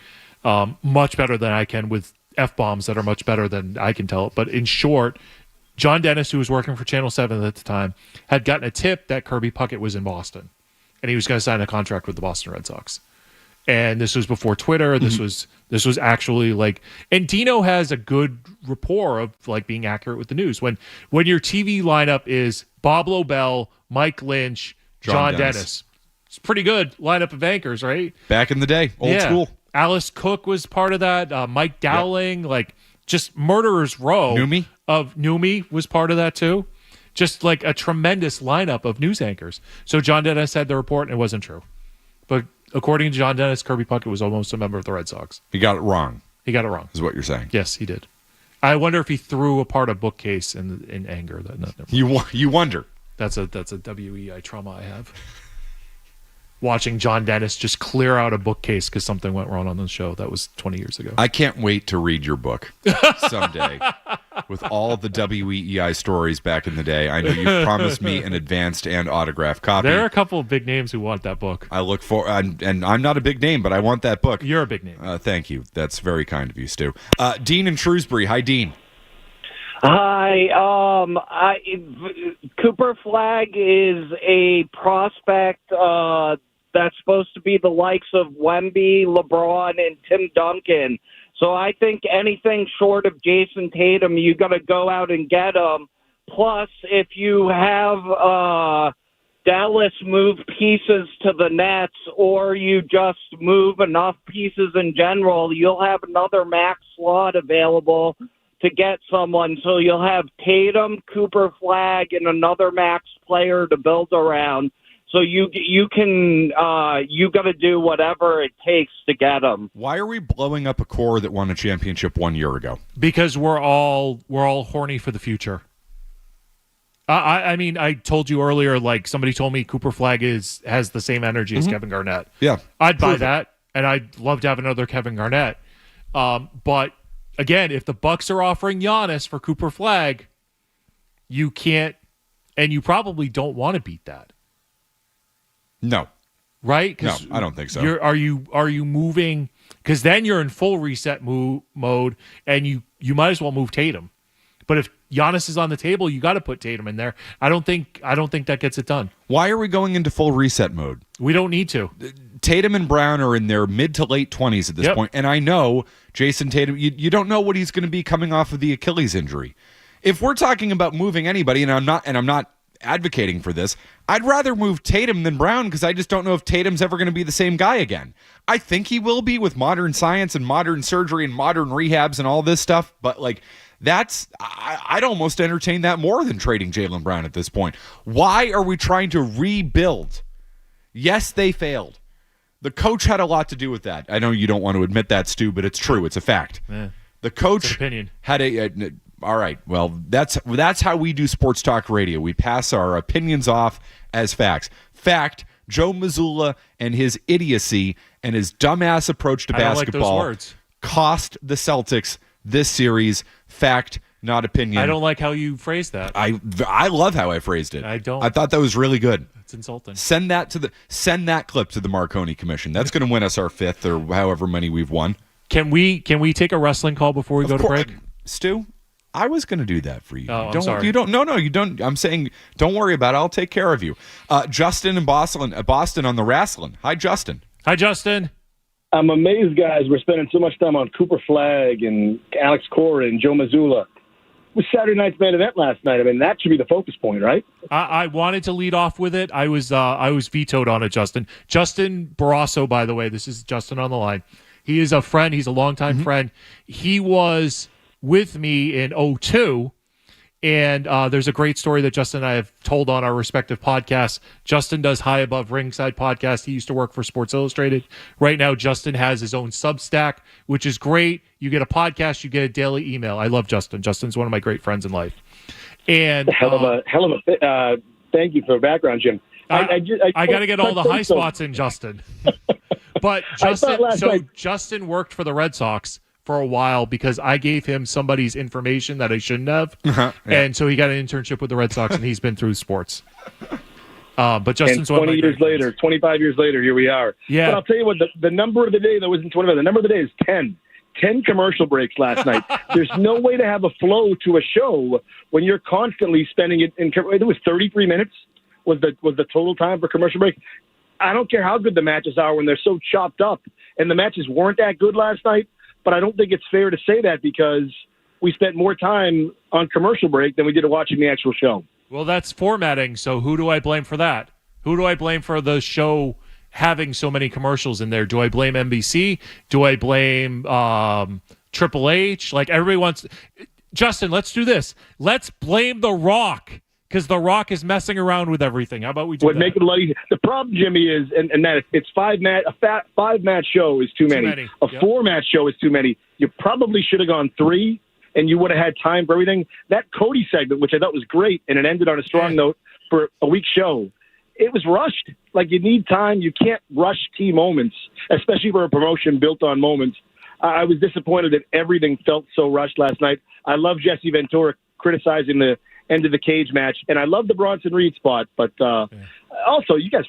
much better than I can with F-bombs that are much better than I can tell it. But in short, John Dennis, who was working for Channel 7 at the time, had gotten a tip that Kirby Puckett was in Boston, and he was going to sign a contract with the Boston Red Sox. And this was before Twitter. This was actually like, and Dino has a good rapport of like being accurate with the news. When your TV lineup is Bob Lobel, Mike Lynch, John Dennis. It's a pretty good lineup of anchors, right? Back in the day, old school. Alice Cook was part of that. Mike Dowling, like just murderer's row. Numi was part of that too. Just like a tremendous lineup of news anchors. So John Dennis had the report, and it wasn't true. But according to John Dennis, Kirby Puckett was almost a member of the Red Sox. He got it wrong. Is what you're saying. Yes, he did. I wonder if he threw apart a bookcase in anger. You wonder. That's a WEI trauma I have. Watching John Dennis just clear out a bookcase because something went wrong on the show. That was 20 years ago. I can't wait to read your book someday. with all the WEEI stories back in the day. I know you promised me an advanced and autographed copy. There are a couple of big names who want that book. I look for, and I'm not a big name, but I want that book. You're a big name. Thank you. That's very kind of you, Stu. Dean in Shrewsbury. Hi, Dean. Hi. Cooper Flagg is a prospect that's supposed to be the likes of Wemby, LeBron, and Tim Duncan. So I think anything short of Jason Tatum, you got to go out and get him. Plus, if you have Dallas move pieces to the Nets, or you just move enough pieces in general, you'll have another max slot available to get someone. So you'll have Tatum, Cooper Flagg, and another max player to build around. So you got to do whatever it takes to get them. Why are we blowing up a core that won a championship 1 year ago? Because we're all horny for the future. I mean, I told you earlier, like somebody told me Cooper Flagg has the same energy as Kevin Garnett. Yeah, I'd buy that, and I'd love to have another Kevin Garnett. But again, if the Bucks are offering Giannis for Cooper Flagg, you can't, and you probably don't want to beat that. No. Right? No, I don't think so. Are you moving? Because then you're in full reset mode, and you might as well move Tatum. But if Giannis is on the table, you got to put Tatum in there. I don't think that gets it done. Why are we going into full reset mode? We don't need to. Tatum and Brown are in their mid to late 20s at this point, and I know Jason Tatum. You don't know what he's going to be coming off of the Achilles injury. If we're talking about moving anybody, and I'm not advocating for this, I'd rather move Tatum than Brown because I just don't know if Tatum's ever going to be the same guy again. I think he will be with modern science and modern surgery and modern rehabs and all this stuff, but like I'd almost entertain that more than trading Jaylen Brown at this point. Why are we trying to rebuild? Yes, they failed. The coach had a lot to do with that. I know you don't want to admit that, Stu, but it's true. It's a fact. Yeah. The coach opinion. Had all right, well, that's how we do sports talk radio. We pass our opinions off as facts. Fact, Joe Mazzulla and his idiocy and his dumbass approach to basketball cost the Celtics this series. Fact, not opinion. I don't like how you phrased that. I love how I phrased it. I don't. I thought that was really good. It's insulting. Send that clip to the Marconi Commission. That's going to win us our 5th or however many we've won. Can we take a wrestling call before we go to break? Stu, I was going to do that for you. Oh, I'm sorry. You don't. No, you don't. I'm saying, don't worry about it. I'll take care of you. Justin in Boston on the wrestling. Hi, Justin. Hi, Justin. I'm amazed, guys. We're spending so much time on Cooper Flagg and Alex Cora and Joe Mazzulla. It was Saturday night's main event last night. I mean, that should be the focus point, right? I wanted to lead off with it. I was vetoed on it, Justin. Justin Barrasso, by the way. This is Justin on the line. He is a friend. He's a longtime friend. He was with me in 2002, and there's a great story that Justin and I have told on our respective podcasts. Justin does High Above Ringside podcast. He used to work for Sports Illustrated. Right now, Justin has his own Substack, which is great. You get a podcast, you get a daily email. I love Justin. Justin's one of my great friends in life. And hell of a thank you for the background, Jim. I got to get all the high spots in, Justin. But Justin worked for the Red Sox for a while because I gave him somebody's information that I shouldn't have. Yeah. And so he got an internship with the Red Sox, and he's been through sports. But Justin's and 20 years later, 25 years later, here we are. Yeah. But I'll tell you what, the number of the day that wasn't 25, the number of the day is 10. 10 commercial breaks last night. There's no way to have a flow to a show when you're constantly spending it in. It was 33 minutes was the total time for commercial break. I don't care how good the matches are when they're so chopped up, and the matches weren't that good last night. But I don't think it's fair to say that because we spent more time on commercial break than we did watching the actual show. Well, that's formatting. So who do I blame for that? Who do I blame for the show having so many commercials in there? Do I blame NBC? Do I blame Triple H? Like everybody wants. Justin, let's do this. Let's blame The Rock because The Rock is messing around with everything. How about we do that? Make it a lot easier. The problem, Jimmy, is and that it's a 5-match show is too many. A 4-match show is too many. You probably should have gone 3, and you would have had time for everything. That Cody segment, which I thought was great, and it ended on a strong note for a week show. It was rushed. Like, you need time. You can't rush key moments, especially for a promotion built on moments. I was disappointed that everything felt so rushed last night. I love Jesse Ventura criticizing the end of the cage match, and I love the Bronson Reed spot. But also, you guys,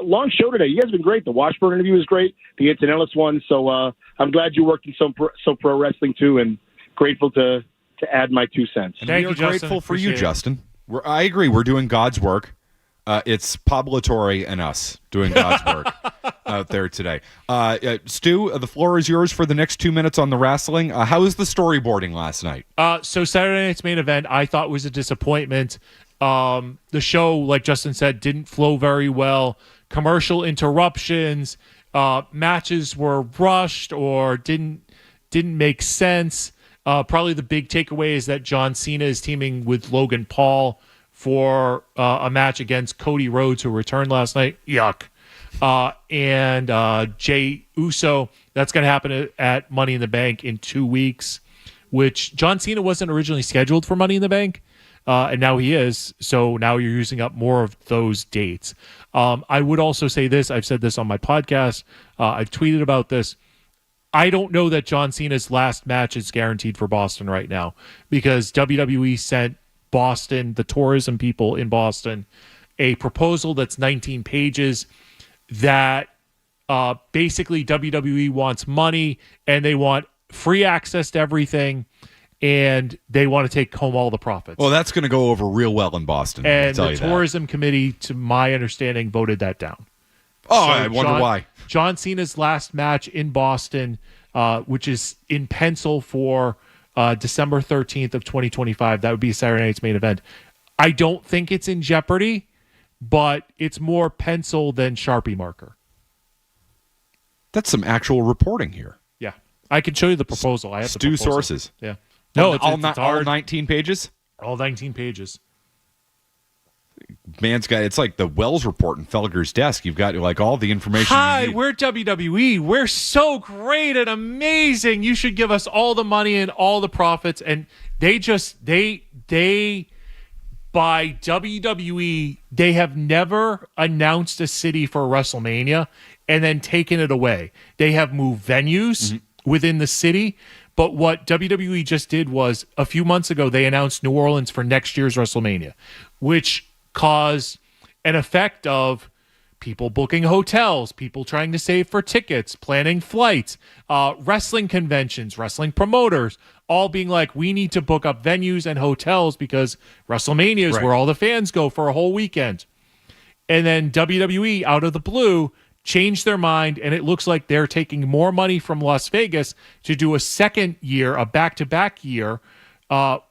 long show today. You guys have been great. The Washburn interview was great. The Antonellis one. So I'm glad you worked in some pro wrestling too, and grateful to add my 2 cents. And we are grateful for you, Justin. I agree. We're doing God's work. It's Pablo Torre and us doing God's work out there today. Stu, the floor is yours for the next 2 minutes on the wrestling. How was the storyboarding last night? So Saturday night's main event, I thought was a disappointment. The show, like Justin said, didn't flow very well. Commercial interruptions, matches were rushed or didn't make sense. Probably the big takeaway is that John Cena is teaming with Logan Paul for a match against Cody Rhodes, who returned last night. Yuck. And Jey Uso, that's going to happen at Money in the Bank in 2 weeks, which John Cena wasn't originally scheduled for Money in the Bank, and now he is. So now you're using up more of those dates. I would also say this. I've said this on my podcast. I've tweeted about this. I don't know that John Cena's last match is guaranteed for Boston right now, because WWE sent Boston, the tourism people in Boston, a proposal that's 19 pages that basically WWE wants money and they want free access to everything and they want to take home all the profits. Well, that's going to go over real well in Boston. And the tourism committee, to my understanding, voted that down. Oh, so I wonder why. John Cena's last match in Boston, which is in pencil for December 13th of 2025. That would be Saturday night's main event. I don't think it's in jeopardy, but it's more pencil than Sharpie marker. That's some actual reporting here. Yeah. I can show you the proposal. I have the proposal. sources. Yeah. No, all 19 pages? All 19 pages. Man's got, it's like the Wells report in Felger's desk. You've got like all the information. Hi, we're WWE. We're so great and amazing. You should give us all the money and all the profits. And they by WWE, they have never announced a city for WrestleMania and then taken it away. They have moved venues within the city. But what WWE just did was, a few months ago, they announced New Orleans for next year's WrestleMania, which caused an effect of people booking hotels, people trying to save for tickets, planning flights, wrestling conventions, wrestling promoters, all being like, we need to book up venues and hotels because WrestleMania is where all the fans go for a whole weekend. And then WWE, out of the blue, changed their mind, and it looks like they're taking more money from Las Vegas to do a second year, a back-to-back year,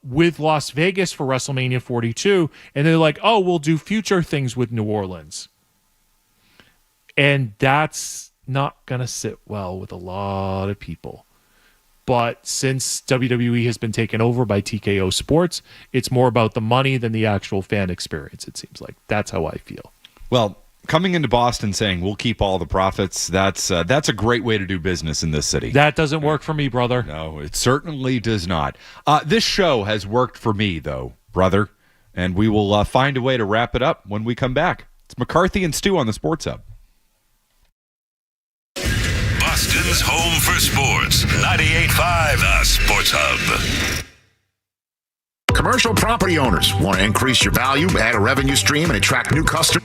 with Las Vegas for WrestleMania 42, and they're like, oh, we'll do future things with New Orleans. And that's not going to sit well with a lot of people. But since WWE has been taken over by TKO Sports, it's more about the money than the actual fan experience, it seems like. That's how I feel. Well, coming into Boston saying we'll keep all the profits, that's a great way to do business in this city. That doesn't work for me, brother. No, it certainly does not. This show has worked for me, though, brother, and we will find a way to wrap it up when we come back. It's McCarthy and Stu on the Sports Hub. Boston's home for sports. 98.5 The Sports Hub. Commercial property owners want to increase your value, add a revenue stream, and attract new customers.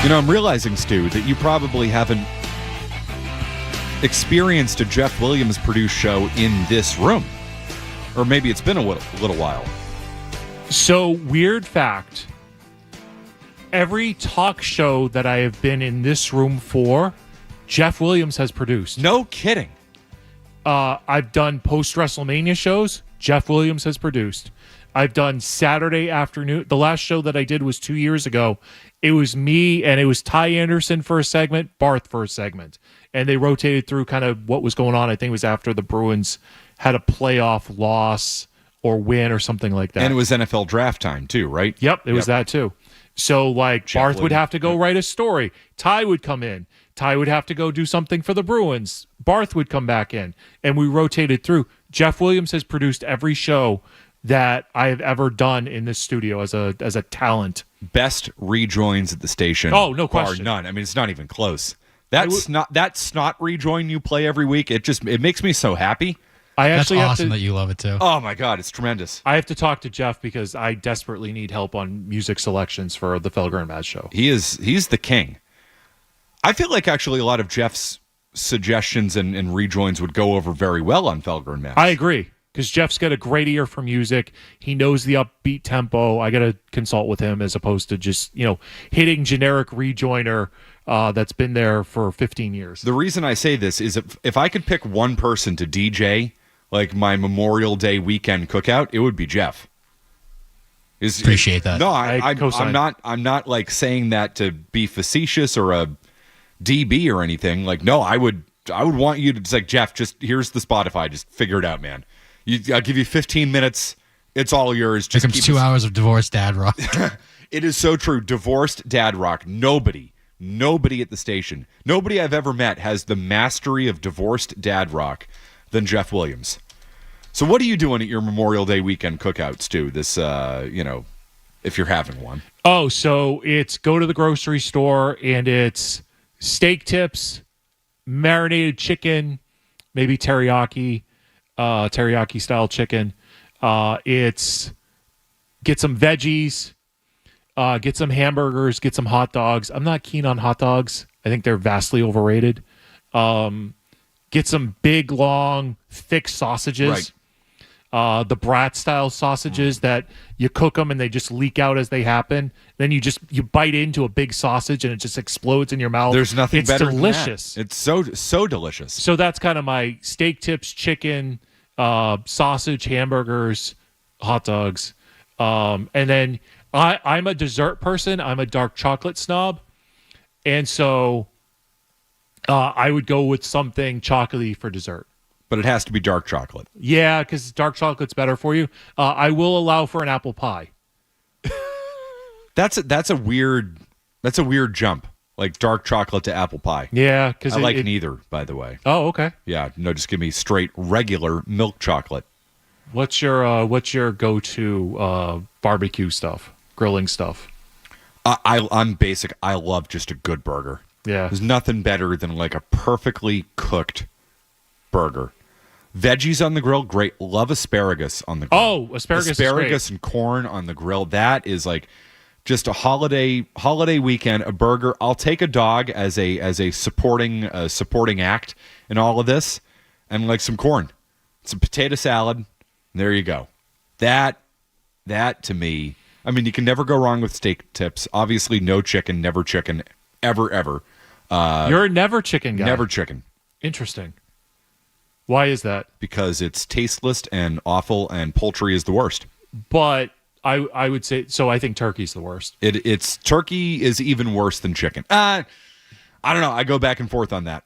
You know, I'm realizing, Stu, that you probably haven't experienced a Jeff Williams produced show in this room. Or maybe it's been a little while. So, weird fact. Every talk show that I have been in this room for, Jeff Williams has produced. No kidding. I've done post-WrestleMania shows. Jeff Williams has produced. I've done Saturday afternoon. The last show that I did was 2 years ago. It was me, and it was Ty Anderson for a segment, Barth for a segment. And they rotated through kind of what was going on. I think it was after the Bruins had a playoff loss or win or something like that. And it was NFL draft time, too, right? Yep, it was that, too. So, like, Jeff Barth would Williams. have to go write a story. Ty would come in. Ty would have to go do something for the Bruins. Barth would come back in. And we rotated through. Jeff Williams has produced every show that I have ever done in this studio as a talent. Best rejoins at the station. Oh, no question. Bar none. I mean, it's not even close. That snot rejoin you play every week. It makes me so happy. That's awesome that you love it too. Oh my God, it's tremendous. I have to talk to Jeff because I desperately need help on music selections for the Felger and Maz show. He's the king. I feel like actually a lot of Jeff's suggestions and rejoins would go over very well on Felger and Maz. I agree. Because Jeff's got a great ear for music. He knows the upbeat tempo. I got to consult with him as opposed to just, hitting generic rejoiner that's been there for 15 years. The reason I say this is if I could pick one person to DJ like my Memorial Day weekend cookout, it would be Jeff. Appreciate that. No, I'm not like saying that to be facetious or a DB or anything. Like, no, I would want you to just like, Jeff, just here's the Spotify. Just figure it out, man. I'll give you 15 minutes. It's all yours. Just here comes 2 hours of divorced dad rock. It is so true. Divorced dad rock. Nobody at the station, nobody I've ever met has the mastery of divorced dad rock than Jeff Williams. So what are you doing at your Memorial Day weekend cookout, Stu? This, if you're having one. Oh, so it's go to the grocery store and it's steak tips, marinated chicken, maybe teriyaki style chicken. It's get some veggies, get some hamburgers, get some hot dogs. I'm not keen on hot dogs. I think they're vastly overrated. Get some big, long, thick sausages. Right. The brat style sausages that you cook them and they just leak out as they happen. Then you bite into a big sausage and it just explodes in your mouth. There's nothing better delicious. Than that. It's so delicious. So that's kind of my steak tips, chicken, sausage, hamburgers, hot dogs. And then I'm a dessert person. I'm a dark chocolate snob. And so I would go with something chocolatey for dessert. But it has to be dark chocolate. Yeah, because dark chocolate's better for you. I will allow for an apple pie. That's a weird jump. Like dark chocolate to apple pie. Yeah, because I like neither, by the way. Oh, okay. Yeah, no, just give me straight regular milk chocolate. What's your go-to barbecue stuff, grilling stuff? I'm basic. I love just a good burger. Yeah, there's nothing better than like a perfectly cooked burger. Veggies on the grill, great. Love asparagus on the grill. Oh, asparagus and corn on the grill. That is like just a holiday weekend. A burger. I'll take a dog as a supporting act in all of this, and like some corn, some potato salad. There you go. That to me, I mean, you can never go wrong with steak tips. Obviously, no chicken, never chicken, ever. You're a never chicken guy. Never chicken. Interesting. Why is that? Because it's tasteless and awful, and poultry is the worst. But I would say so. I think turkey's the worst. It's turkey is even worse than chicken. I don't know. I go back and forth on that.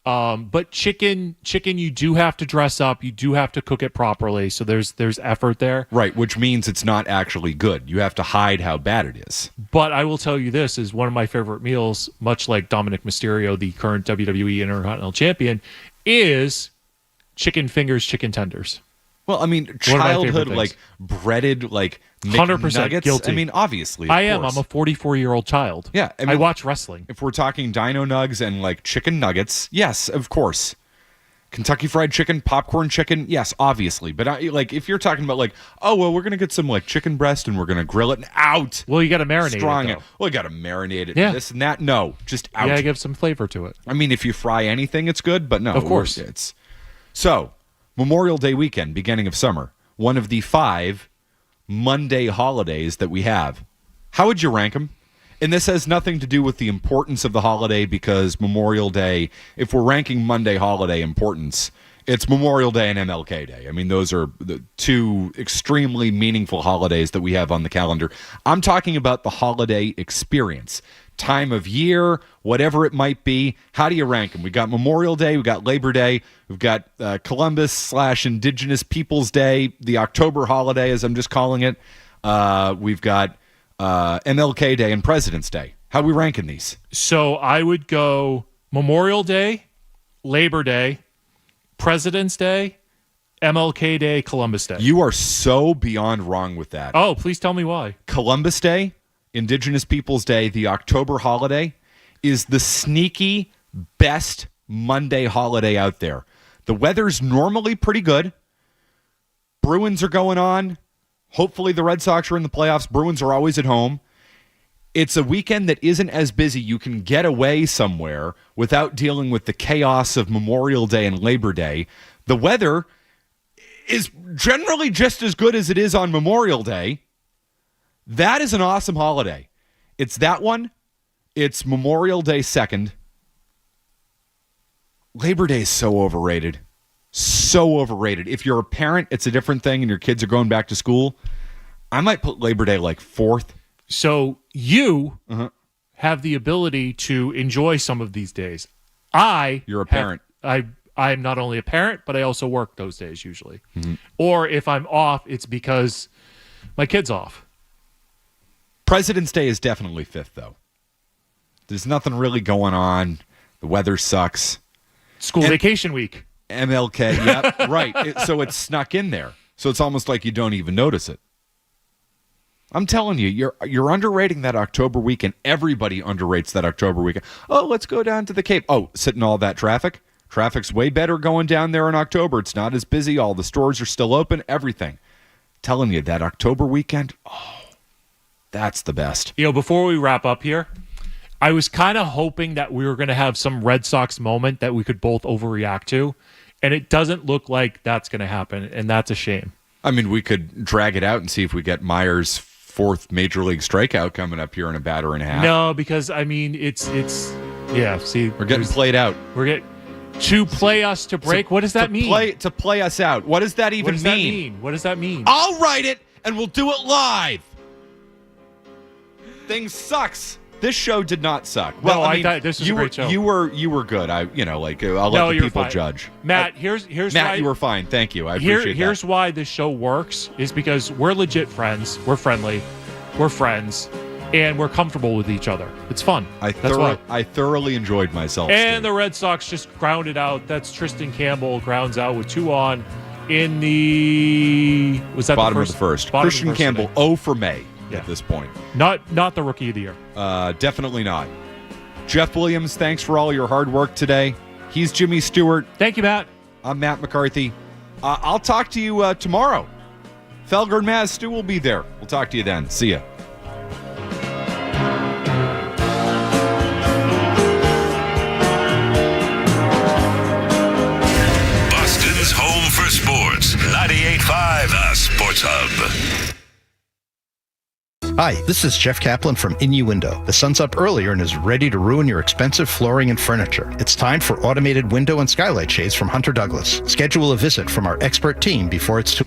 But chicken, you do have to dress up. You do have to cook it properly. So there's effort there. Right, which means it's not actually good. You have to hide how bad it is. But I will tell you this is one of my favorite meals, much like Dominic Mysterio, the current WWE Intercontinental Champion, is chicken fingers, chicken tenders. Well, I mean, childhood, like breaded, like 100% guilty. I mean, obviously, I am. I'm a 44-year-old child. Yeah, I mean, I watch wrestling. If we're talking Dino Nugs and like chicken nuggets, yes, of course. Kentucky Fried Chicken, popcorn chicken, yes, obviously. But if you're talking about we're gonna get some chicken breast and we're gonna grill it out. Well, you got to marinate strong it. Well, you got to marinate it. Yeah. This and that. No, just out. Yeah, give some flavor to it. I mean, if you fry anything, it's good. But no, of course, it's so Memorial Day weekend, beginning of summer, one of the 5 Monday holidays that we have. How would you rank them? And this has nothing to do with the importance of the holiday, because Memorial Day, if we're ranking Monday holiday importance, it's Memorial Day and MLK Day. I mean, those are the 2 extremely meaningful holidays that we have on the calendar. I'm talking about the holiday experience, time of year, whatever it might be. How do you rank them? We got Memorial Day, we got Labor Day, we've got Columbus/Indigenous Peoples Day, the October holiday, as I'm just calling it. We've got MLK Day and President's Day. How are we ranking these? So I would go Memorial Day, Labor Day, President's Day, MLK Day, Columbus Day. You are so beyond wrong with that. Oh, please tell me why. Columbus Day, Indigenous Peoples Day, the October holiday, is the sneaky best Monday holiday out there. The weather's normally pretty good. Bruins are going on. Hopefully the Red Sox are in the playoffs. Bruins are always at home. It's a weekend that isn't as busy. You can get away somewhere without dealing with the chaos of Memorial Day and Labor Day. The weather is generally just as good as it is on Memorial Day. That is an awesome holiday. It's that one. It's Memorial Day second. Labor Day is so overrated. So overrated. If you're a parent, it's a different thing and your kids are going back to school. I might put Labor Day 4th. So you have the ability to enjoy some of these days. You're a parent. I'm not only a parent, but I also work those days usually. Mm-hmm. Or if I'm off, it's because my kid's off. President's Day is definitely 5th, though. There's nothing really going on. The weather sucks. School vacation week. MLK, yep, right. So it's snuck in there. So it's almost like you don't even notice it. I'm telling you, you're underrating that October weekend. Everybody underrates that October weekend. Oh, let's go down to the Cape. Oh, sit in all that traffic. Traffic's way better going down there in October. It's not as busy. All the stores are still open. Everything. Telling you, that October weekend, that's the best. Before we wrap up here, I was kind of hoping that we were going to have some Red Sox moment that we could both overreact to, and it doesn't look like that's going to happen, and that's a shame. I mean, we could drag it out and see if we get Meyer's 4th Major League strikeout coming up here in a batter and a half. No, because, I mean, it's see. We're getting played out. We're getting to play us to break. What does that mean? To play us out. What does that even mean? What does that mean? I'll write it, and we'll do it live. Things sucks. This show did not suck. Well, I thought this was a great show. You were good. I'll let the people fine. judge. Matt, here's Matt, why, you were fine. Thank you. I appreciate that. Here's why this show works is because we're legit friends. We're friendly. We're friends. And we're comfortable with each other. It's fun. I thoroughly enjoyed myself. And the Red Sox just grounded out. That's Tristan Campbell grounds out with 2 on in the bottom of the first. Christian Campbell, today. 0 for May at this point. Not the rookie of the year. Definitely not. Jeff Williams, thanks for all your hard work today. He's Jimmy Stewart. Thank you, Matt. I'm Matt McCarthy. I'll talk to you tomorrow. Felger and Maz, Stu will be there. We'll talk to you then. See ya. Boston's home for sports. 98.5 The Sports Hub. Hi, this is Jeff Kaplan from Innuendo. The sun's up earlier and is ready to ruin your expensive flooring and furniture. It's time for automated window and skylight shades from Hunter Douglas. Schedule a visit from our expert team before it's too